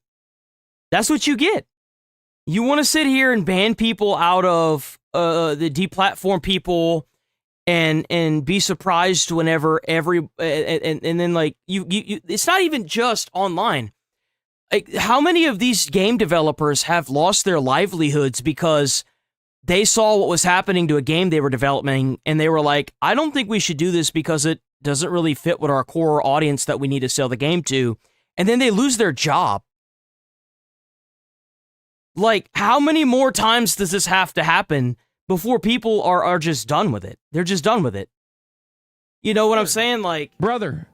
that's what you get. You want to sit here and ban people out of the deplatform people and be surprised whenever and then like you it's not even just online. Like, how many of these game developers have lost their livelihoods because they saw what was happening to a game they were developing and they were like, I don't think we should do this because it doesn't really fit with our core audience that we need to sell the game to, and then they lose their job. Like, how many more times does this have to happen before people are just done with it? They're just done with it. You know what I'm saying? Like, brother.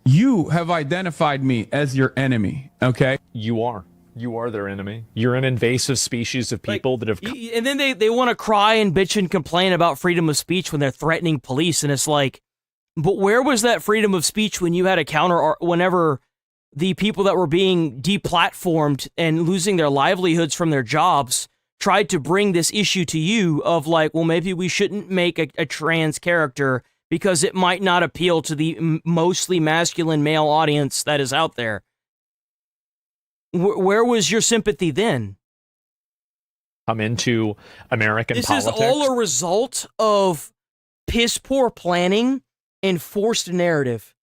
You have identified me as your enemy, okay? You are their enemy. You're an invasive species of people that have... And then they want to cry and bitch and complain about freedom of speech when they're threatening police, and it's like, but where was that freedom of speech when you had a counter, whenever the people that were being deplatformed and losing their livelihoods from their jobs tried to bring this issue to you of like, well, maybe we shouldn't make a trans character because it might not appeal to the mostly masculine male audience that is out there. Where was your sympathy then? Come into American politics. This is all a result of piss poor planning and forced narrative.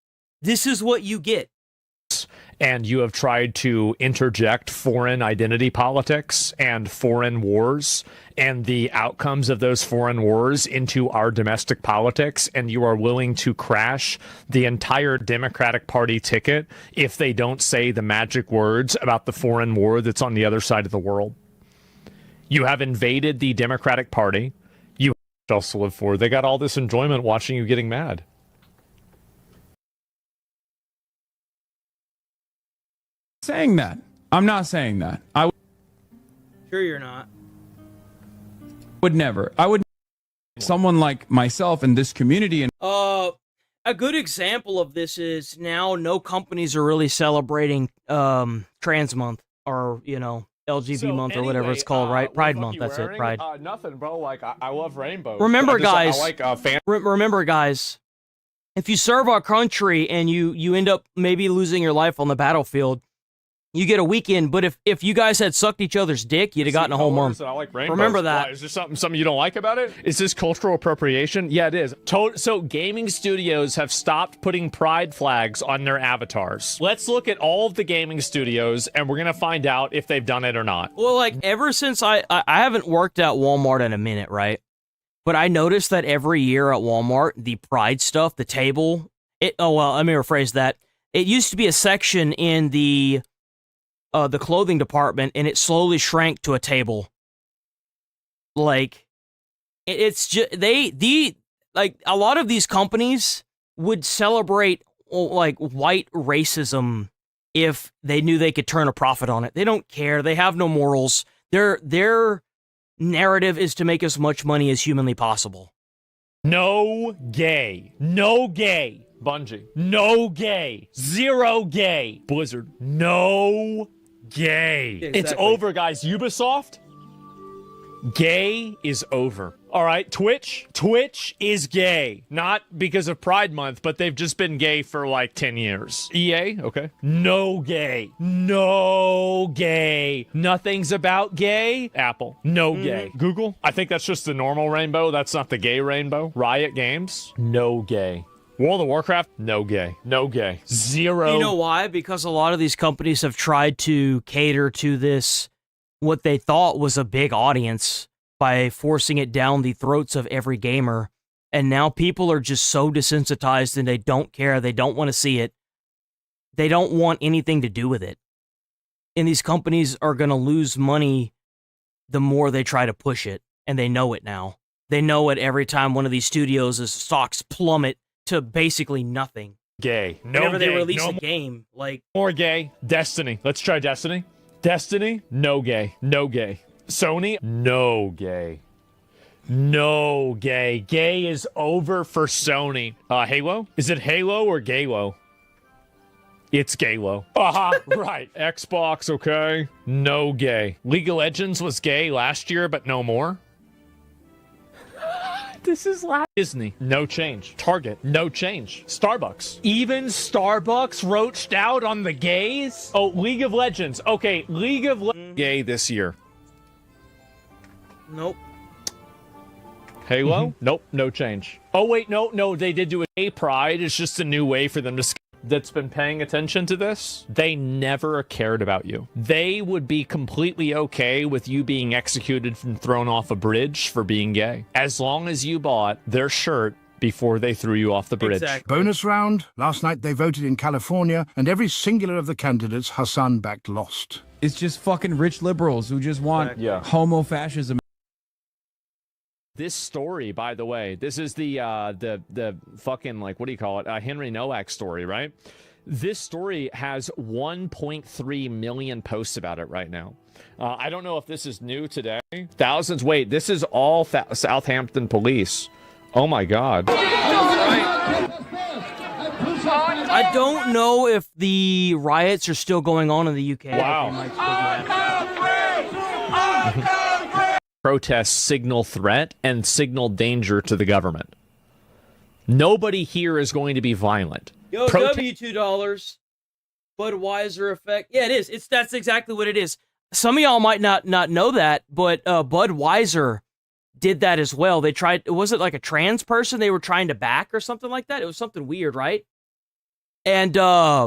This is what you get. And you have tried to interject foreign identity politics and foreign wars and the outcomes of those foreign wars into our domestic politics, and you are willing to crash the entire Democratic Party ticket if they don't say the magic words about the foreign war that's on the other side of the world. You have invaded the Democratic Party. You else to live for. They got all this enjoyment watching you getting mad. Saying that. I'm not saying that. Sure you're not. Would never. I would someone like myself in this community and a good example of this is now no companies are really celebrating trans month or, you know, LGBT month or whatever it's called, right? Pride month, that's it, Pride. Nothing, bro. Like, I love rainbows. Remember, guys, remember, guys, if you serve our country and you end up maybe losing your life on the battlefield, you get a weekend, but if you guys had sucked each other's dick, you'd have gotten a whole month. Remember that. Why? Is there something you don't like about it? Is this cultural appropriation? Yeah, it is. So gaming studios have stopped putting pride flags on their avatars. Let's look at all of the gaming studios, and we're going to find out if they've done it or not. Well, like, ever since I haven't worked at Walmart in a minute, right? But I noticed that every year at Walmart, the pride stuff, the table, let me rephrase that. It used to be a section in the the clothing department, and it slowly shrank to a table. Like, it's just like a lot of these companies would celebrate like white racism if they knew they could turn a profit on it. They don't care. They have no morals. Their narrative is to make as much money as humanly possible. No gay. No gay. Bungie. No gay. Zero gay. Blizzard. No gay. Exactly. It's over, guys. Ubisoft, gay is over. All right, Twitch is gay. Not because of Pride Month, but they've just been gay for like 10 years. EA, okay. No gay. No gay. Nothing's about gay. Apple, no gay. Google, I think that's just the normal rainbow. That's not the gay rainbow. Riot Games, no gay. World of Warcraft, no gay. No gay. Zero. You know why? Because a lot of these companies have tried to cater to this, what they thought was a big audience, by forcing it down the throats of every gamer. And now people are just so desensitized and they don't care. They don't want to see it. They don't want anything to do with it. And these companies are going to lose money the more they try to push it. And they know it now. They know it every time one of these studios' stocks plummet to basically nothing. Gay. No Whenever gay. they release no a game, like... More gay. Destiny. Let's try Destiny. Destiny, no gay. No gay. Sony, no gay. No gay. Gay is over for Sony. Halo? Is it Halo or Galo? It's Galo. Right. Xbox, okay. No gay. League of Legends was gay last year, but no more. This is last. Disney, no change. Target, no change. Starbucks. Even Starbucks roached out on the gays? Oh, League of Legends. Okay, League of Legends. Gay this year. Nope. Halo? Nope, no change. Oh, wait, no, they did do a gay pride. It's just a new way for them to... That's been paying attention to this. They never cared about you. They would be completely okay with you being executed and thrown off a bridge for being gay, as long as you bought their shirt before they threw you off the bridge. Exactly. Bonus round. Last night they voted in California, and every singular of the candidates Hassan-backed lost. It's just fucking rich liberals who just want homo-fascism. This story, by the way, this is the fucking, like, what do you call it? Henry Nowak story, right? This story has 1.3 million posts about it right now. I don't know if this is new today. Thousands. Wait, this is all Southampton police. Oh my God. I don't know if the riots are still going on in the UK. Wow. Protests signal threat and signal danger to the government. Nobody here is going to be violent. Yo, $2. Budweiser effect. Yeah, it is. That's exactly what it is. Some of y'all might not know that, but Budweiser did that as well. They tried. Was it like a trans person they were trying to back or something like that? It was something weird, right? And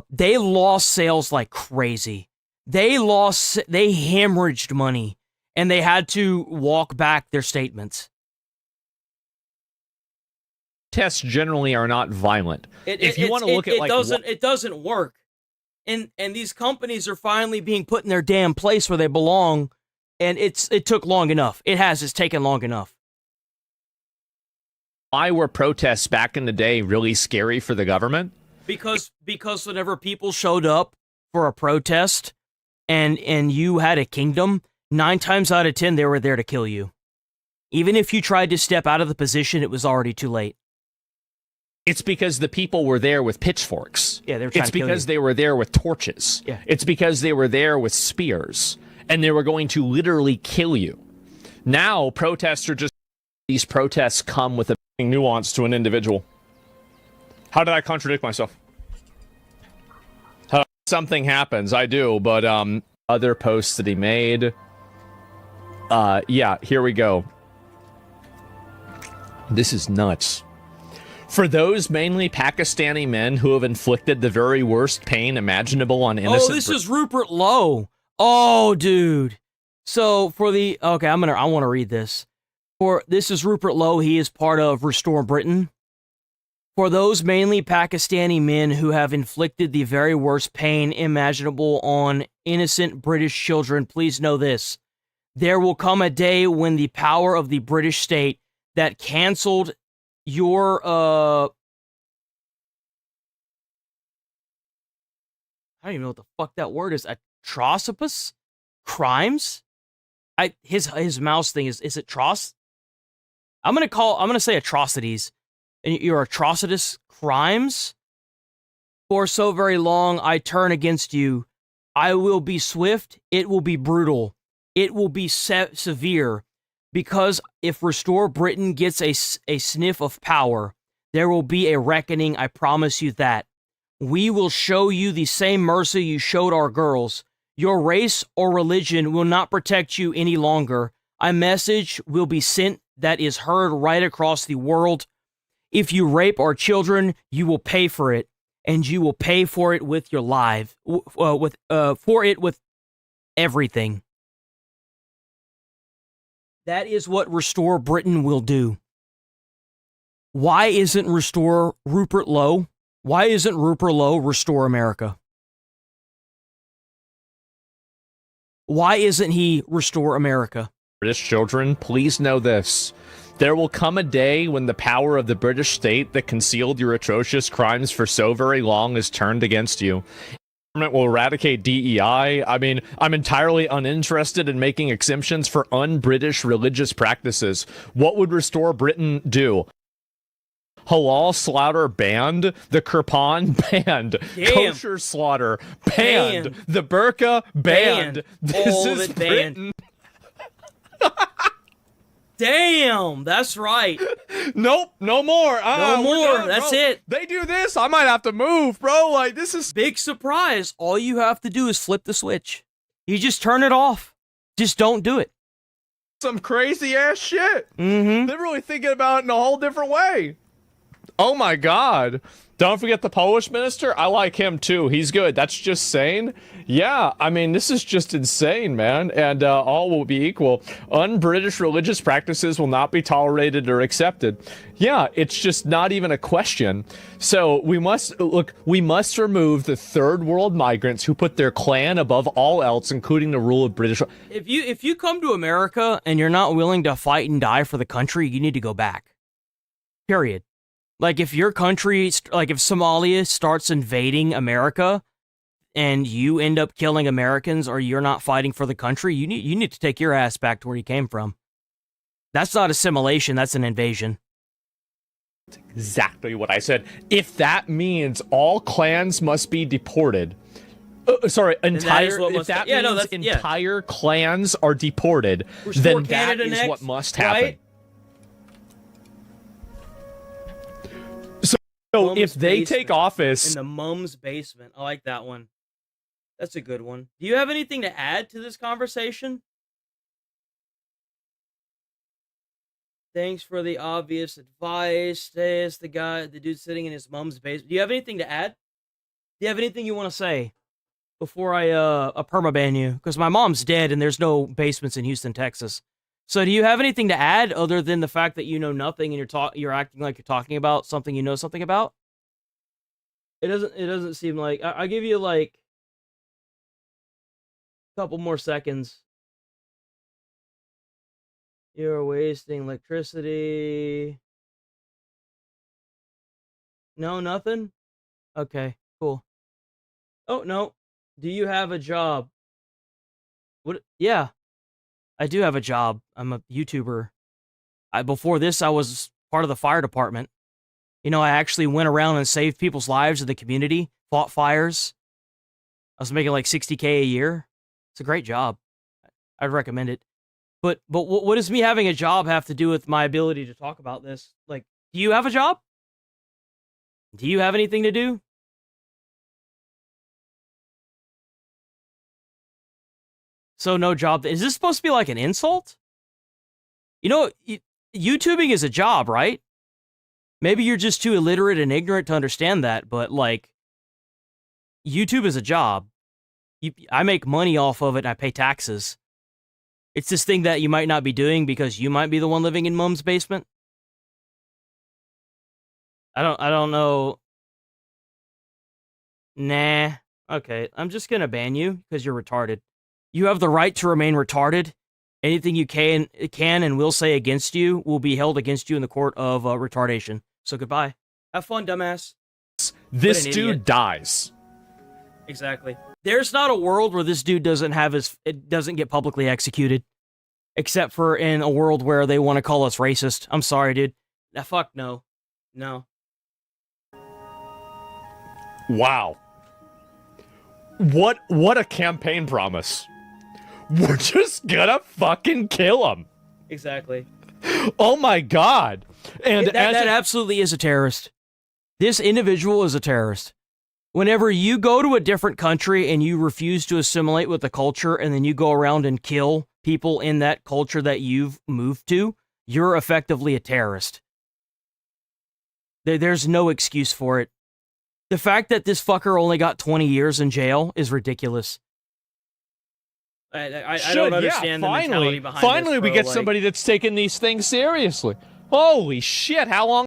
they lost sales like crazy. They hemorrhaged money. And they had to walk back their statements. Protests generally are not violent. If you want to look at like it doesn't work. And these companies are finally being put in their damn place where they belong. And it took long enough. It's taken long enough. Why were protests back in the day really scary for the government? Because whenever people showed up for a protest and you had a kingdom, 9 times out of 10, they were there to kill you. Even if you tried to step out of the position, it was already too late. It's because the people were there with pitchforks. Yeah, they were trying to kill you. It's because they were there with torches. Yeah. It's because they were there with spears. And they were going to literally kill you. Now, protests are just... These protests come with a nuance to an individual. How did I contradict myself? Something happens, I do, but other posts that he made... yeah, here we go. This is nuts. For those mainly Pakistani men who have inflicted the very worst pain imaginable on innocent... Oh, this is Rupert Lowe. Oh, dude. So, for the... Okay, I want to read this. This is Rupert Lowe. He is part of Restore Britain. For those mainly Pakistani men who have inflicted the very worst pain imaginable on innocent British children, please know this. There will come a day when the power of the British state that canceled your, I don't even know what the fuck that word is. Atrocipus? Crimes? His mouse thing is it tross? I'm gonna say atrocities. And your atrocitus crimes? For so very long I turn against you. I will be swift, it will be brutal. It will be severe. Because if Restore Britain gets a sniff of power, there will be a reckoning, I promise you that. We will show you the same mercy you showed our girls. Your race or religion will not protect you any longer. A message will be sent that is heard right across the world. If you rape our children, you will pay for it, and you will pay for it with your life, with everything. That is what Restore Britain will do. Why isn't Rupert Lowe? Why isn't Rupert Lowe Restore America? Why isn't he Restore America? British children, please know this. There will come a day when the power of the British state that concealed your atrocious crimes for so very long is turned against you. The government will eradicate DEI. I mean, I'm entirely uninterested in making exemptions for un-British religious practices. What would Restore Britain do? Halal slaughter banned, the kirpan banned, kosher slaughter banned, the burqa banned. This is Britain. Damn, that's right. Nope, no more. No more. Done, that's bro. it. They do this, I might have to move, bro. Like, this is big surprise. All you have to do is flip the switch. You just turn it off. Just don't do it. Some crazy ass shit. Mm-hmm. They're really thinking about it in a whole different way. Oh my God. Don't forget the Polish minister. I like him too. He's good. That's just sane. Yeah, I mean, this is just insane, man. And all will be equal. Un-British religious practices will not be tolerated or accepted. Yeah, it's just not even a question. So we must remove the third world migrants who put their clan above all else, including the rule of British. If you come to America and you're not willing to fight and die for the country, you need to go back. Period. Like, if your country, like if Somalia starts invading America and you end up killing Americans or you're not fighting for the country, you need to take your ass back to where you came from. That's not assimilation, that's an invasion. That's exactly what I said. If that means all clans must be deported, entire clans are deported, then that is what must happen. Right? So if they take office in the mum's basement, I like that one. That's a good one. Do you have anything to add to this conversation? Thanks for the obvious advice. There's the dude sitting in his mom's basement. Do you have anything to add? Do you have anything you want to say before I permaban you? Because my mom's dead and there's no basements in Houston, Texas. So do you have anything to add other than the fact that you know nothing and you're acting like you're talking about something you know something about? It doesn't seem like I'll give you like a couple more seconds. You're wasting electricity. No, nothing? Okay, cool. Oh, no. Do you have a job? What? Yeah. I do have a job. I'm a YouTuber. Before this, I was part of the fire department. You know, I actually went around and saved people's lives in the community, fought fires. I was making like $60K a year. It's a great job. I'd recommend it. But what does me having a job have to do with my ability to talk about this? Like, do you have a job? Do you have anything to do? So no job. Is this supposed to be like an insult? You know, YouTubing is a job, right? Maybe you're just too illiterate and ignorant to understand that, but like, YouTube is a job. I make money off of it and I pay taxes. It's this thing that you might not be doing because you might be the one living in mom's basement. I don't know. Nah. Okay, I'm just gonna ban you because you're retarded. You have the right to remain retarded. Anything you can and will say against you will be held against you in the court of retardation. So goodbye. Have fun, dumbass. This dude dies. Exactly. There's not a world where this dude doesn't get publicly executed, except for in a world where they want to call us racist. I'm sorry, dude. Nah, fuck no. No. Wow. What a campaign promise. We're just gonna fucking kill him. Exactly. Oh my god. And that absolutely is a terrorist. This individual is a terrorist. Whenever you go to a different country and you refuse to assimilate with the culture and then you go around and kill people in that culture that you've moved to, you're effectively a terrorist. There's no excuse for it. The fact that this fucker only got 20 years in jail is ridiculous. I don't understand the mentality behind finally this, we bro. get Like, somebody that's taking these things seriously. Holy shit, how long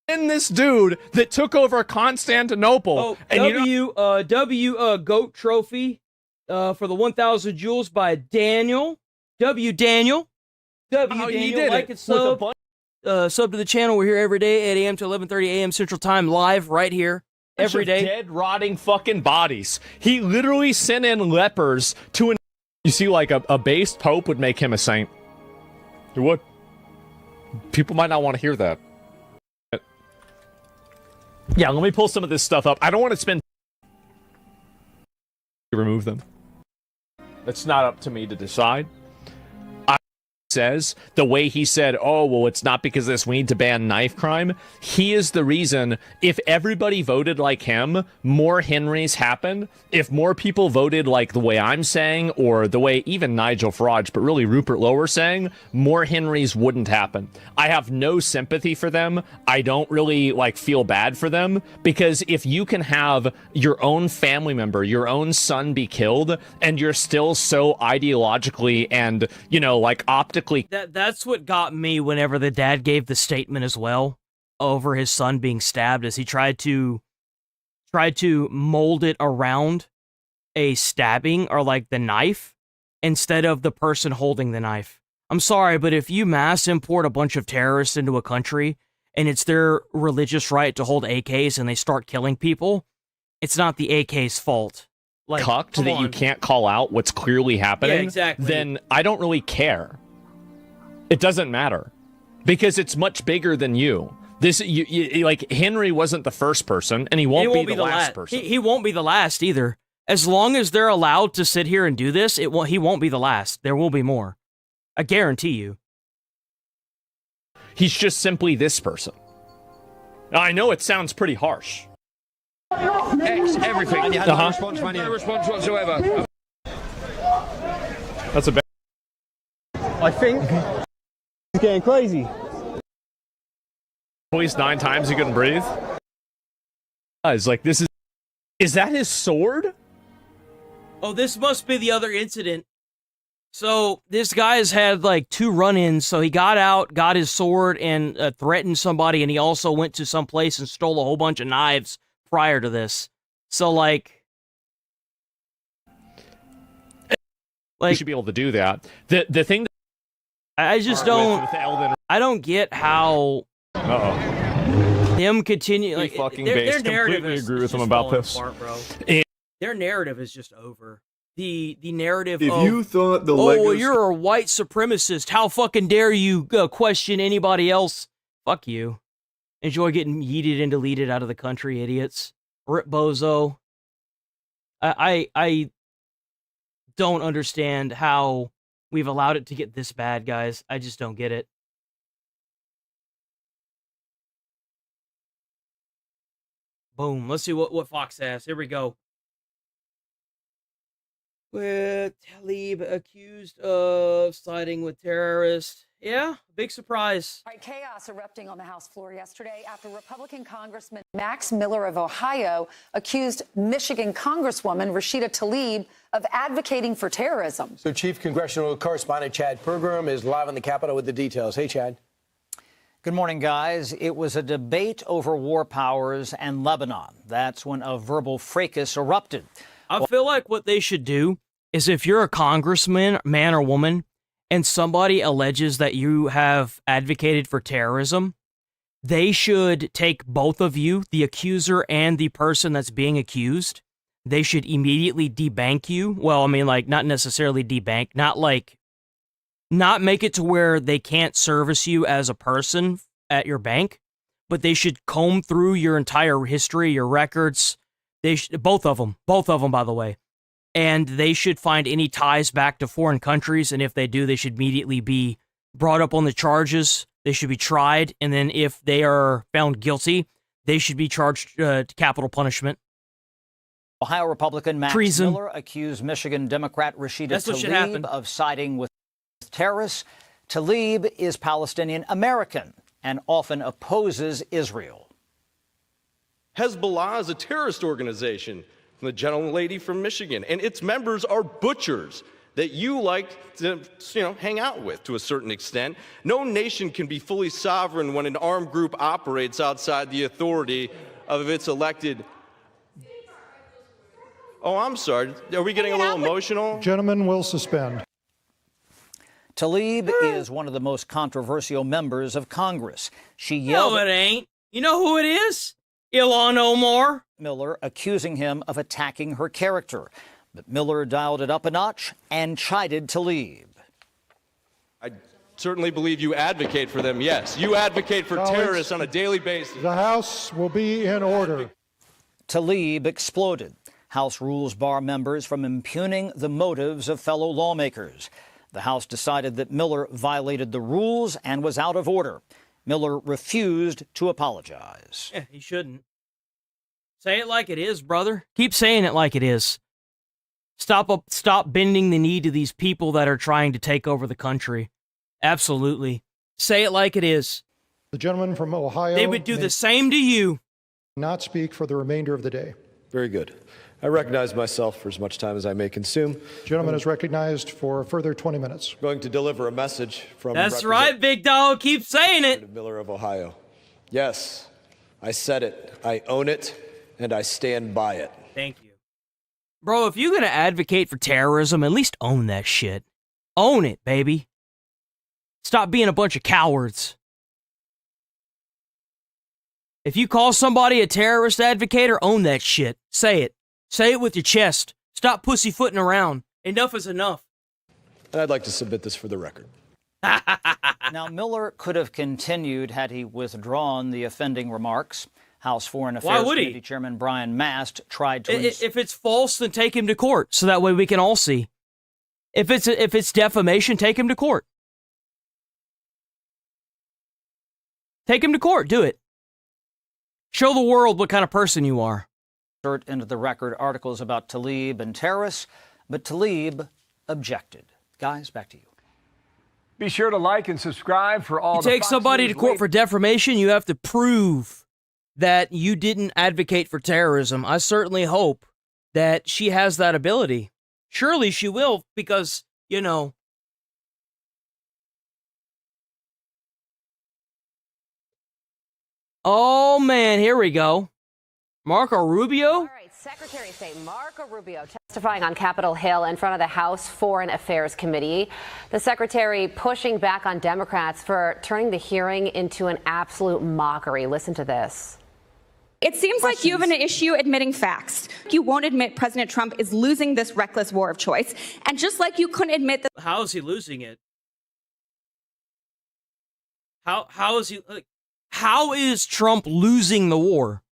in this dude that took over Constantinople? Oh, and GOAT trophy for the 1,000 jewels by Daniel. Daniel. Daniel, Like and sub. Sub to the channel. We're here every day, 8 a.m. to 11:30 a.m. Central Time, live right here. Every day. Dead, rotting fucking bodies. He literally sent in lepers to an... You see, like, a based pope would make him a saint. He would. People might not want to hear that. Yeah, let me pull some of this stuff up. I don't want to spend... Remove them. It's not up to me to decide. Says the way he said, oh, well, it's not because of this, we need to ban knife crime. He is the reason. If everybody voted like him, more Henrys happen. If more people voted like the way I'm saying, or the way even Nigel Farage, but really Rupert Lower saying, more Henrys wouldn't happen. I have no sympathy for them. I don't really like feel bad for them, because if you can have your own family member, your own son be killed, and you're still so ideologically and, you know, like optically... That's what got me whenever the dad gave the statement as well over his son being stabbed, as he tried to mold it around a stabbing or like the knife instead of the person holding the knife. I'm sorry, but if you mass import a bunch of terrorists into a country and it's their religious right to hold AKs and they start killing people, it's not the AK's fault. Like, cucked that you can't call out what's clearly happening, yeah, exactly. Then I don't really care. It doesn't matter, because it's much bigger than you. This, like, Henry wasn't the first person, and he won't be the last person. He won't be the last either. As long as they're allowed to sit here and do this, he won't be the last. There will be more. I guarantee you. He's just simply this person. Now, I know it sounds pretty harsh. X everything. And you had no response, man. No response whatsoever. That's a bad... I think he's getting crazy. At least 9 times he couldn't breathe. It's like, this is that his sword? Oh, this must be the other incident. So this guy has had like 2 run-ins. So he got out, got his sword, and threatened somebody, and he also went to some place and stole a whole bunch of knives prior to this. So like you should be able to do that. The thing that I just don't. I don't get how. Him continue. Like, their narrative completely is agree with just him about falling this. apart, bro. Their narrative is just over. The narrative. If of, you thought the oh, Lego well, you're a white supremacist. How fucking dare you question anybody else? Fuck you. Enjoy getting yeeted and deleted out of the country, idiots. Rip bozo. I don't understand how we've allowed it to get this bad, guys. I just don't get it. Boom. Let's see what Fox has. Here we go. With Talib accused of siding with terrorists. Yeah, big surprise. All right, chaos erupting on the House floor yesterday after Republican Congressman Max Miller of Ohio accused Michigan Congresswoman Rashida Tlaib of advocating for terrorism. So Chief Congressional Correspondent Chad Pergram is live on the Capitol with the details. Hey, Chad. Good morning, guys. It was a debate over war powers and Lebanon. That's when a verbal fracas erupted. I feel like what they should do is if you're a congressman, man or woman, and somebody alleges that you have advocated for terrorism, they should take both of you, the accuser and the person that's being accused. They should immediately debank you. Well, I mean, like, not necessarily debank, not make it to where they can't service you as a person at your bank, but they should comb through your entire history, your records. Both of them, by the way. And they should find any ties back to foreign countries, and if they do, they should immediately be brought up on the charges. They should be tried, and then if they are found guilty, they should be charged to capital punishment. Ohio Republican Max Treason. Miller accused Michigan Democrat Rashida Tlaib of siding with terrorists. Tlaib is Palestinian American and often opposes Israel. Hezbollah is a terrorist organization from the gentlelady from Michigan, and its members are butchers that you like to, hang out with to a certain extent. No nation can be fully sovereign when an armed group operates outside the authority of its elected. Oh, I'm sorry. Are we getting a little emotional? Gentlemen will suspend. Tlaib is one of the most controversial members of Congress. She yelled. No, it ain't. You know who it is? Ilhan Omar. Miller accusing him of attacking her character. But Miller dialed it up a notch and chided Tlaib. I certainly believe you advocate for them, yes. You advocate for terrorists on a daily basis. The House will be in order. Tlaib exploded. House rules bar members from impugning the motives of fellow lawmakers. The House decided that Miller violated the rules and was out of order. Miller refused to apologize. Yeah, he shouldn't. Say it like it is, brother. Keep saying it like it is. Stop bending the knee to these people that are trying to take over the country. Absolutely. Say it like it is. The gentleman from Ohio. They would do the same to you. Not speak for the remainder of the day. Very good. I recognize myself for as much time as I may consume. Gentleman is recognized for a further 20 minutes. Going to deliver a message from That's right, big dog. Keep saying it. Miller of Ohio. Yes, I said it. I own it, and I stand by it. Thank you. Bro, if you're going to advocate for terrorism, at least own that shit. Own it, baby. Stop being a bunch of cowards. If you call somebody a terrorist advocator, own that shit. Say it. Say it with your chest. Stop pussyfooting around. Enough is enough. And I'd like to submit this for the record. Now, Miller could have continued had he withdrawn the offending remarks. House Foreign Affairs Committee Chairman Brian Mast tried to... If it's false, then take him to court, so that way we can all see. If it's defamation, take him to court. Take him to court. Do it. Show the world what kind of person you are. Into the record articles about Tlaib and terrorists, but Tlaib objected. Guys, back to you. Be sure to like and subscribe for all. You take somebody to court for defamation, you have to prove that you didn't advocate for terrorism. I certainly hope that she has that ability. Surely she will, because, you know. Oh, man, here we go. Marco Rubio? All right, Secretary of State Marco Rubio testifying on Capitol Hill in front of the House Foreign Affairs Committee. The secretary pushing back on Democrats for turning the hearing into an absolute mockery. Listen to this. It seems like you have an issue admitting facts. You won't admit President Trump is losing this reckless war of choice. And just like you couldn't admit that. How is he losing it? How is he? How is Trump losing the war?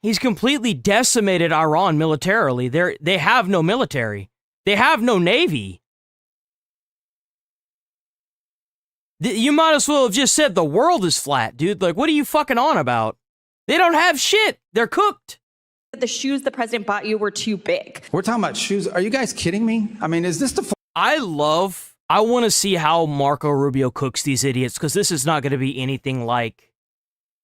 He's completely decimated Iran militarily. They have no military. They have no navy. You might as well have just said the world is flat, dude. Like, what are you fucking on about? They don't have shit. They're cooked. The shoes the president bought you were too big. We're talking about shoes. Are you guys kidding me? I mean, is this the... I want to see how Marco Rubio cooks these idiots, because this is not going to be anything like...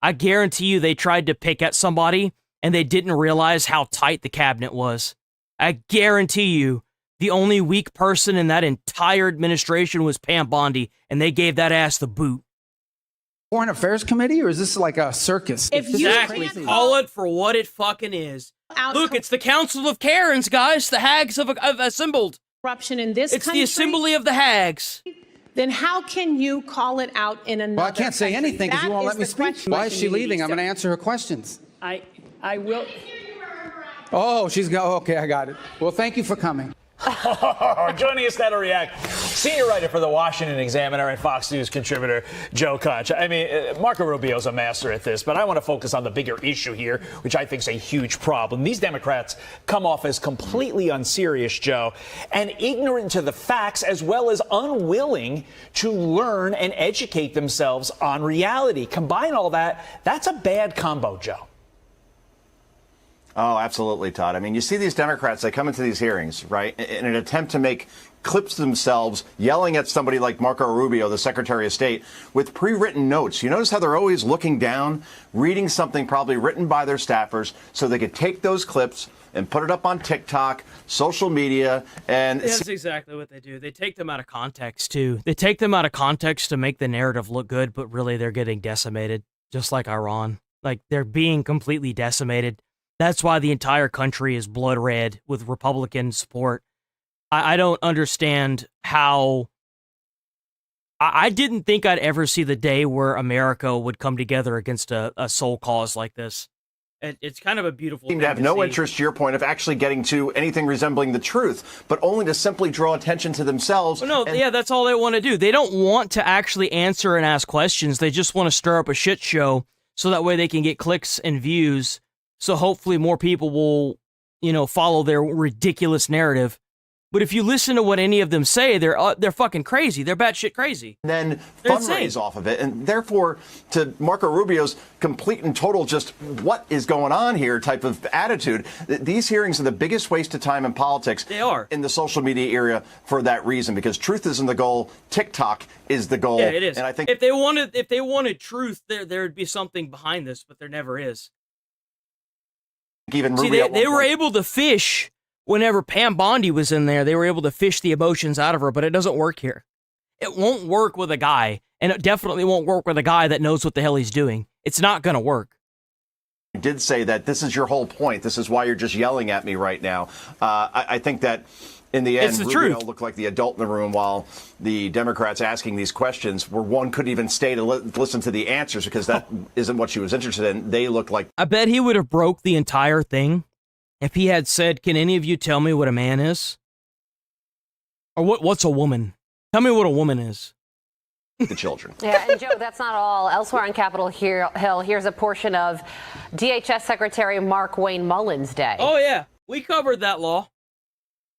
I guarantee you they tried to pick at somebody and they didn't realize how tight the cabinet was. I guarantee you the only weak person in that entire administration was Pam Bondi, and they gave that ass the boot. Foreign Affairs Committee, or is this like a circus? Exactly. Call it for what it fucking is. Look, it's the Council of Karens, guys. The hags have assembled. Corruption in this It's country. the assembly of the hags. Then how can you call it out in another Well, I can't say country? anything because you That won't is let me the speak. question. Why is she leaving? I'm going to answer her questions. I will. Oh, she's go. Okay, I got it. Well, thank you for coming. Joining us now to react, senior writer for the Washington Examiner and Fox News contributor Joe Koch. I mean, Marco Rubio's a master at this, but I want to focus on the bigger issue here, which I think is a huge problem. These Democrats come off as completely unserious, Joe, and ignorant to the facts, as well as unwilling to learn and educate themselves on reality. Combine all that, that's a bad combo, Joe. Oh, absolutely, Todd. I mean, you see these Democrats, they come into these hearings, right, in an attempt to make clips themselves, yelling at somebody like Marco Rubio, the Secretary of State, with pre-written notes. You notice how they're always looking down, reading something probably written by their staffers so they could take those clips and put it up on TikTok, social media, and... That's exactly what they do. They take them out of context, too. They take them out of context to make the narrative look good, but really they're getting decimated, just like Iran. Like, they're being completely decimated. That's why the entire country is blood red with Republican support. I don't understand how... I didn't think I'd ever see the day where America would come together against a sole cause like this. It's kind of a beautiful thing seem to have no see. interest, to your point, of actually getting to anything resembling the truth, but only to simply draw attention to themselves. Well, no, yeah, that's all they want to do. They don't want to actually answer and ask questions. They just want to stir up a shit show so that way they can get clicks and views. So hopefully more people will, follow their ridiculous narrative. But if you listen to what any of them say, they're fucking crazy. They're batshit crazy. And then They're fundraise insane. off of it. And therefore, to Marco Rubio's complete and total just what is going on here type of attitude, these hearings are the biggest waste of time in politics. They are. In the social media area for that reason, because truth isn't the goal. TikTok is the goal. Yeah, it is. And I think if they wanted truth, there'd be something behind this, but there never is. even See, Rubio they were able to fish whenever Pam Bondi was in there. They were able to fish the emotions out of her, but it doesn't work here. It won't work with a guy, and it definitely won't work with a guy that knows what the hell he's doing. It's not going to work. did say that this is your whole point. This is why you're just yelling at me right now. I think that in the end, Rubio looked like the adult in the room while the Democrats asking these questions where one couldn't even stay to listen to the answers because that isn't what she was interested in. They look like... I bet he would have broke the entire thing if he had said, can any of you tell me what a man is? Or what's a woman? Tell me what a woman is. The children. Yeah, and Joe, that's not all. Elsewhere on Capitol Hill, here's a portion of DHS Secretary Mark Wayne Mullins' day. Oh, yeah. We covered that law.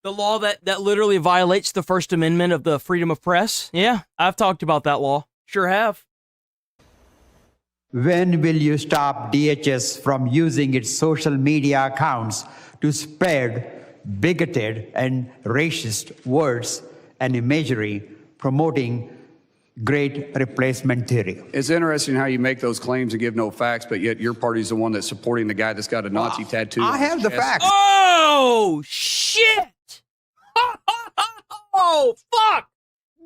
The law that literally violates the First Amendment of the freedom of press. Yeah, I've talked about that law. Sure have. When will you stop DHS from using its social media accounts to spread bigoted and racist words and imagery promoting great replacement theory? It's interesting how you make those claims and give no facts, but yet your party's the one that's supporting the guy that's got a Nazi tattoo. I have the facts. Oh, shit! Oh, fuck!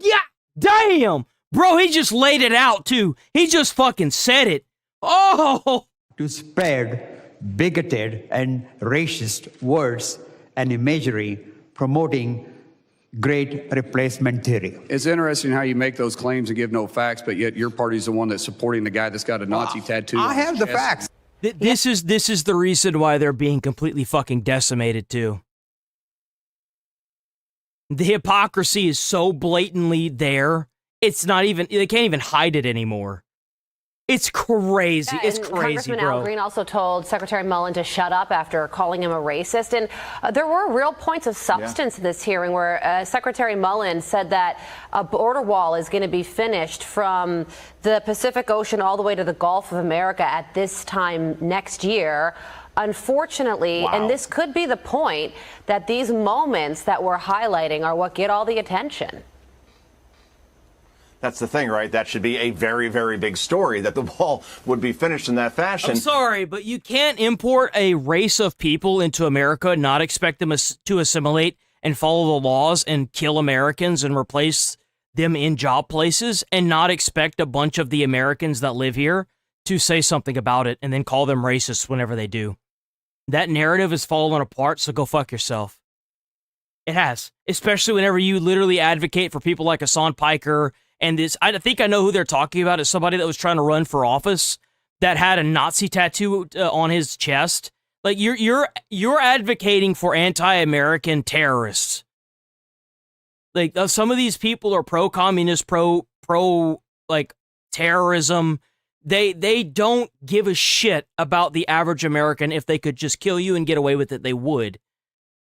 Yeah, damn! Bro, he just laid it out, too. He just fucking said it. Oh! To spread bigoted and racist words and imagery promoting great replacement theory. It's interesting how you make those claims and give no facts, but yet your party's the one that's supporting the guy that's got a Nazi tattoo. I have the facts. This is the reason why they're being completely fucking decimated, too. The hypocrisy is so blatantly there. It's not even, they can't even hide it anymore. It's crazy. Yeah, it's and crazy, Congressman bro. Al Green also told Secretary Mullen to shut up after calling him a racist. And there were real points of substance in this hearing where Secretary Mullen said that a border wall is going to be finished from the Pacific Ocean all the way to the Gulf of America at this time next year. Unfortunately, and this could be the point, that these moments that we're highlighting are what get all the attention. That's the thing, right? That should be a very, very big story, that the wall would be finished in that fashion. I'm sorry, but you can't import a race of people into America and not expect them to assimilate and follow the laws and kill Americans and replace them in job places and not expect a bunch of the Americans that live here to say something about it and then call them racist whenever they do. That narrative is falling apart, so go fuck yourself. It has. Especially whenever you literally advocate for people like Hassan Piker and this. I think I know who they're talking about. It's somebody that was trying to run for office that had a Nazi tattoo on his chest. Like, you're advocating for anti-American terrorists. Like, some of these people are pro-communist, pro like terrorism. They don't give a shit about the average American. If they could just kill you and get away with it, they would.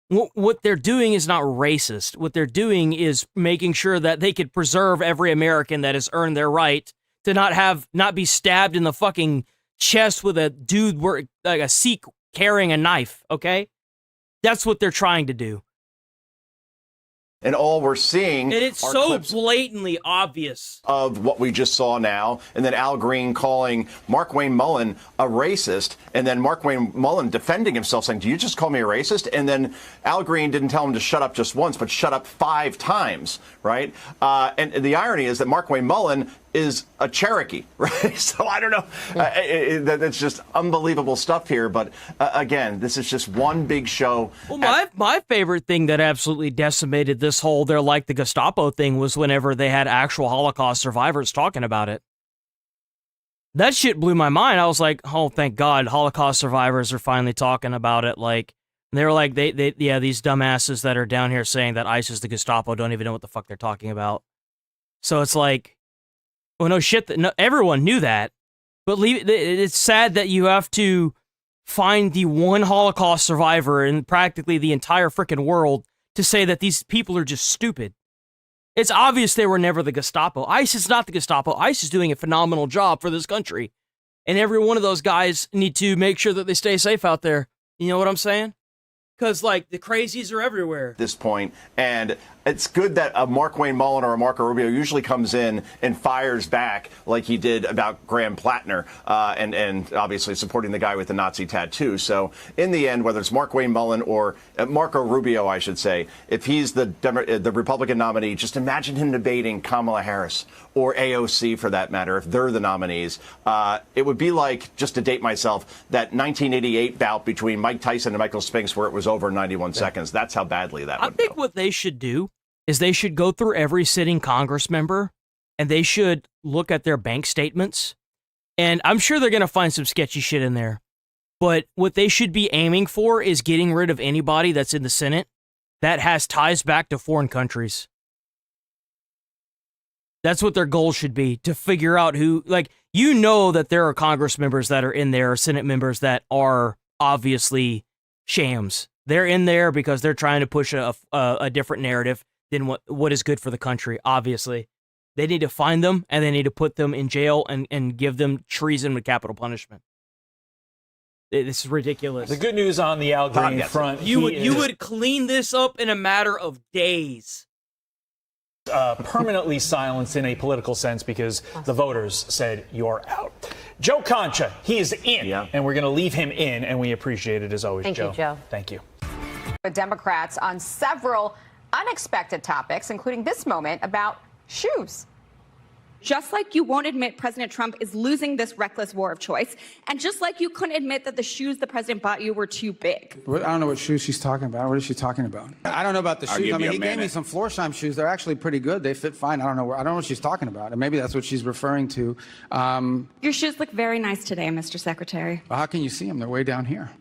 What they're doing is not racist. What they're doing is making sure that they could preserve every American that has earned their right to not be stabbed in the fucking chest with a dude like a Sikh carrying a knife, okay? That's what they're trying to do. And all we're seeing and it's are so clips blatantly obvious of what we just saw now, and then Al Green calling Markwayne Mullin a racist, and then Markwayne Mullin defending himself, saying, "Do you just call me a racist?" And then Al Green didn't tell him to shut up just once, but shut up 5 times, right? And the irony is that Markwayne Mullin is a Cherokee, right? So I don't know. That's just unbelievable stuff here. But again, this is just one big show. Well, my favorite thing that absolutely decimated this whole "they're like the Gestapo" thing was whenever they had actual Holocaust survivors talking about it. That shit blew my mind. I was like, oh, thank God, Holocaust survivors are finally talking about it. Like, they were like, these dumbasses that are down here saying that ICE is the Gestapo don't even know what the fuck they're talking about. So it's like, well, no shit. Everyone knew that, but it's sad that you have to find the one Holocaust survivor in practically the entire freaking world to say that these people are just stupid. It's obvious they were never the Gestapo. ICE is not the Gestapo. ICE is doing a phenomenal job for this country, and every one of those guys need to make sure that they stay safe out there. You know what I'm saying? Because, like, the crazies are everywhere. This point, and it's good that a Markwayne Mullin or a Marco Rubio usually comes in and fires back like he did about Graham Plattner, and obviously supporting the guy with the Nazi tattoo. So in the end, whether it's Markwayne Mullin or Marco Rubio, I should say, if he's the Republican nominee, just imagine him debating Kamala Harris or AOC for that matter, if they're the nominees. It would be like, just to date myself, that 1988 bout between Mike Tyson and Michael Spinks where it was over in 91 seconds. That's how badly that would go. I think what they should do is they should go through every sitting Congress member and they should look at their bank statements. And I'm sure they're going to find some sketchy shit in there. But what they should be aiming for is getting rid of anybody that's in the Senate that has ties back to foreign countries. That's what their goal should be, to figure out who, like, you know that there are Congress members that are in there, Senate members that are obviously shams. They're in there because they're trying to push a different narrative than what is good for the country, obviously. They need to find them, and they need to put them in jail and give them treason with capital punishment. This is ridiculous. The good news on the Al Green front, you would clean this up in a matter of days. Permanently silenced in a political sense because the voters said you're out. Joe Concha, he is in, and we're going to leave him in, and we appreciate it as always, Thank you, Joe. Thank you. With Democrats on several unexpected topics, including this moment about shoes. Just like you won't admit President Trump is losing this reckless war of choice, and just like you couldn't admit that the shoes the president bought you were too big. I don't know what shoes she's talking about. What is she talking about? I don't know about the shoes. I mean, he gave me some Florsheim shoes. They're actually pretty good. They fit fine. I don't know what she's talking about. And maybe that's what she's referring to. Your shoes look very nice today, Mr. Secretary. Well, how can you see them? They're way down here.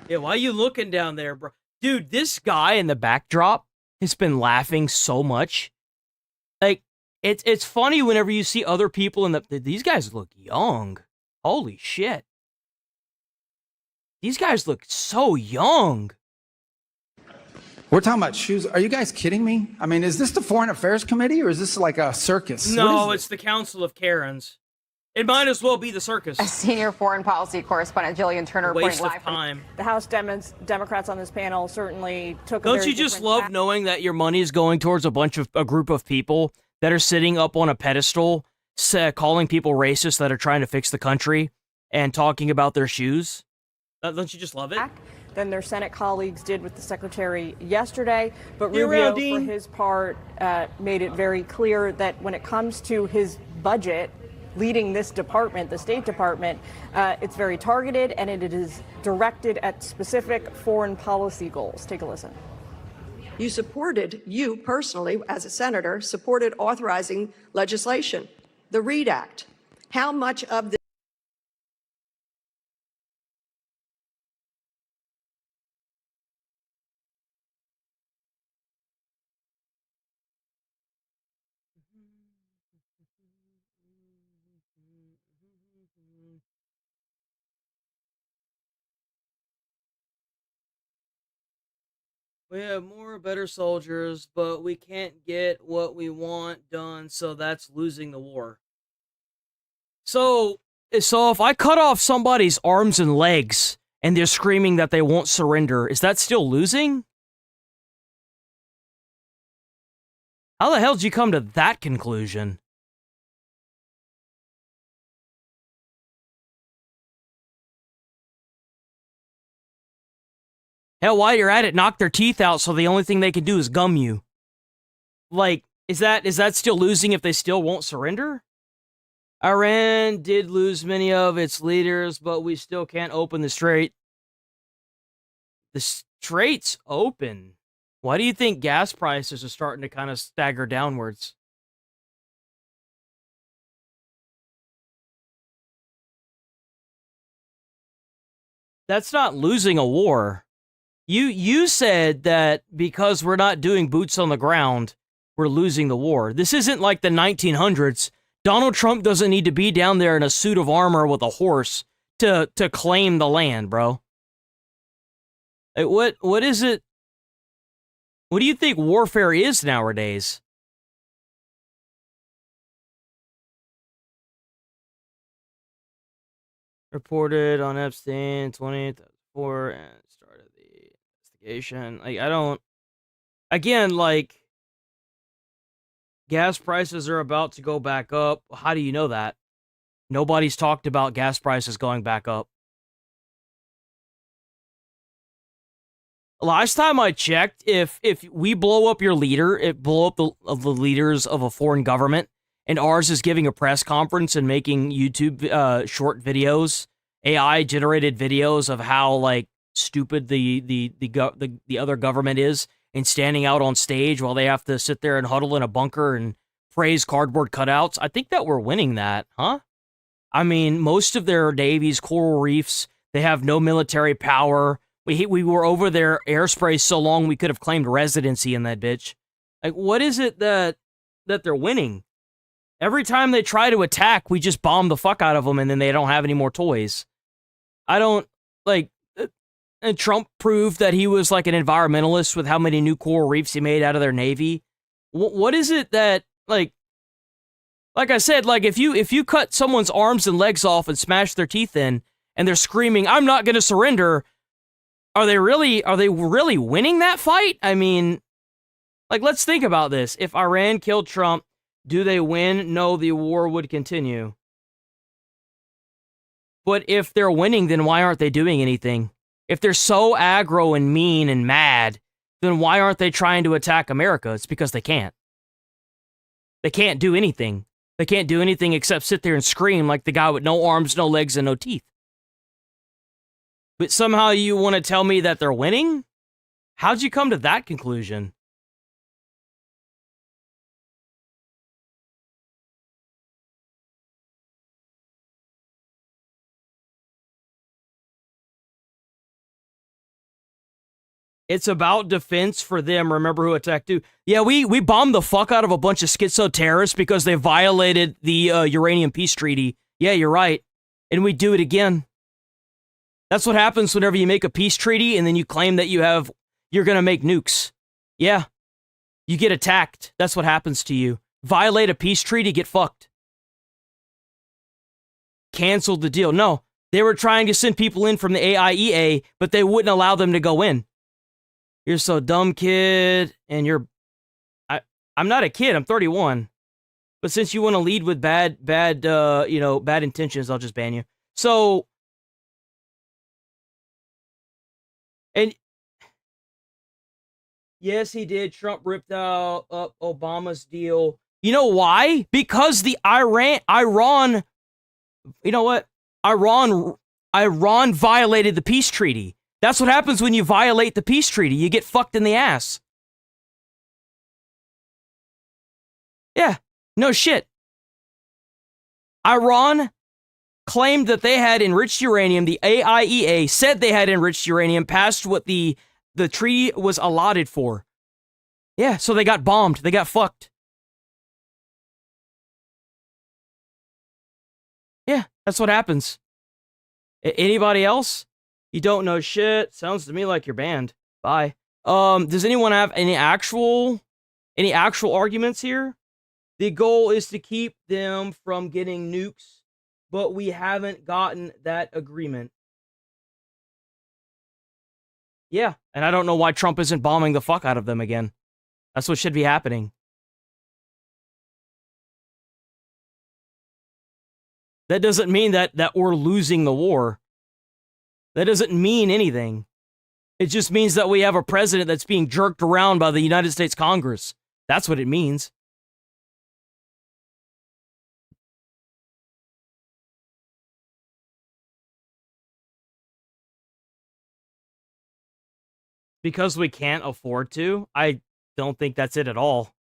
Yeah, why are you looking down there, bro? Dude, this guy in the backdrop has been laughing so much. Like, it's funny whenever you see other people these guys look young. Holy shit. These guys look so young. We're talking about shoes. Are you guys kidding me? I mean, is this the Foreign Affairs Committee or is this like a circus? No, it's the Council of Karens. It might as well be the circus. A senior foreign policy correspondent Jillian Turner Waste reporting of live time. The House Democrats on this panel certainly took a Don't very you just different love tack. knowing that your money is going towards a group of people that are sitting up on a pedestal, calling people racist that are trying to fix the country and talking about their shoes? Don't you just love it? than their Senate colleagues did with the secretary yesterday. But You're Rubio, right, Dean. for his part, made it very clear that when it comes to his budget, leading this department, the State Department, it's very targeted and it is directed at specific foreign policy goals. Take a listen. You personally, as a senator, supported authorizing legislation, the READ Act. How much of this? We have more better soldiers, but we can't get what we want done, so that's losing the war. So if I cut off somebody's arms and legs and they're screaming that they won't surrender, is that still losing? How the hell did you come to that conclusion? Hell, while you're at it, knock their teeth out so the only thing they can do is gum you. Like, is that still losing if they still won't surrender? Iran did lose many of its leaders, but we still can't open the strait. The strait's open. Why do you think gas prices are starting to kind of stagger downwards? That's not losing a war. You said that because we're not doing boots on the ground, we're losing the war. This isn't like the 1900s. Donald Trump doesn't need to be down there in a suit of armor with a horse to claim the land, bro. Like, what is it? What do you think warfare is nowadays? Reported on Epstein 2004 and started the investigation. Like, I don't. Again, like, gas prices are about to go back up. How do you know that? Nobody's talked about gas prices going back up. Last time I checked, if we blow up your leader, it blow up the leaders of a foreign government, and ours is giving a press conference and making YouTube short videos, AI generated videos of how like stupid the other government is, and standing out on stage while they have to sit there and huddle in a bunker and praise cardboard cutouts. I think that we're winning that, huh? I mean, most of their navies, coral reefs, they have no military power. We were over their airspace so long we could have claimed residency in that bitch. Like, what is it that they're winning? Every time they try to attack, we just bomb the fuck out of them, and then they don't have any more toys. I don't, like, and Trump proved that he was like an environmentalist with how many new coral reefs he made out of their navy. What is it that, like I said, like, if you cut someone's arms and legs off and smash their teeth in, and they're screaming, "I'm not going to surrender," are they really winning that fight? I mean, like, let's think about this. If Iran killed Trump, do they win? No, the war would continue. But if they're winning, then why aren't they doing anything? If they're so aggro and mean and mad, then why aren't they trying to attack America? It's because they can't. They can't do anything. They can't do anything except sit there and scream like the guy with no arms, no legs, and no teeth. But somehow you want to tell me that they're winning? How'd you come to that conclusion? It's about defense for them. Remember who attacked you? Yeah, we bombed the fuck out of a bunch of schizo terrorists because they violated the Uranium Peace Treaty. Yeah, you're right. And we do it again. That's what happens whenever you make a peace treaty and then you claim that you're going to make nukes. Yeah. You get attacked. That's what happens to you. Violate a peace treaty, get fucked. Canceled the deal. No, they were trying to send people in from the AIEA, but they wouldn't allow them to go in. You're so dumb, kid, and I'm not a kid, I'm 31. But since you want to lead with bad intentions, I'll just ban you. So, And yes, he did. Trump ripped out up Obama's deal. You know why? Because the Iran, you know what? Iran violated the peace treaty. That's what happens when you violate the peace treaty. You get fucked in the ass. Yeah, no shit. Iran claimed that they had enriched uranium. The AIEA said they had enriched uranium past what the treaty was allotted for. Yeah, so they got bombed. They got fucked. Yeah, that's what happens. Anybody else? You don't know shit. Sounds to me like you're banned. Bye. Does anyone have any actual arguments here? The goal is to keep them from getting nukes, but we haven't gotten that agreement. Yeah, and I don't know why Trump isn't bombing the fuck out of them again. That's what should be happening. That doesn't mean that we're losing the war. That doesn't mean anything. It just means that we have a president that's being jerked around by the United States Congress. That's what it means. Because we can't afford to? I don't think that's it at all.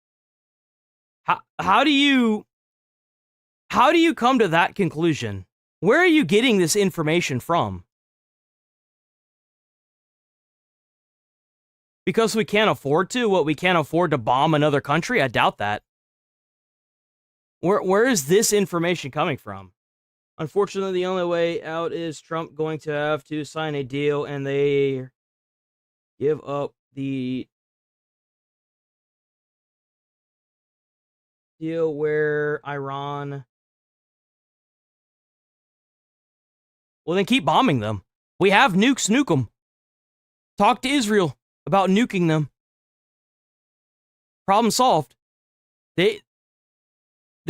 How do you come to that conclusion? Where are you getting this information from? Because we can't afford to? What, we can't afford to bomb another country? I doubt that. Where is this information coming from? Unfortunately, the only way out is Trump going to have to sign a deal and they give up the deal where Iran... Well, then keep bombing them. We have nukes, nuke them. Talk to Israel about nuking them. Problem solved. They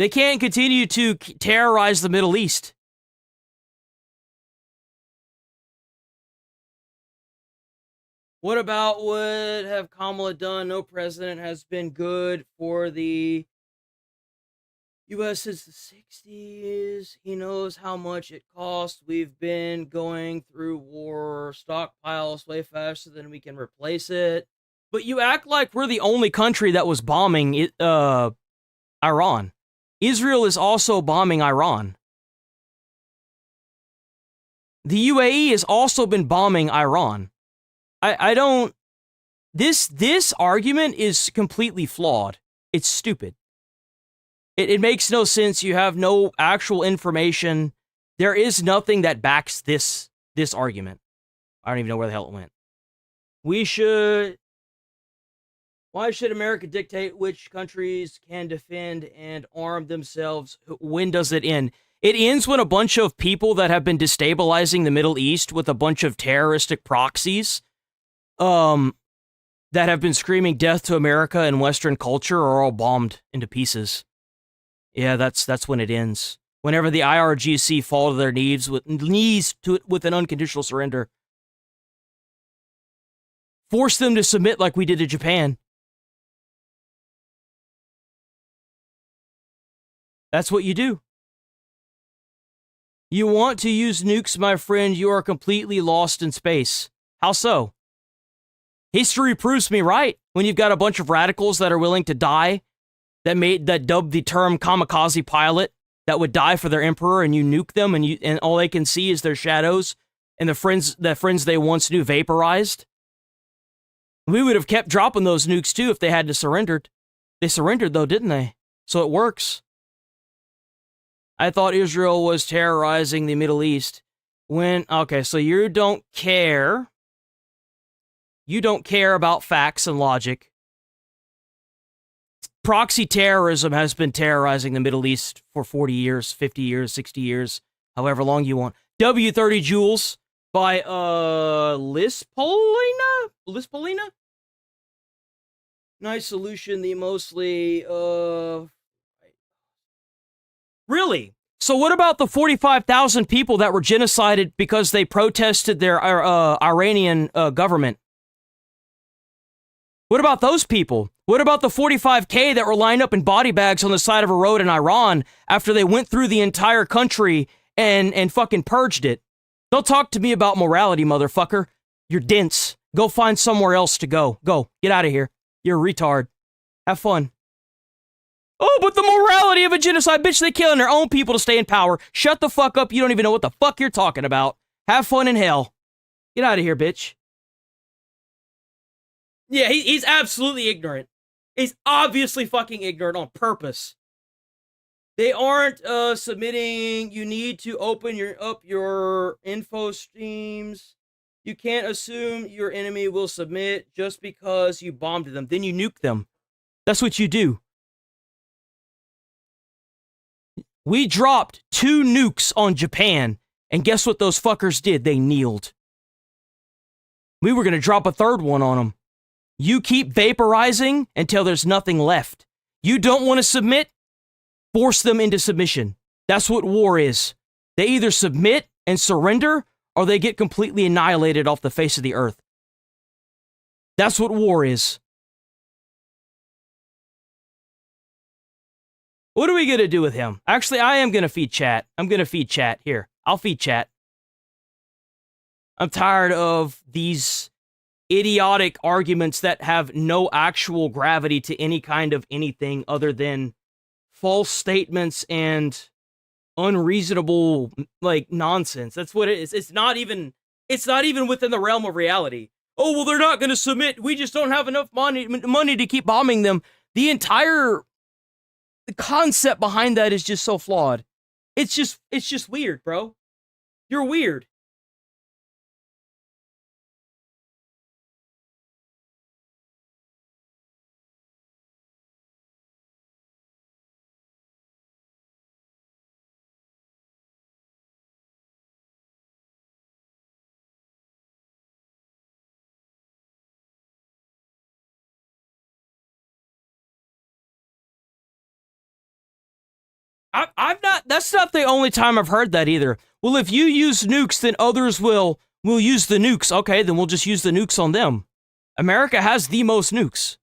can't continue to terrorize the Middle East. What about what have Kamala done? No president has been good for the U.S. since the 60s. He knows how much it costs. We've been going through war stockpiles way faster than we can replace it. But you act like we're the only country that was bombing Iran. Israel is also bombing Iran. The UAE has also been bombing Iran. I don't... This argument is completely flawed. It's stupid. It makes no sense. You have no actual information. There is nothing that backs this argument. I don't even know where the hell it went. Why should America dictate which countries can defend and arm themselves? When does it end? It ends when a bunch of people that have been destabilizing the Middle East with a bunch of terroristic proxies, that have been screaming death to America and Western culture are all bombed into pieces. Yeah, that's when it ends. Whenever the IRGC fall to their knees with an unconditional surrender. Force them to submit like we did to Japan. That's what you do. You want to use nukes, my friend, you are completely lost in space. How so? History proves me right. When you've got a bunch of radicals that are willing to die, that dubbed the term kamikaze pilot, that would die for their emperor, and you nuke them, and all they can see is their shadows and the friends they once knew vaporized. We would have kept dropping those nukes too if they hadn't surrendered. They surrendered though, didn't they? So it works. I thought Israel was terrorizing the Middle East. Okay, so you don't care. You don't care about facts and logic. Proxy terrorism has been terrorizing the Middle East for 40 years, 50 years, 60 years, however long you want. W30 Joules by Lispolina? Nice solution, the mostly Really? So what about the 45,000 people that were genocided because they protested their Iranian government? What about those people? What about the 45K that were lined up in body bags on the side of a road in Iran after they went through the entire country and fucking purged it? Don't talk to me about morality, motherfucker. You're dense. Go find somewhere else to go. Go. Get out of here. You're a retard. Have fun. Oh, but the morality of a genocide, bitch, they killing their own people to stay in power. Shut the fuck up. You don't even know what the fuck you're talking about. Have fun in hell. Get out of here, bitch. Yeah, he's absolutely ignorant. He's obviously fucking ignorant on purpose. They aren't submitting. You need to open up your info streams. You can't assume your enemy will submit just because you bombed them. Then you nuke them. That's what you do. We dropped 2 nukes on Japan, and guess what those fuckers did? They kneeled. We were going to drop a 3rd one on them. You keep vaporizing until there's nothing left. You don't want to submit? Force them into submission. That's what war is. They either submit and surrender, or they get completely annihilated off the face of the earth. That's what war is. What are we going to do with him? Actually, I am going to feed chat. I'm going to feed chat. Here, I'll feed chat. I'm tired of these idiotic arguments that have no actual gravity to any kind of anything other than false statements and unreasonable, like, nonsense. That's what it is. It's not even within the realm of reality. Oh, well, they're not going to submit. We just don't have enough money to keep bombing them. The concept behind that is just so flawed. It's just weird, bro. You're weird. That's not the only time I've heard that either. Well, if you use nukes, then others will use the nukes. Okay, then we'll just use the nukes on them. America has the most nukes.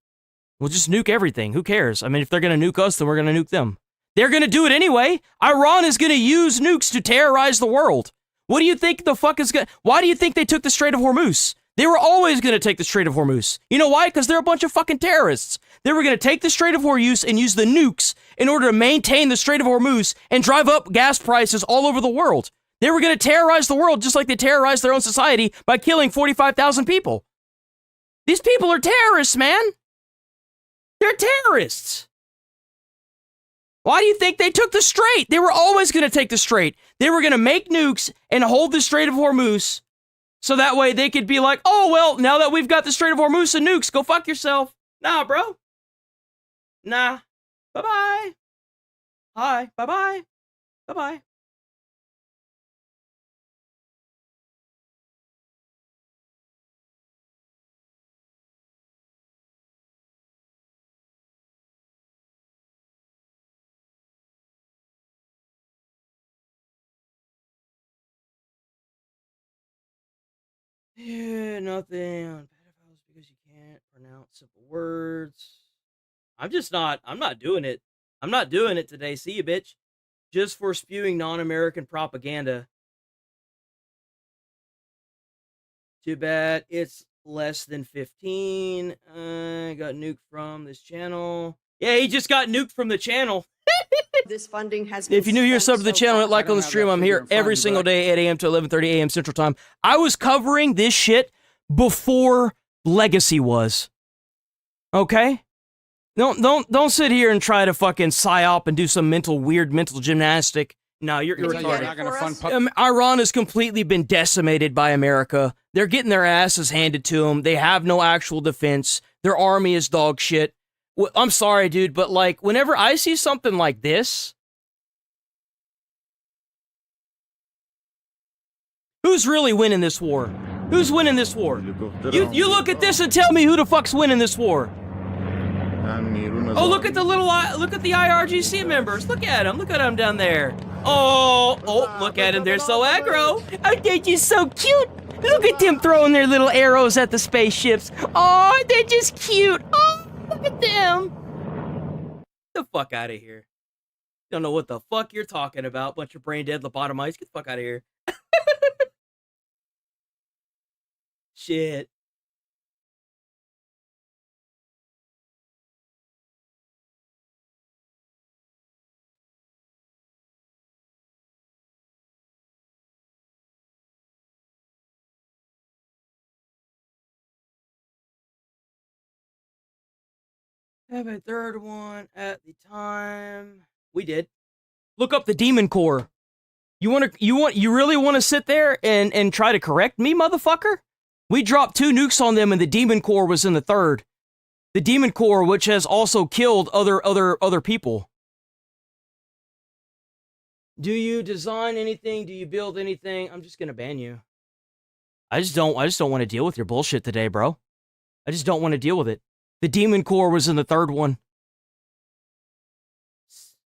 We'll just nuke everything. Who cares? I mean, if they're going to nuke us, then we're going to nuke them. They're going to do it anyway. Iran is going to use nukes to terrorize the world. What do you think the fuck is going to... Why do you think they took the Strait of Hormuz? They were always going to take the Strait of Hormuz. You know why? Because they're a bunch of fucking terrorists. They were going to take the Strait of Hormuz and use the nukes in order to maintain the Strait of Hormuz and drive up gas prices all over the world. They were going to terrorize the world just like they terrorized their own society by killing 45,000 people. These people are terrorists, man. They're terrorists. Why do you think they took the Strait? They were always going to take the Strait. They were going to make nukes and hold the Strait of Hormuz so that way they could be like, oh, well, now that we've got the Strait of Hormuz and nukes, go fuck yourself. Nah, bro. Nah. Bye-bye. Hi. Bye-bye. Bye-bye. Yeah, nothing on pedophiles because you can't pronounce simple words. I'm not doing it. I'm not doing it today. See you, bitch. Just for spewing non-American propaganda. Too bad it's less than 15. Got nuked from this channel. Yeah, he just got nuked from the channel. This funding has If you're new here, sub to the channel, hit like on the stream. I'm here every single day, 8 a.m. to 11:30 a.m. Central Time. I was covering this shit before Legacy was. Okay? Don't sit here and try to fucking psyop and do some weird mental gymnastic. No, you're retarded. Iran has completely been decimated by America. They're getting their asses handed to them. They have no actual defense. Their army is dog shit. I'm sorry, dude, but like, whenever I see something like this, who's really winning this war? Who's winning this war? You look at this and tell me who the fuck's winning this war. Oh, look at the IRGC members. Look at them down there. Oh, look at him. They're so aggro. Oh, they're just so cute. Look at them throwing their little arrows at the spaceships. Oh, they're just cute. Oh, look at them. Get the fuck out of here. Don't know what the fuck you're talking about. Bunch of brain dead lobotomites. Get the fuck out of here. Shit. Have a third one at the time. We did. Look up the Demon Core. You really want to sit there and try to correct me, motherfucker? We dropped 2 nukes on them and the Demon Core was in the third. The Demon Core, which has also killed other people. Do you design anything? Do you build anything? I'm just gonna ban you. I just don't want to deal with your bullshit today, bro. I just don't want to deal with it. The Demon Core was in the third one.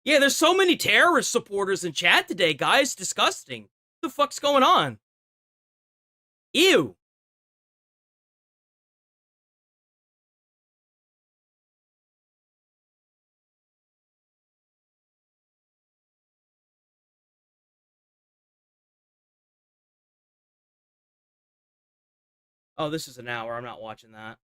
Yeah, there's so many terrorist supporters in chat today, guys. Disgusting. What the fuck's going on? Ew. Oh, this is an hour. I'm not watching that.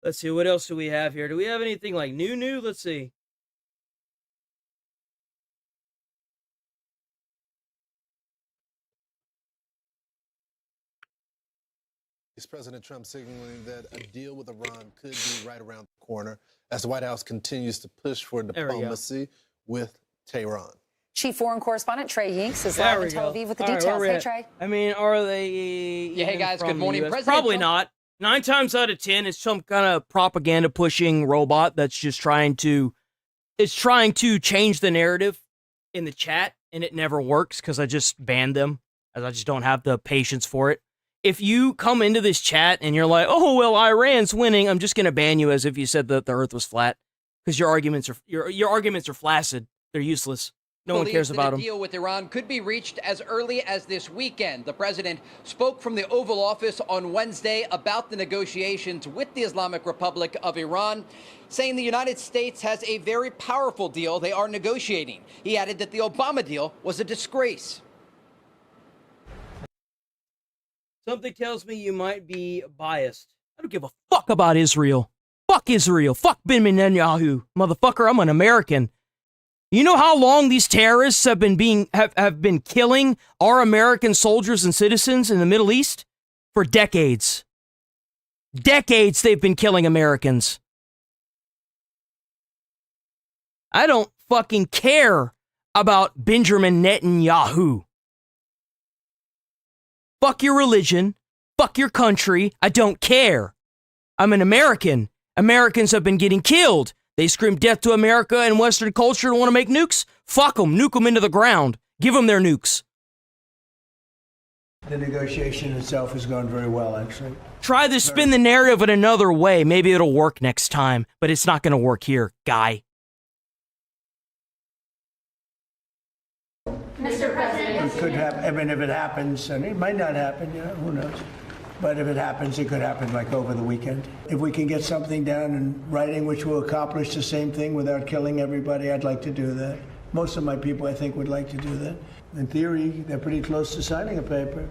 Let's see, what else do we have here? Do we have anything like new? Let's see. Is President Trump signaling that a deal with Iran could be right around the corner as the White House continues to push for diplomacy with Tehran? Chief Foreign Correspondent Trey Yinks is live in Tel Aviv with the details. Hey, Trey. I mean, are they... Yeah, hey guys, good morning. Probably not. 9 times out of 10, it's some kind of propaganda-pushing robot that's just trying to change the narrative in the chat, and it never works because I just banned them, as I just don't have the patience for it. If you come into this chat and you're like, oh, well, Iran's winning, I'm just going to ban you as if you said that the Earth was flat, because your arguments are flaccid. They're useless. No one cares about them. A deal with Iran could be reached as early as this weekend. The president spoke from the Oval Office on Wednesday about the negotiations with the Islamic Republic of Iran, saying the United States has a very powerful deal they are negotiating. He added that the Obama deal was a disgrace. Something tells me you might be biased. I don't give a fuck about Israel. Fuck Israel. Fuck Benjamin Netanyahu. Motherfucker, I'm an American. You know how long these terrorists have been killing our American soldiers and citizens in the Middle East? For decades. Decades they've been killing Americans. I don't fucking care about Benjamin Netanyahu. Fuck your religion. Fuck your country. I don't care. I'm an American. Americans have been getting killed. They scream death to America and Western culture and want to make nukes? Fuck them. Nuke them into the ground. Give them their nukes. The negotiation itself has gone very well, actually. Try to spin the narrative in another way. Maybe it'll work next time, but it's not going to work here, guy. Mr. President. It could happen. I mean, if it happens, and it might not happen, who knows? But if it happens, it could happen like over the weekend. If we can get something down in writing which will accomplish the same thing without killing everybody, I'd like to do that. Most of my people, I think, would like to do that. In theory, they're pretty close to signing a paper.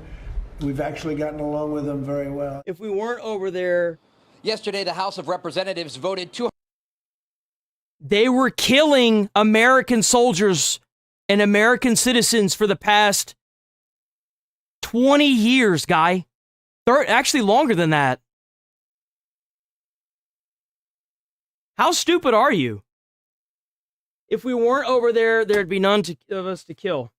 We've actually gotten along with them very well. If we weren't over there... Yesterday, the House of Representatives voted to... They were killing American soldiers and American citizens for the past 20 years, guy. Actually longer than that. How stupid are you? If we weren't over there, there'd be none of us to kill.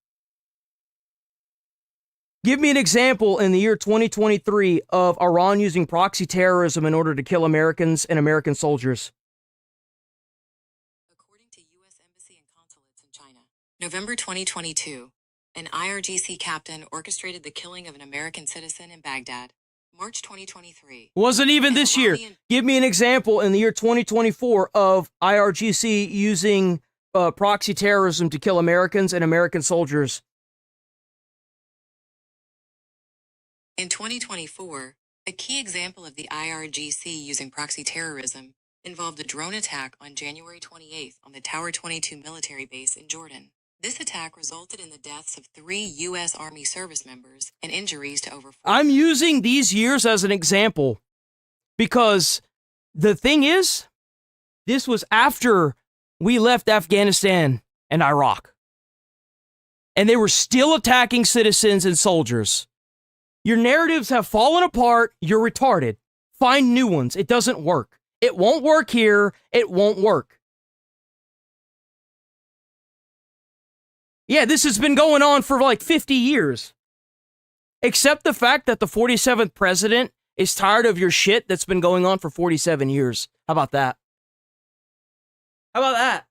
Give me an example in the year 2023 of Iran using proxy terrorism in order to kill Americans and American soldiers. According to U.S. Embassy and Consulates in China, November 2022, an IRGC captain orchestrated the killing of an American citizen in Baghdad. March 2023. Wasn't even this year. Give me an example in the year 2024 of IRGC using proxy terrorism to kill Americans and American soldiers. In 2024, a key example of the IRGC using proxy terrorism involved a drone attack on January 28th on the Tower 22 military base in Jordan. This attack resulted in the deaths of 3 U.S. Army service members and injuries to over 40. I'm using these years as an example because the thing is, this was after we left Afghanistan and Iraq. And they were still attacking citizens and soldiers. Your narratives have fallen apart. You're retarded. Find new ones. It doesn't work. It won't work here. It won't work. Yeah, this has been going on for like 50 years. Except the fact that the 47th president is tired of your shit that's been going on for 47 years. How about that? How about that?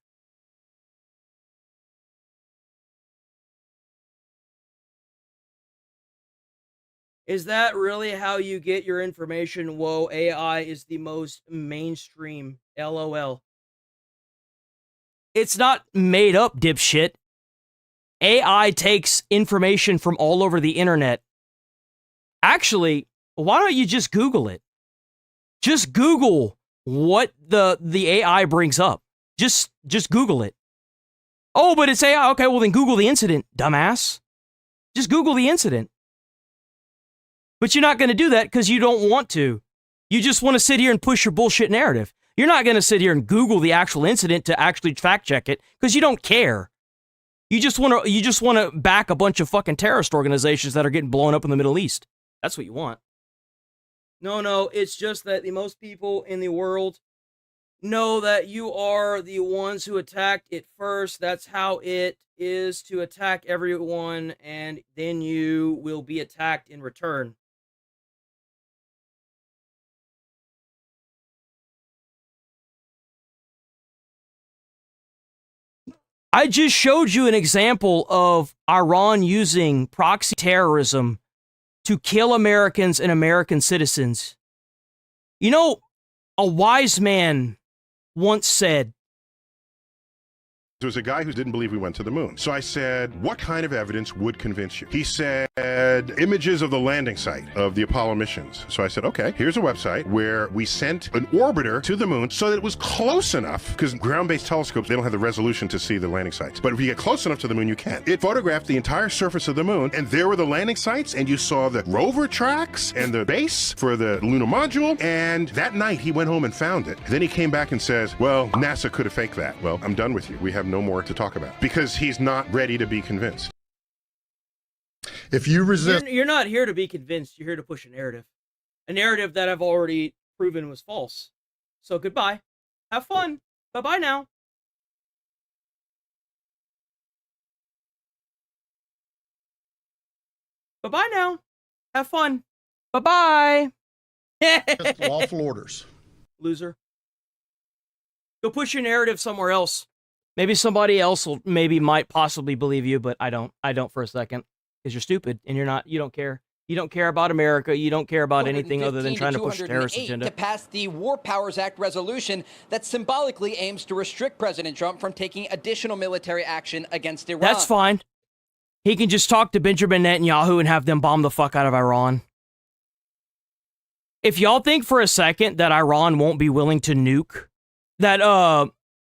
Is that really how you get your information? Whoa, AI is the most mainstream. LOL. It's not made up, dipshit. AI takes information from all over the internet. Actually, why don't you just Google it? Just Google what the AI brings up. Just Google it. Oh, but it's AI. Okay, well then Google the incident, dumbass. Just Google the incident. But you're not going to do that because you don't want to. You just want to sit here and push your bullshit narrative. You're not going to sit here and Google the actual incident to actually fact check it because you don't care. You just want to back a bunch of fucking terrorist organizations that are getting blown up in the Middle East. That's what you want. No, it's just that the most people in the world know that you are the ones who attacked it first. That's how it is to attack everyone, and then you will be attacked in return. I just showed you an example of Iran using proxy terrorism to kill Americans and American citizens. You know, a wise man once said, there was a guy who didn't believe we went to the moon. So I said, what kind of evidence would convince you? He said, images of the landing site of the Apollo missions. So I said, okay, here's a website where we sent an orbiter to the moon so that it was close enough, because ground-based telescopes, they don't have the resolution to see the landing sites. But if you get close enough to the moon, you can. It photographed the entire surface of the moon, and there were the landing sites, and you saw the rover tracks and the base for the lunar module, and that night he went home and found it. Then he came back and says, well, NASA could have faked that. Well, I'm done with you. We have no more to talk about because he's not ready to be convinced. If you resist, you're not here to be convinced. You're here to push a narrative that I've already proven was false. So goodbye. Have fun. Bye-bye now. Bye-bye now. Have fun. Bye-bye. lawful orders. Loser. Go push your narrative somewhere else. Maybe somebody else might possibly believe you, but I don't for a second. Because you're stupid and you don't care. You don't care about America. You don't care about anything other than trying to push a terrorist agenda. To pass the War Powers Act resolution that symbolically aims to restrict President Trump from taking additional military action against Iran. That's fine. He can just talk to Benjamin Netanyahu and have them bomb the fuck out of Iran. If y'all think for a second that Iran won't be willing to nuke, that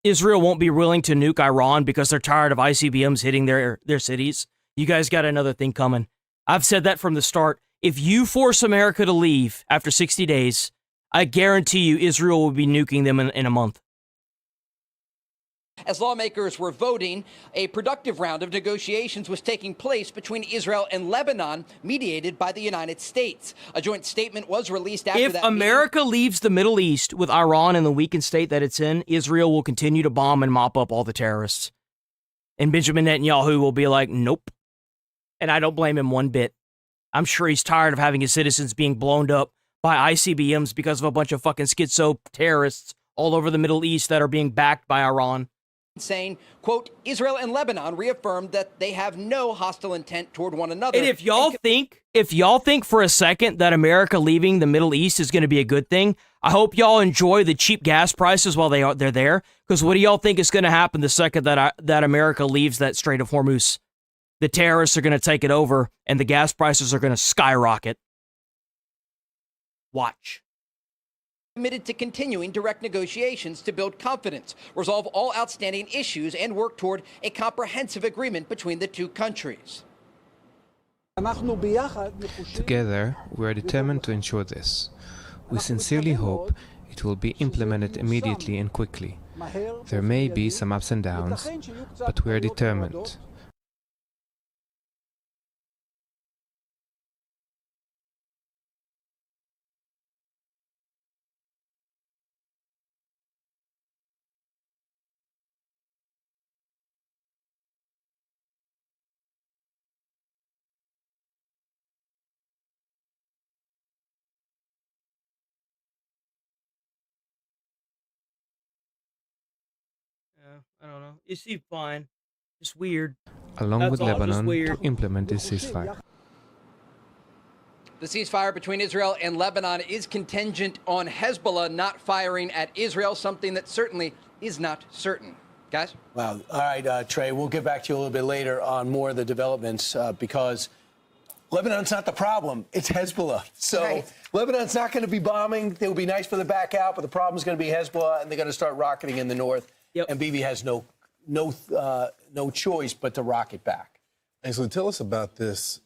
Israel won't be willing to nuke Iran because they're tired of ICBMs hitting their cities, you guys got another thing coming. I've said that from the start. If you force America to leave after 60 days, I guarantee you Israel will be nuking them in a month. As lawmakers were voting, a productive round of negotiations was taking place between Israel and Lebanon, mediated by the United States. A joint statement was released after that. If America leaves the Middle East with Iran in the weakened state that it's in, Israel will continue to bomb and mop up all the terrorists. And Benjamin Netanyahu will be like, nope. And I don't blame him one bit. I'm sure he's tired of having his citizens being blown up by ICBMs because of a bunch of fucking schizo terrorists all over the Middle East that are being backed by Iran. saying, quote, Israel and Lebanon reaffirmed that they have no hostile intent toward one another. And if y'all think for a second that America leaving the Middle East is going to be a good thing, I hope y'all enjoy the cheap gas prices while they're there. Because what do y'all think is going to happen the second that America leaves that Strait of Hormuz? The terrorists are going to take it over, and the gas prices are going to skyrocket. Watch. Committed to continuing direct negotiations to build confidence, resolve all outstanding issues, and work toward a comprehensive agreement between the two countries. Together, we are determined to ensure this. We sincerely hope it will be implemented immediately and quickly. There may be some ups and downs, but we are determined. I don't know. You see, fine. Just weird. Along with That's all, just Lebanon, weird. to implement this ceasefire. The ceasefire between Israel and Lebanon is contingent on Hezbollah not firing at Israel, something that certainly is not certain. Guys? Wow. All right, Trey, we'll get back to you a little bit later on more of the developments because Lebanon's not the problem. It's Hezbollah. So Lebanon's not going to be bombing. It will be nice for the back out, but the problem is going to be Hezbollah, and they're going to start rocketing in the north. Yep. And Bibi has no choice but to rocket back. And so tell us about this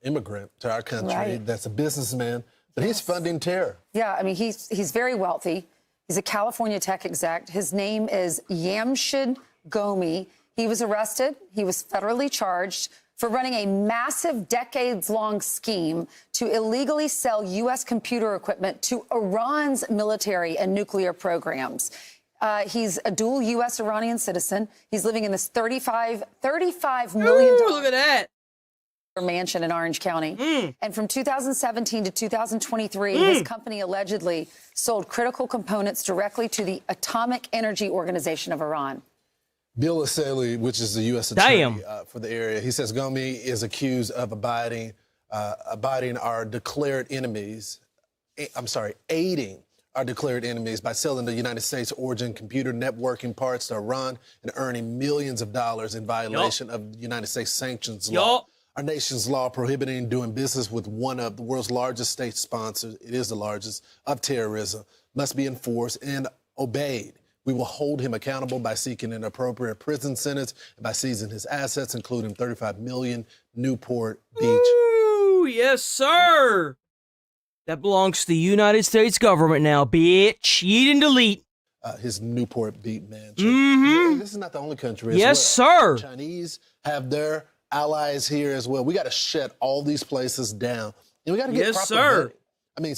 immigrant to our country that's a businessman, but he's funding terror. Yeah, I mean, he's very wealthy. He's a California tech exec. His name is Yamshid Gomi. He was arrested. He was federally charged for running a massive decades-long scheme to illegally sell U.S. computer equipment to Iran's military and nuclear programs. He's a dual U.S. Iranian citizen. He's living in this $35 million look at that. mansion in Orange County. And from 2017 to 2023, his company allegedly sold critical components directly to the Atomic Energy Organization of Iran. Bill Aseli, which is the U.S. attorney for the area, he says Gomi is accused of abiding our declared enemies. Aiding our declared enemies by selling the United States origin computer networking parts to Iran and earning millions of dollars in violation of the United States sanctions law. Our nation's law prohibiting doing business with one of the world's largest state sponsors, it is the largest, of terrorism, must be enforced and obeyed. We will hold him accountable by seeking an appropriate prison sentence and by seizing his assets, including $35 million Newport Beach. Ooh, yes, sir. That belongs to the United States government now, bitch. Yeet and delete. His Newport Beach mansion. This is not the only country. Yes, sir. The Chinese have their allies here as well. We got to shut all these places down, and we got to get proper vetting. I mean,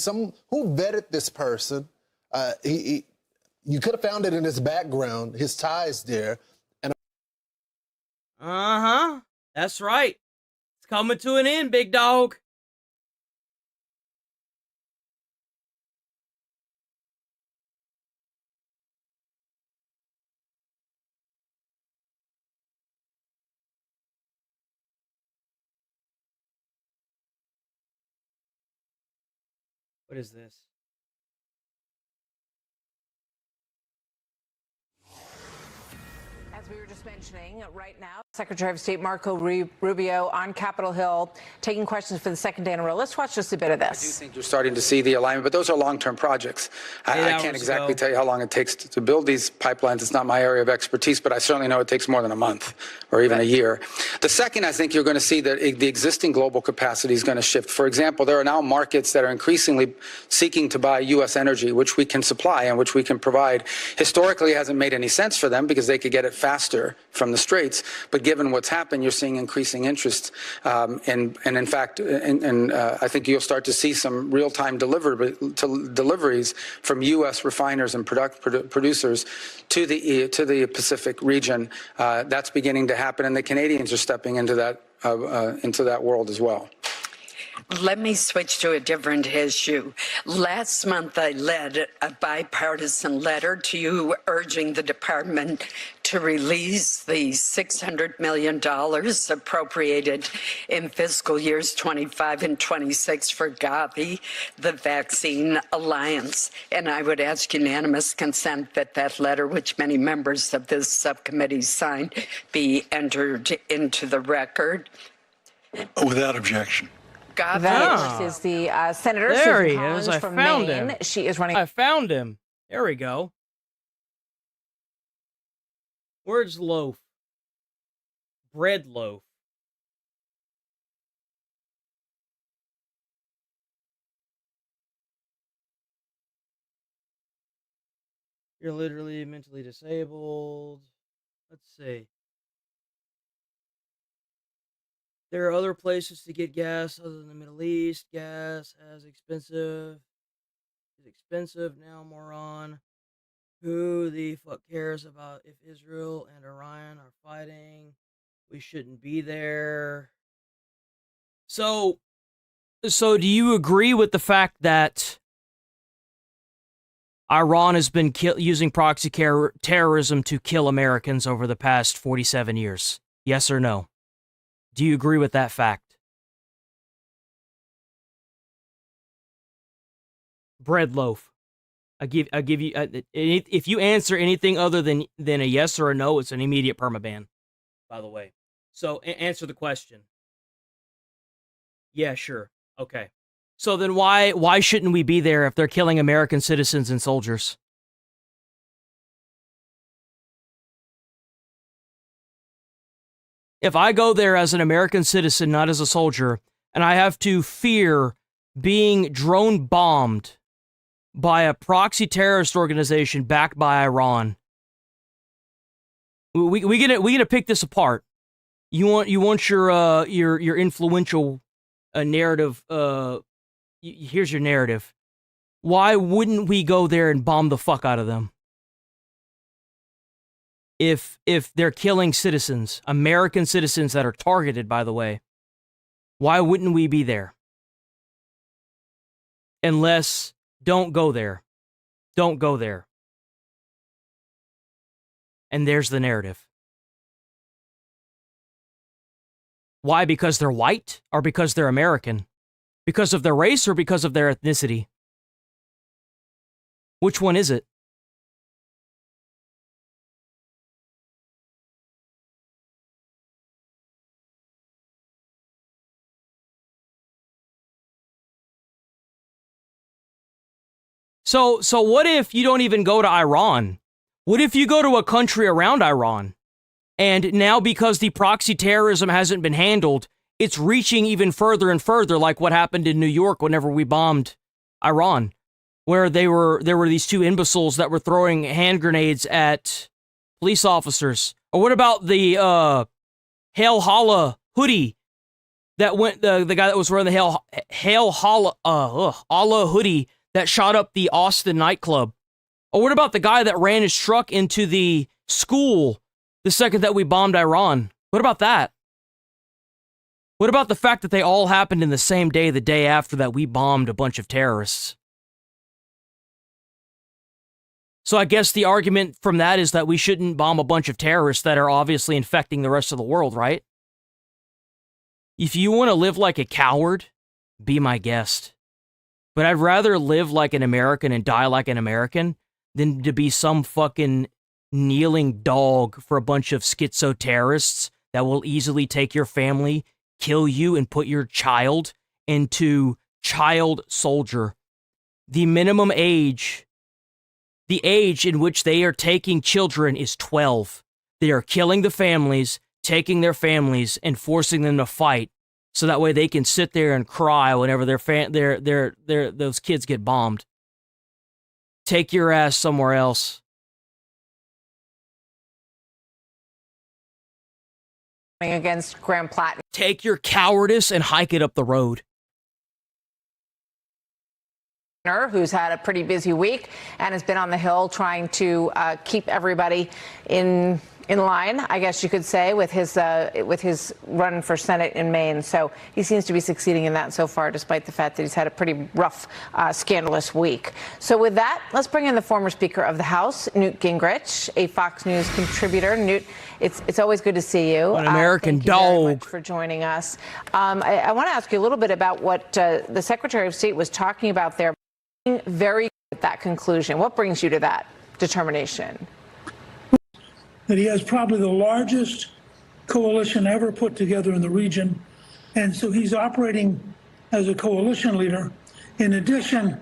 who vetted this person? You could have found it in his background, his ties there, and that's right. It's coming to an end, big dog. What is this? As we were just mentioning, right now, Secretary of State Marco Rubio on Capitol Hill taking questions for the second day in a row. Let's watch just a bit of this. I do think you're starting to see the alignment, but those are long-term projects. I can't exactly tell you how long it takes to build these pipelines. It's not my area of expertise, but I certainly know it takes more than a month or even a year. The second, I think you're going to see that the existing global capacity is going to shift. For example, there are now markets that are increasingly seeking to buy U.S. energy, which we can supply and which we can provide. Historically, it hasn't made any sense for them because they could get it faster from the Straits. But given what's happened, you're seeing increasing interest. And in fact, I think you'll start to see some real-time deliveries from U.S. refiners and producers to the Pacific region. That's beginning to happen, and the Canadians are stepping into that world as well. Let me switch to a different issue. Last month, I led a bipartisan letter to you urging the department to release the $600 million appropriated in fiscal years 25 and 26 for Gavi, the Vaccine Alliance. And I would ask unanimous consent that that letter, which many members of this subcommittee signed, be entered into the record. Without objection. Gavi That is the Senator There Susan he Collins is. I from found Maine. him. She is running. I found him. There we go. Where's loaf? Bread loaf. You're literally mentally disabled. Let's see. There are other places to get gas other than the Middle East. Gas is expensive now, moron. Who the fuck cares about if Israel and Iran are fighting? We shouldn't be there. So do you agree with the fact that Iran has been using proxy terrorism to kill Americans over the past 47 years? Yes or no? Do you agree with that fact? Bread loaf. I give you if you answer anything other than a yes or a no, it's an immediate permaban. By the way, so answer the question. Yeah, sure. Okay. So then why shouldn't we be there if they're killing American citizens and soldiers? If I go there as an American citizen, not as a soldier, and I have to fear being drone bombed by a proxy terrorist organization backed by Iran, we gonna pick this apart. You want your influential narrative. Here's your narrative. Why wouldn't we go there and bomb the fuck out of them? If they're killing citizens, American citizens that are targeted, by the way, why wouldn't we be there? Unless, don't go there. Don't go there. And there's the narrative. Why? Because they're white or because they're American? Because of their race or because of their ethnicity? Which one is it? So what if you don't even go to Iran? What if you go to a country around Iran? And now because the proxy terrorism hasn't been handled, it's reaching even further and further, like what happened in New York whenever we bombed Iran, where there were these two imbeciles that were throwing hand grenades at police officers. Or what about the Hail Holla hoodie that went the guy that was wearing the Hail Holla Allah hoodie that shot up the Austin nightclub? Or what about the guy that ran his truck into the school the second that we bombed Iran? What about that? What about the fact that they all happened in the same day, the day after that we bombed a bunch of terrorists? So I guess the argument from that is that we shouldn't bomb a bunch of terrorists that are obviously infecting the rest of the world, right? If you want to live like a coward, be my guest. But I'd rather live like an American and die like an American than to be some fucking kneeling dog for a bunch of schizo terrorists that will easily take your family, kill you, and put your child into child soldier. The minimum age, the age in which they are taking children is 12. They are killing the families, taking their families, and forcing them to fight. So that way they can sit there and cry whenever those kids get bombed. Take your ass somewhere else. Against Grand Platte. Take your cowardice and hike it up the road. Who's had a pretty busy week and has been on the Hill trying to keep everybody in in line, I guess you could say, with his run for Senate in Maine. So he seems to be succeeding in that so far, despite the fact that he's had a pretty rough, scandalous week. So with that, let's bring in the former Speaker of the House, Newt Gingrich, a Fox News contributor. Newt, it's always good to see you. An American thank you very dog. much for joining us. I want to ask you a little bit about what the Secretary of State was talking about there. Very good at that conclusion. What brings you to that determination? That he has probably the largest coalition ever put together in the region. And so he's operating as a coalition leader. In addition,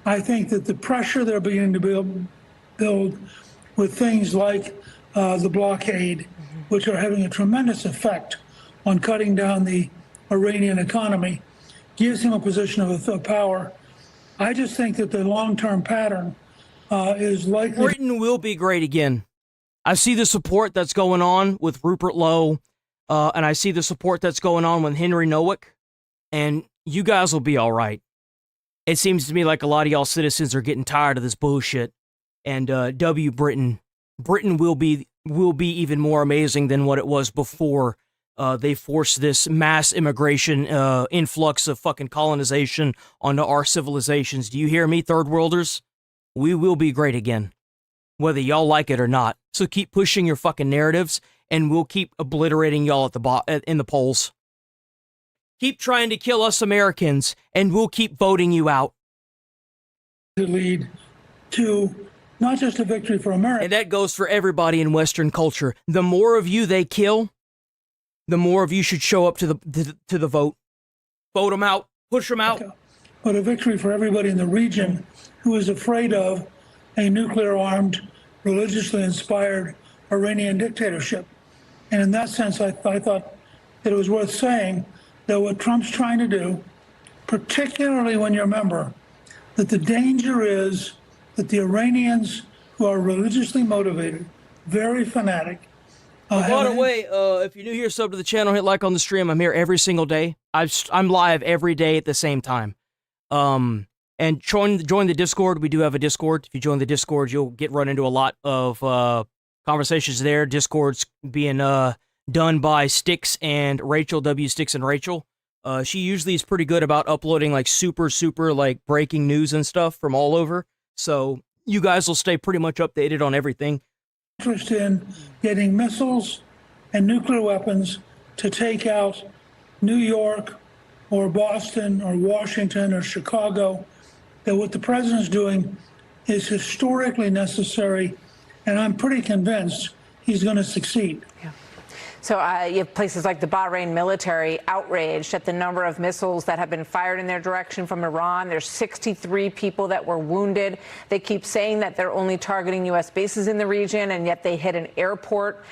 I think that the pressure they're beginning to build with things like the blockade, which are having a tremendous effect on cutting down the Iranian economy, gives him a position of power. I just think that the long-term pattern is likely. Britain will be great again. I see the support that's going on with Rupert Lowe, and I see the support that's going on with Henry Nowick, and you guys will be all right. It seems to me like a lot of y'all citizens are getting tired of this bullshit, and Britain will be even more amazing than what it was before they forced this mass immigration influx of fucking colonization onto our civilizations. Do you hear me, third worlders? We will be great again, whether y'all like it or not. So keep pushing your fucking narratives, and we'll keep obliterating y'all in the polls. Keep trying to kill us Americans, and we'll keep voting you out. To lead to not just a victory for America. And that goes for everybody in Western culture. The more of you they kill, the more of you should show up to the vote. Vote them out. Push them out. But a victory for everybody in the region who is afraid of a nuclear-armed, religiously inspired Iranian dictatorship. And in that sense, I thought that it was worth saying that what Trump's trying to do, particularly when you remember that the danger is that the Iranians who are religiously motivated, very fanatic. By the way, if you're new here, sub to the channel, hit like on the stream. I'm here every single day. I'm live every day at the same time. And join the Discord. We do have a Discord. If you join the Discord, you'll get run into a lot of conversations there. Discord's being done by Sticks and Rachel, W. Sticks and Rachel. She usually is pretty good about uploading like super like breaking news and stuff from all over. So you guys will stay pretty much updated on everything. Interest in getting missiles and nuclear weapons to take out New York or Boston or Washington or Chicago, that what the president's doing is historically necessary, and I'm pretty convinced he's going to succeed. Yeah. So you have places like the Bahrain military outraged at the number of missiles that have been fired in their direction from Iran. There's 63 people that were wounded. They keep saying that they're only targeting U.S. bases in the region, and yet they hit an airport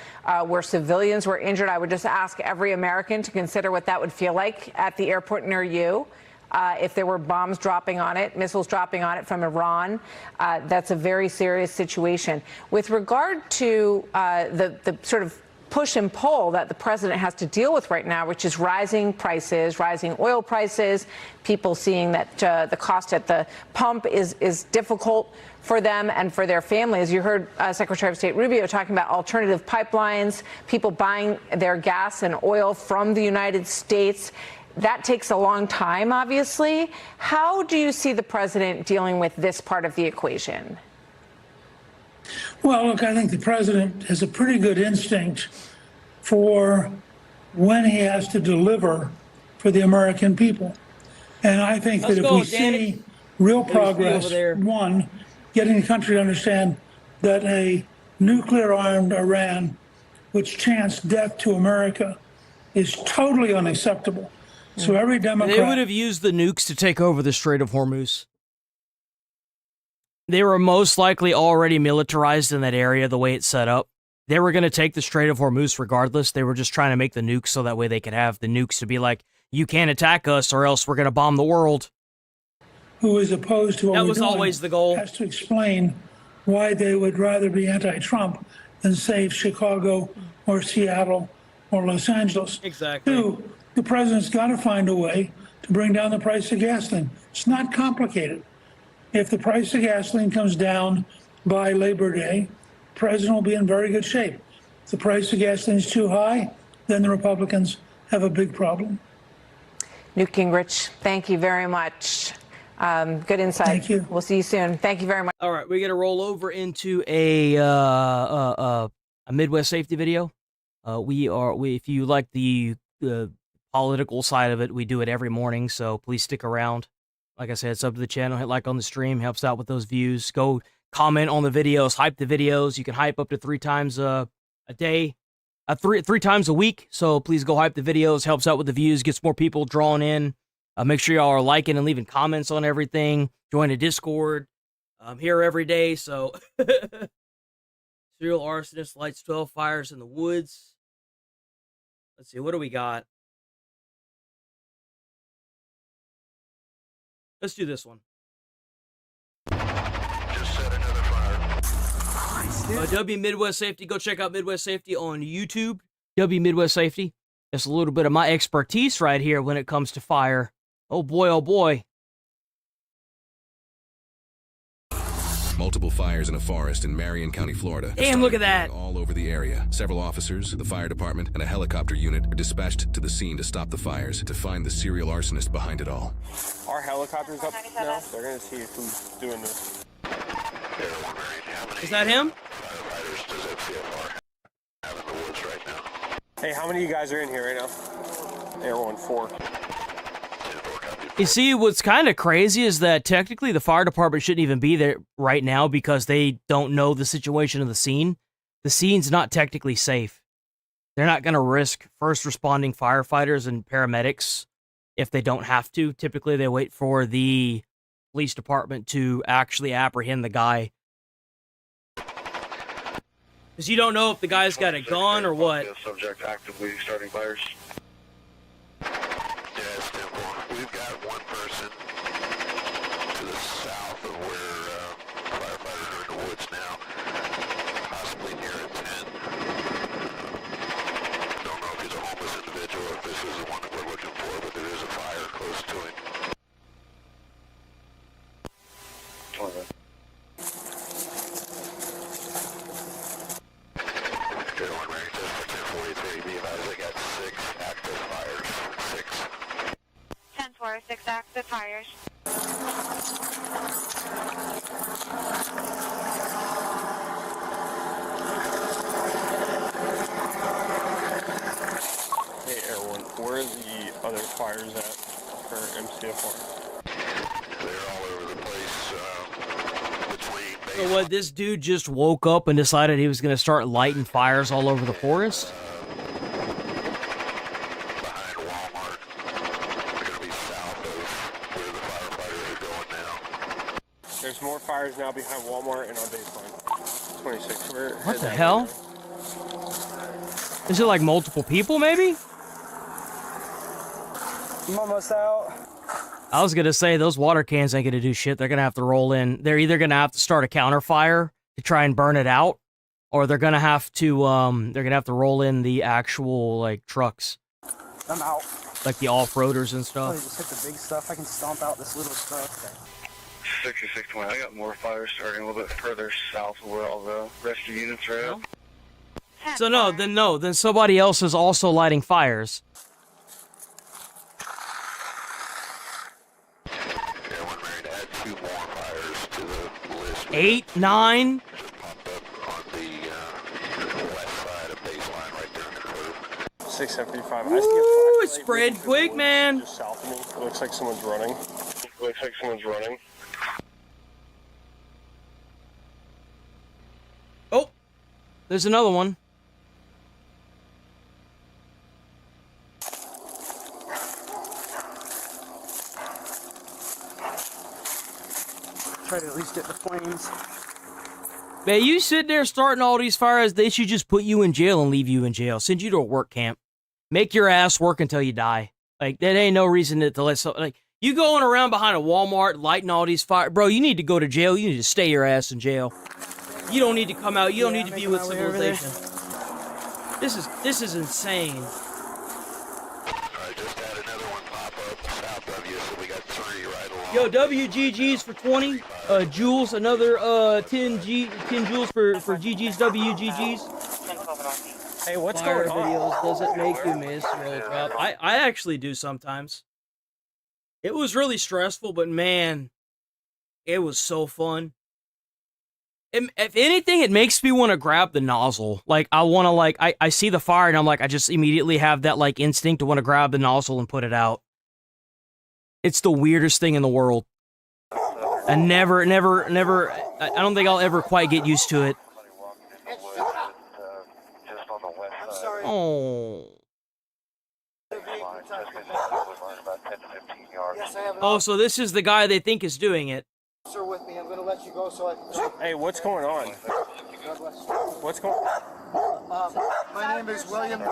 where civilians were injured. I would just ask every American to consider what that would feel like at the airport near you. If there were bombs dropping on it, missiles dropping on it from Iran, that's a very serious situation. With regard to the sort of push and pull that the president has to deal with right now, which is rising prices, rising oil prices, people seeing that the cost at the pump is difficult for them and for their families. You heard Secretary of State Rubio talking about alternative pipelines, people buying their gas and oil from the United States. That takes a long time, obviously. How do you see the president dealing with this part of the equation? Well, look, I think the president has a pretty good instinct for when he has to deliver for the American people. And I think that if we see real progress, one, getting the country to understand that a nuclear-armed Iran, which chants death to America, is totally unacceptable. So every Democrat... They would have used the nukes to take over the Strait of Hormuz. They were most likely already militarized in that area the way it's set up. They were going to take the Strait of Hormuz regardless. They were just trying to make the nukes so that way they could have the nukes to be like, you can't attack us or else we're going to bomb the world. Who is opposed to what that was always the goal. Has to explain why they would rather be anti-Trump than save Chicago or Seattle or Los Angeles. Exactly. Two, the president's got to find a way to bring down the price of gasoline. It's not complicated. If the price of gasoline comes down by Labor Day, the president will be in very good shape. If the price of gasoline is too high, then the Republicans have a big problem. Newt Gingrich, thank you very much. Good insight. Thank you. We'll see you soon. Thank you very much. All right, we're gonna roll over into a Midwest safety video. If you like the political side of it, we do it every morning. So please stick around. Like I said, sub to the channel, hit like on the stream, helps out with those views. Go comment on the videos, hype the videos. You can hype up to 3 times a day, three times a week. So please go hype the videos, helps out with the views, gets more people drawn in. Make sure y'all are liking and leaving comments on everything. Join the Discord. I'm here every day, so serial arsonist lights 12 fires in the woods. Let's see, what do we got? Let's do this one. Just set another fire. W Midwest Safety. Go check out Midwest Safety on YouTube. W Midwest Safety. That's a little bit of my expertise right here when it comes to fire. Oh boy, oh boy. Multiple fires in a forest in Marion County, Florida. Damn, look at that. All over the area. Several officers, the fire department, and a helicopter unit are dispatched to the scene to stop the fires, to find the serial arsonist behind it all. Our helicopter's up now. They're going to see who's doing this. Is that him? Hey, how many of you guys are in here right now? Air 1-4. You see, what's kind of crazy is that technically the fire department shouldn't even be there right now because they don't know the situation of the scene. The scene's not technically safe. They're not going to risk first responding firefighters and paramedics if they don't have to. Typically, they wait for the police department to actually apprehend the guy. Because you don't know if the guy's got a gun or what. Subject actively starting fires. We've got one person to the south of where firefighters are in the woods now, possibly near a tent. Don't know if he's a homeless individual or if this is the one that we're looking for, but there is a fire close to him. Everyone ready to for 1043, be advised they got 6 active fires. 6. 10-4, 6 active fires. Hey, Air 1, where are the other fires at for MCFR? They're all over the place. So what, this dude just woke up and decided he was going to start lighting fires all over the forest? There's more fires now behind Walmart and on baseline. 26. What the hell? Is it like multiple people, maybe? I'm almost out. I was going to say, those water cans ain't going to do shit. They're going to have to roll in. They're either going to have to start a counter fire to try and burn it out, or they're going to have to, roll in the actual, like, trucks. I'm out. Like the off-roaders and Oh, stuff. you just hit the big stuff. I can stomp out this little stuff. 6620, I got more fires starting a little bit further south of where all the rescue units are at. So then somebody else is also lighting fires. 8, 9. 675. Ooh, it spread quick, man. Just south of me. It looks like someone's running. Looks like someone's running. Oh, there's another one. Try to at least get the flames. Man, you sit there starting all these fires, they should just put you in jail and leave you in jail. Send you to a work camp. Make your ass work until you die. Like, that ain't no reason to let so, like, you going around behind a Walmart lighting all these fires. Bro, you need to go to jail. You need to stay your ass in jail. You don't need to come out. You don't need to be with civilization. This is insane. Yo, WGG's for 20. Jules, another 10 joules for GG's WGG's. Hey, what's Fire going on? videos doesn't make you miss roll drop. I actually do sometimes. It was really stressful, but man, it was so fun. If anything, it makes me want to grab the nozzle. Like, I want to, like, I see the fire, and I'm like, I just immediately have that, like, instinct to want to grab the nozzle and put it out. It's the weirdest thing in the world. I never, I don't think I'll ever quite get used to it. Oh. Oh, so this is the guy they think is doing it. With me, I'm going to let you go so I can... Hey, what's going on? What's going on? My name is William.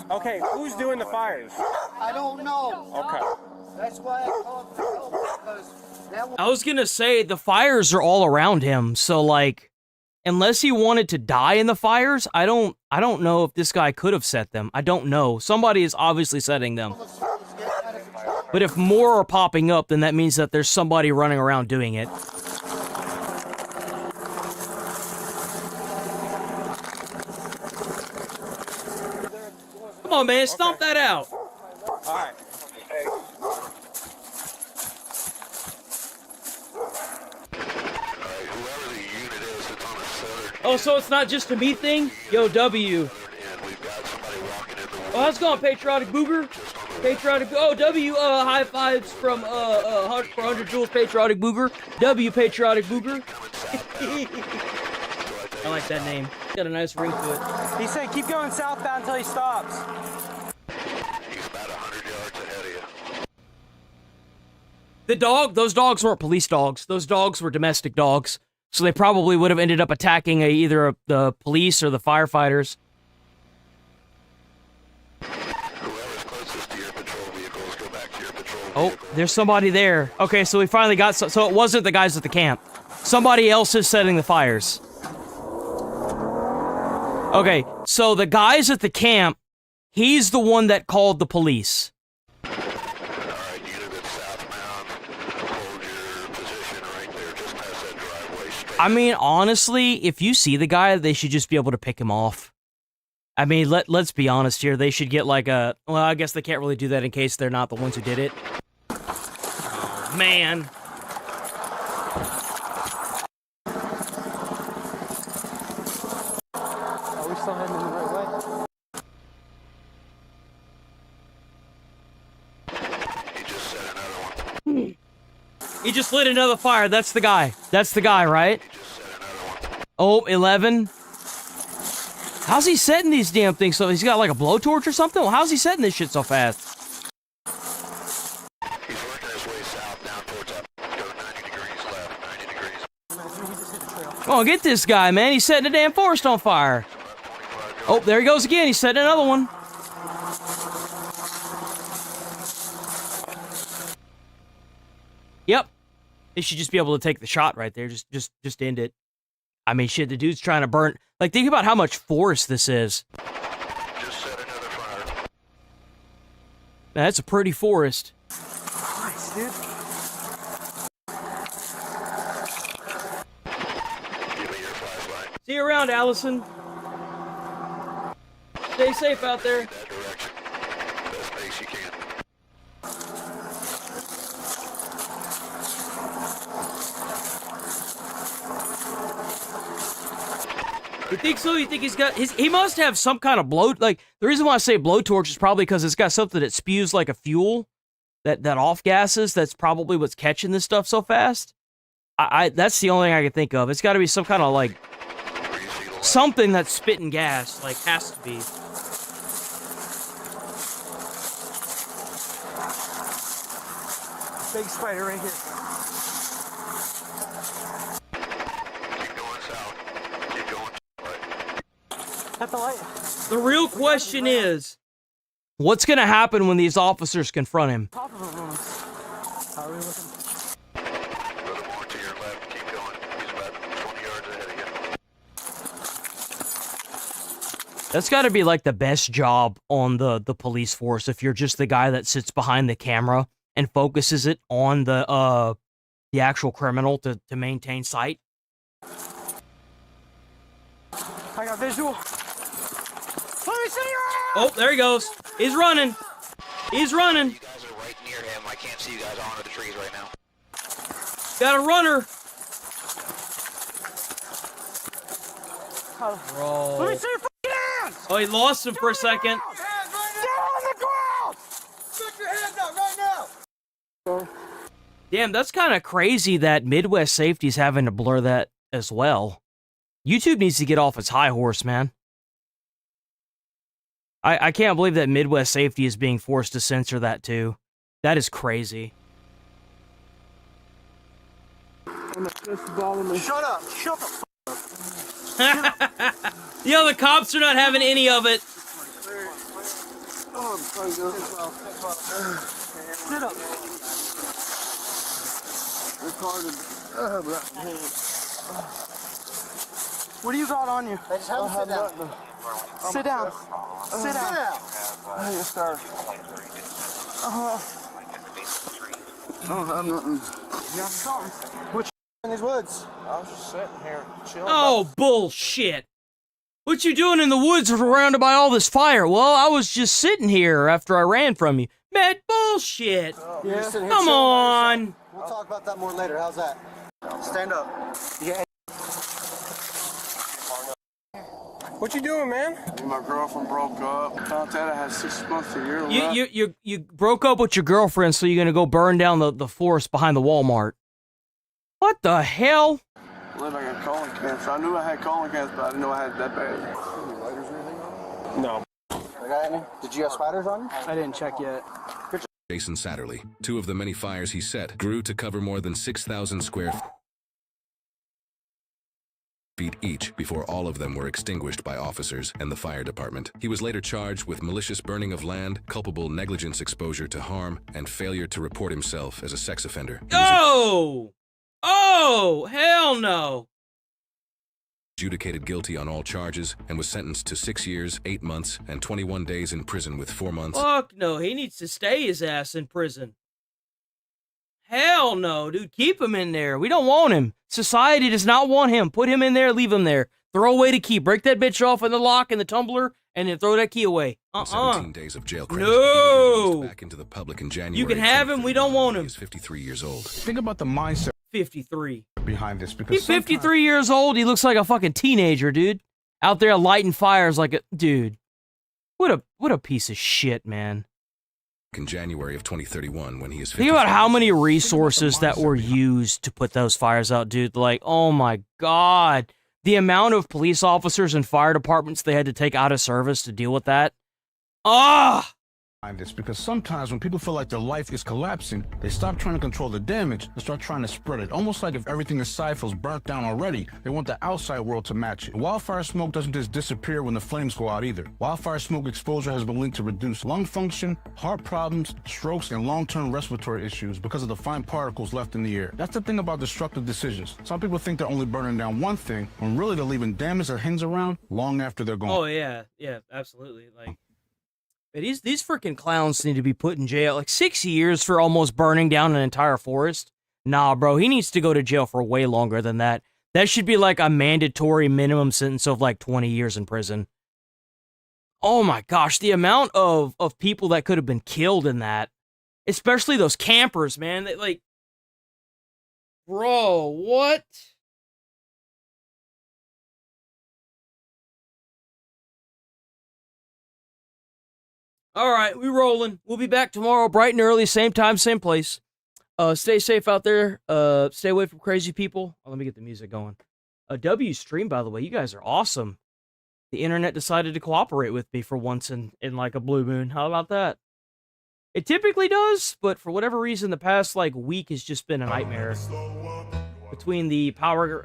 Okay, who's doing the fires? I don't know. Okay. That's why I called for help, because that I was gonna say, the fires are all around him, so, like, unless he wanted to die in the fires, I don't know if this guy could have set them. I don't know. Somebody is obviously setting them. But if more are popping up, then that means that there's somebody running around doing it. Come on, man, stomp that out. All right. Oh, so it's not just a me thing? Yo, W. Oh, how's it going, Patriotic Booger? Patriotic, oh, W, high fives from, for 100 Joules, Patriotic Booger. W, Patriotic Booger. I like that name. Got a nice ring to it. He said keep going southbound until he stops. He's about 100 yards ahead of you. Those dogs weren't police dogs. Those dogs were domestic dogs. So they probably would have ended up attacking either the police or the firefighters. Oh, there's somebody there. Okay, so we finally got... So it wasn't the guys at the camp. Somebody else is setting the fires. Okay, so the guys at the camp, he's the one that called the police. I mean, honestly, if you see the guy, they should just be able to pick him off. I mean, let's be honest here. They should get like a... Well, I guess they can't really do that in case they're not the ones who did it. Oh, man. Are we still heading in the right way? He just lit another fire. That's the guy. That's the guy, right? Oh, 11. How's he setting these damn things? So he's got like a blowtorch or something? Well, how's he setting this shit so fast? He's working his way south down towards up. Go 90 degrees left, 90 degrees. Come on, get this guy, man. He's setting the damn forest on fire. Oh, there he goes again. He's setting another one. Yep. They should just be able to take the shot right there. Just end it. I mean, shit, the dude's trying to burn... Like, think about how much forest this is. Just set another fire. That's a pretty forest. Nice, dude. Give me your flashlight. See you around, Allison. Stay safe out there. That direction. Best pace you can. You think so? You think he's got his... He must have some kind of blow... Like, the reason why I say blowtorch is probably because it's got something that spews like a fuel. That off gases. That's probably what's catching this stuff so fast. That's the only thing I can think of. It's got to be some kind of, like... Something that's spitting gas. Like, has to be. Big spider right here. Keep going south. Keep going At the light. The real question is... What's gonna happen when these officers confront him? Top of the rooms. How are we looking? a little more to your left. Keep going. He's about 20 yards ahead of you. That's got to be like the best job on the police force if you're just the guy that sits behind the camera and focuses it on the actual criminal to maintain sight. I got got visual. Let me see your ass! Oh, there he goes. He's running. He's running. You guys are right near him. I can't see you guys on the trees right now. Got a runner. Bro. Let me see your fucking hands! Oh, he lost him for a second. Down on the ground! Stick your hands up right now! Damn, that's kind of crazy that Midwest Safety's having to blur that as well. YouTube needs to get off its high horse, man. I can't believe that Midwest Safety is being forced to censor that too. That is crazy. Shut up! Shut the Yo, the cops are not having any of it. Oh, sit up. What do you got on you? I just have to sit down. Sit down. Sit down. Oh, yes, sir. I don't have nothing. You have something? What in these woods? I was just sitting here, chilling. Oh, bullshit. What you doing in the woods surrounded by all this fire? Well, I was just sitting here after I ran from you. Man, bullshit. Yeah. Come on. We'll talk about that more later. How's that? Stand up. Yeah. What you doing, man? Me and my girlfriend broke up. Thought that I had 6 months to a year left. You broke up with your girlfriend, so you're gonna go burn down the forest behind the Walmart. What the hell? I live like a colon cancer. I knew I had colon cancer, but I didn't know I had it that bad. Any lighters or anything on? No. I got any? Did you have spiders on you? I didn't check yet. Jason Satterley. 2 of the many fires he set grew to cover more than 6,000 square feet each before all of them were extinguished by officers and the fire department. He was later charged with malicious burning of land, culpable negligence exposure to harm, and failure to report himself as a sex offender. Oh! Oh! Hell no! Adjudicated guilty on all charges and was sentenced to 6 years, 8 months, and 21 days in prison with 4 months. Fuck no, he needs to stay his ass in prison. Hell no, dude, keep him in there. We don't want him. Society does not want him. Put him in there, leave him there. Throw away the key. Break that bitch off in the lock and the tumbler, and then throw that key away. 17 days of jail credit. No! Back into the public in January. You can have him, we don't want him. He is 53 years old. Think about the mindset 53 behind this, because he's 53 years old. He looks like a fucking teenager, dude. Out there lighting fires like a dude. What a piece of shit, man. In January of 2031, when he is 53. Think about how many resources that were used to put those fires out, dude. Like, oh my god. The amount of police officers and fire departments they had to take out of service to deal with that. Ah! This, because sometimes when people feel like their life is collapsing, they stop trying to control the damage and start trying to spread it. Almost like if everything inside feels burnt down already, they want the outside world to match it. Wildfire smoke doesn't just disappear when the flames go out either. Wildfire smoke exposure has been linked to reduced lung function, heart problems, strokes, and long-term respiratory issues because of the fine particles left in the air. That's the thing about destructive decisions. Some people think they're only burning down one thing, when really they're leaving damage that hangs around long after they're gone. Oh yeah, absolutely. Like, these freaking clowns need to be put in jail. Like 6 years for almost burning down an entire forest? Nah, bro, he needs to go to jail for way longer than that. That should be like a mandatory minimum sentence of like 20 years in prison. Oh my gosh, the amount of people that could have been killed in that. Especially those campers, man. They, like, bro, what? All right, we rolling. We'll be back tomorrow, bright and early, same time, same place. Stay safe out there. Stay away from crazy people. Oh, let me get the music going. W stream, by the way, you guys are awesome. The internet decided to cooperate with me for once in like a blue moon. How about that? It typically does, but for whatever reason, the past like week has just been a nightmare. Between the power,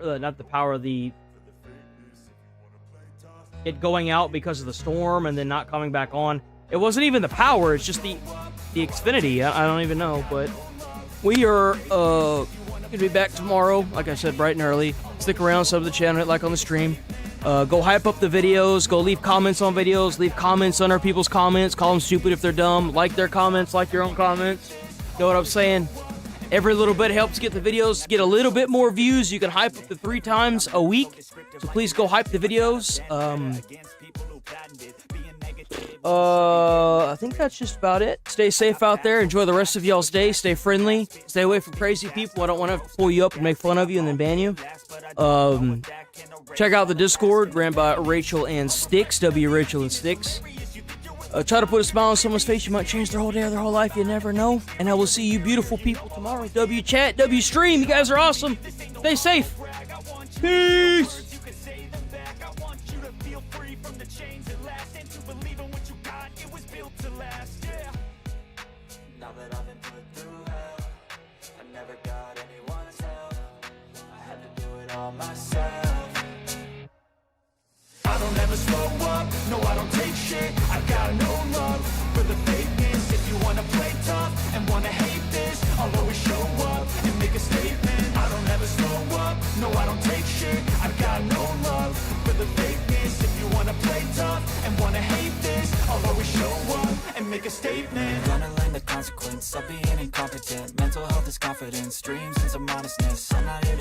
it going out because of the storm and then not coming back on. It wasn't even the power, it's just the Xfinity. I don't even know, but we are gonna be back tomorrow, like I said, bright and early. Stick around, sub to the channel, hit like on the stream. Go hype up the videos, go leave comments on videos, leave comments on other people's comments, call them stupid if they're dumb, like their comments, like your own comments. Know what I'm saying? Every little bit helps get the videos, get a little bit more views. You can hype up to 3 times a week. So please go hype the videos. I think that's just about it. Stay safe out there. Enjoy the rest of y'all's day. Stay friendly. Stay away from crazy people. I don't want to have to pull you up and make fun of you and then ban you. Check out the Discord ran by Rachel and Sticks. Rachel and Sticks. Try to put a smile on someone's face. You might change their whole day or their whole life. You never know. And I will see you beautiful people tomorrow. Chat, Stream. You guys are awesome. Stay safe. Peace. I don't ever slow up, no I don't take shit. I got no love for the fakeness. If you wanna play tough and wanna hate this, I'll always show up and make a statement. I don't ever slow up, no I don't take shit. I got no love for the fakeness. If you wanna play tough and wanna hate this, I'll always show up and make a statement. Gonna learn the consequence of being incompetent. Mental health is confidence, dreams and some honestness. I'm not here to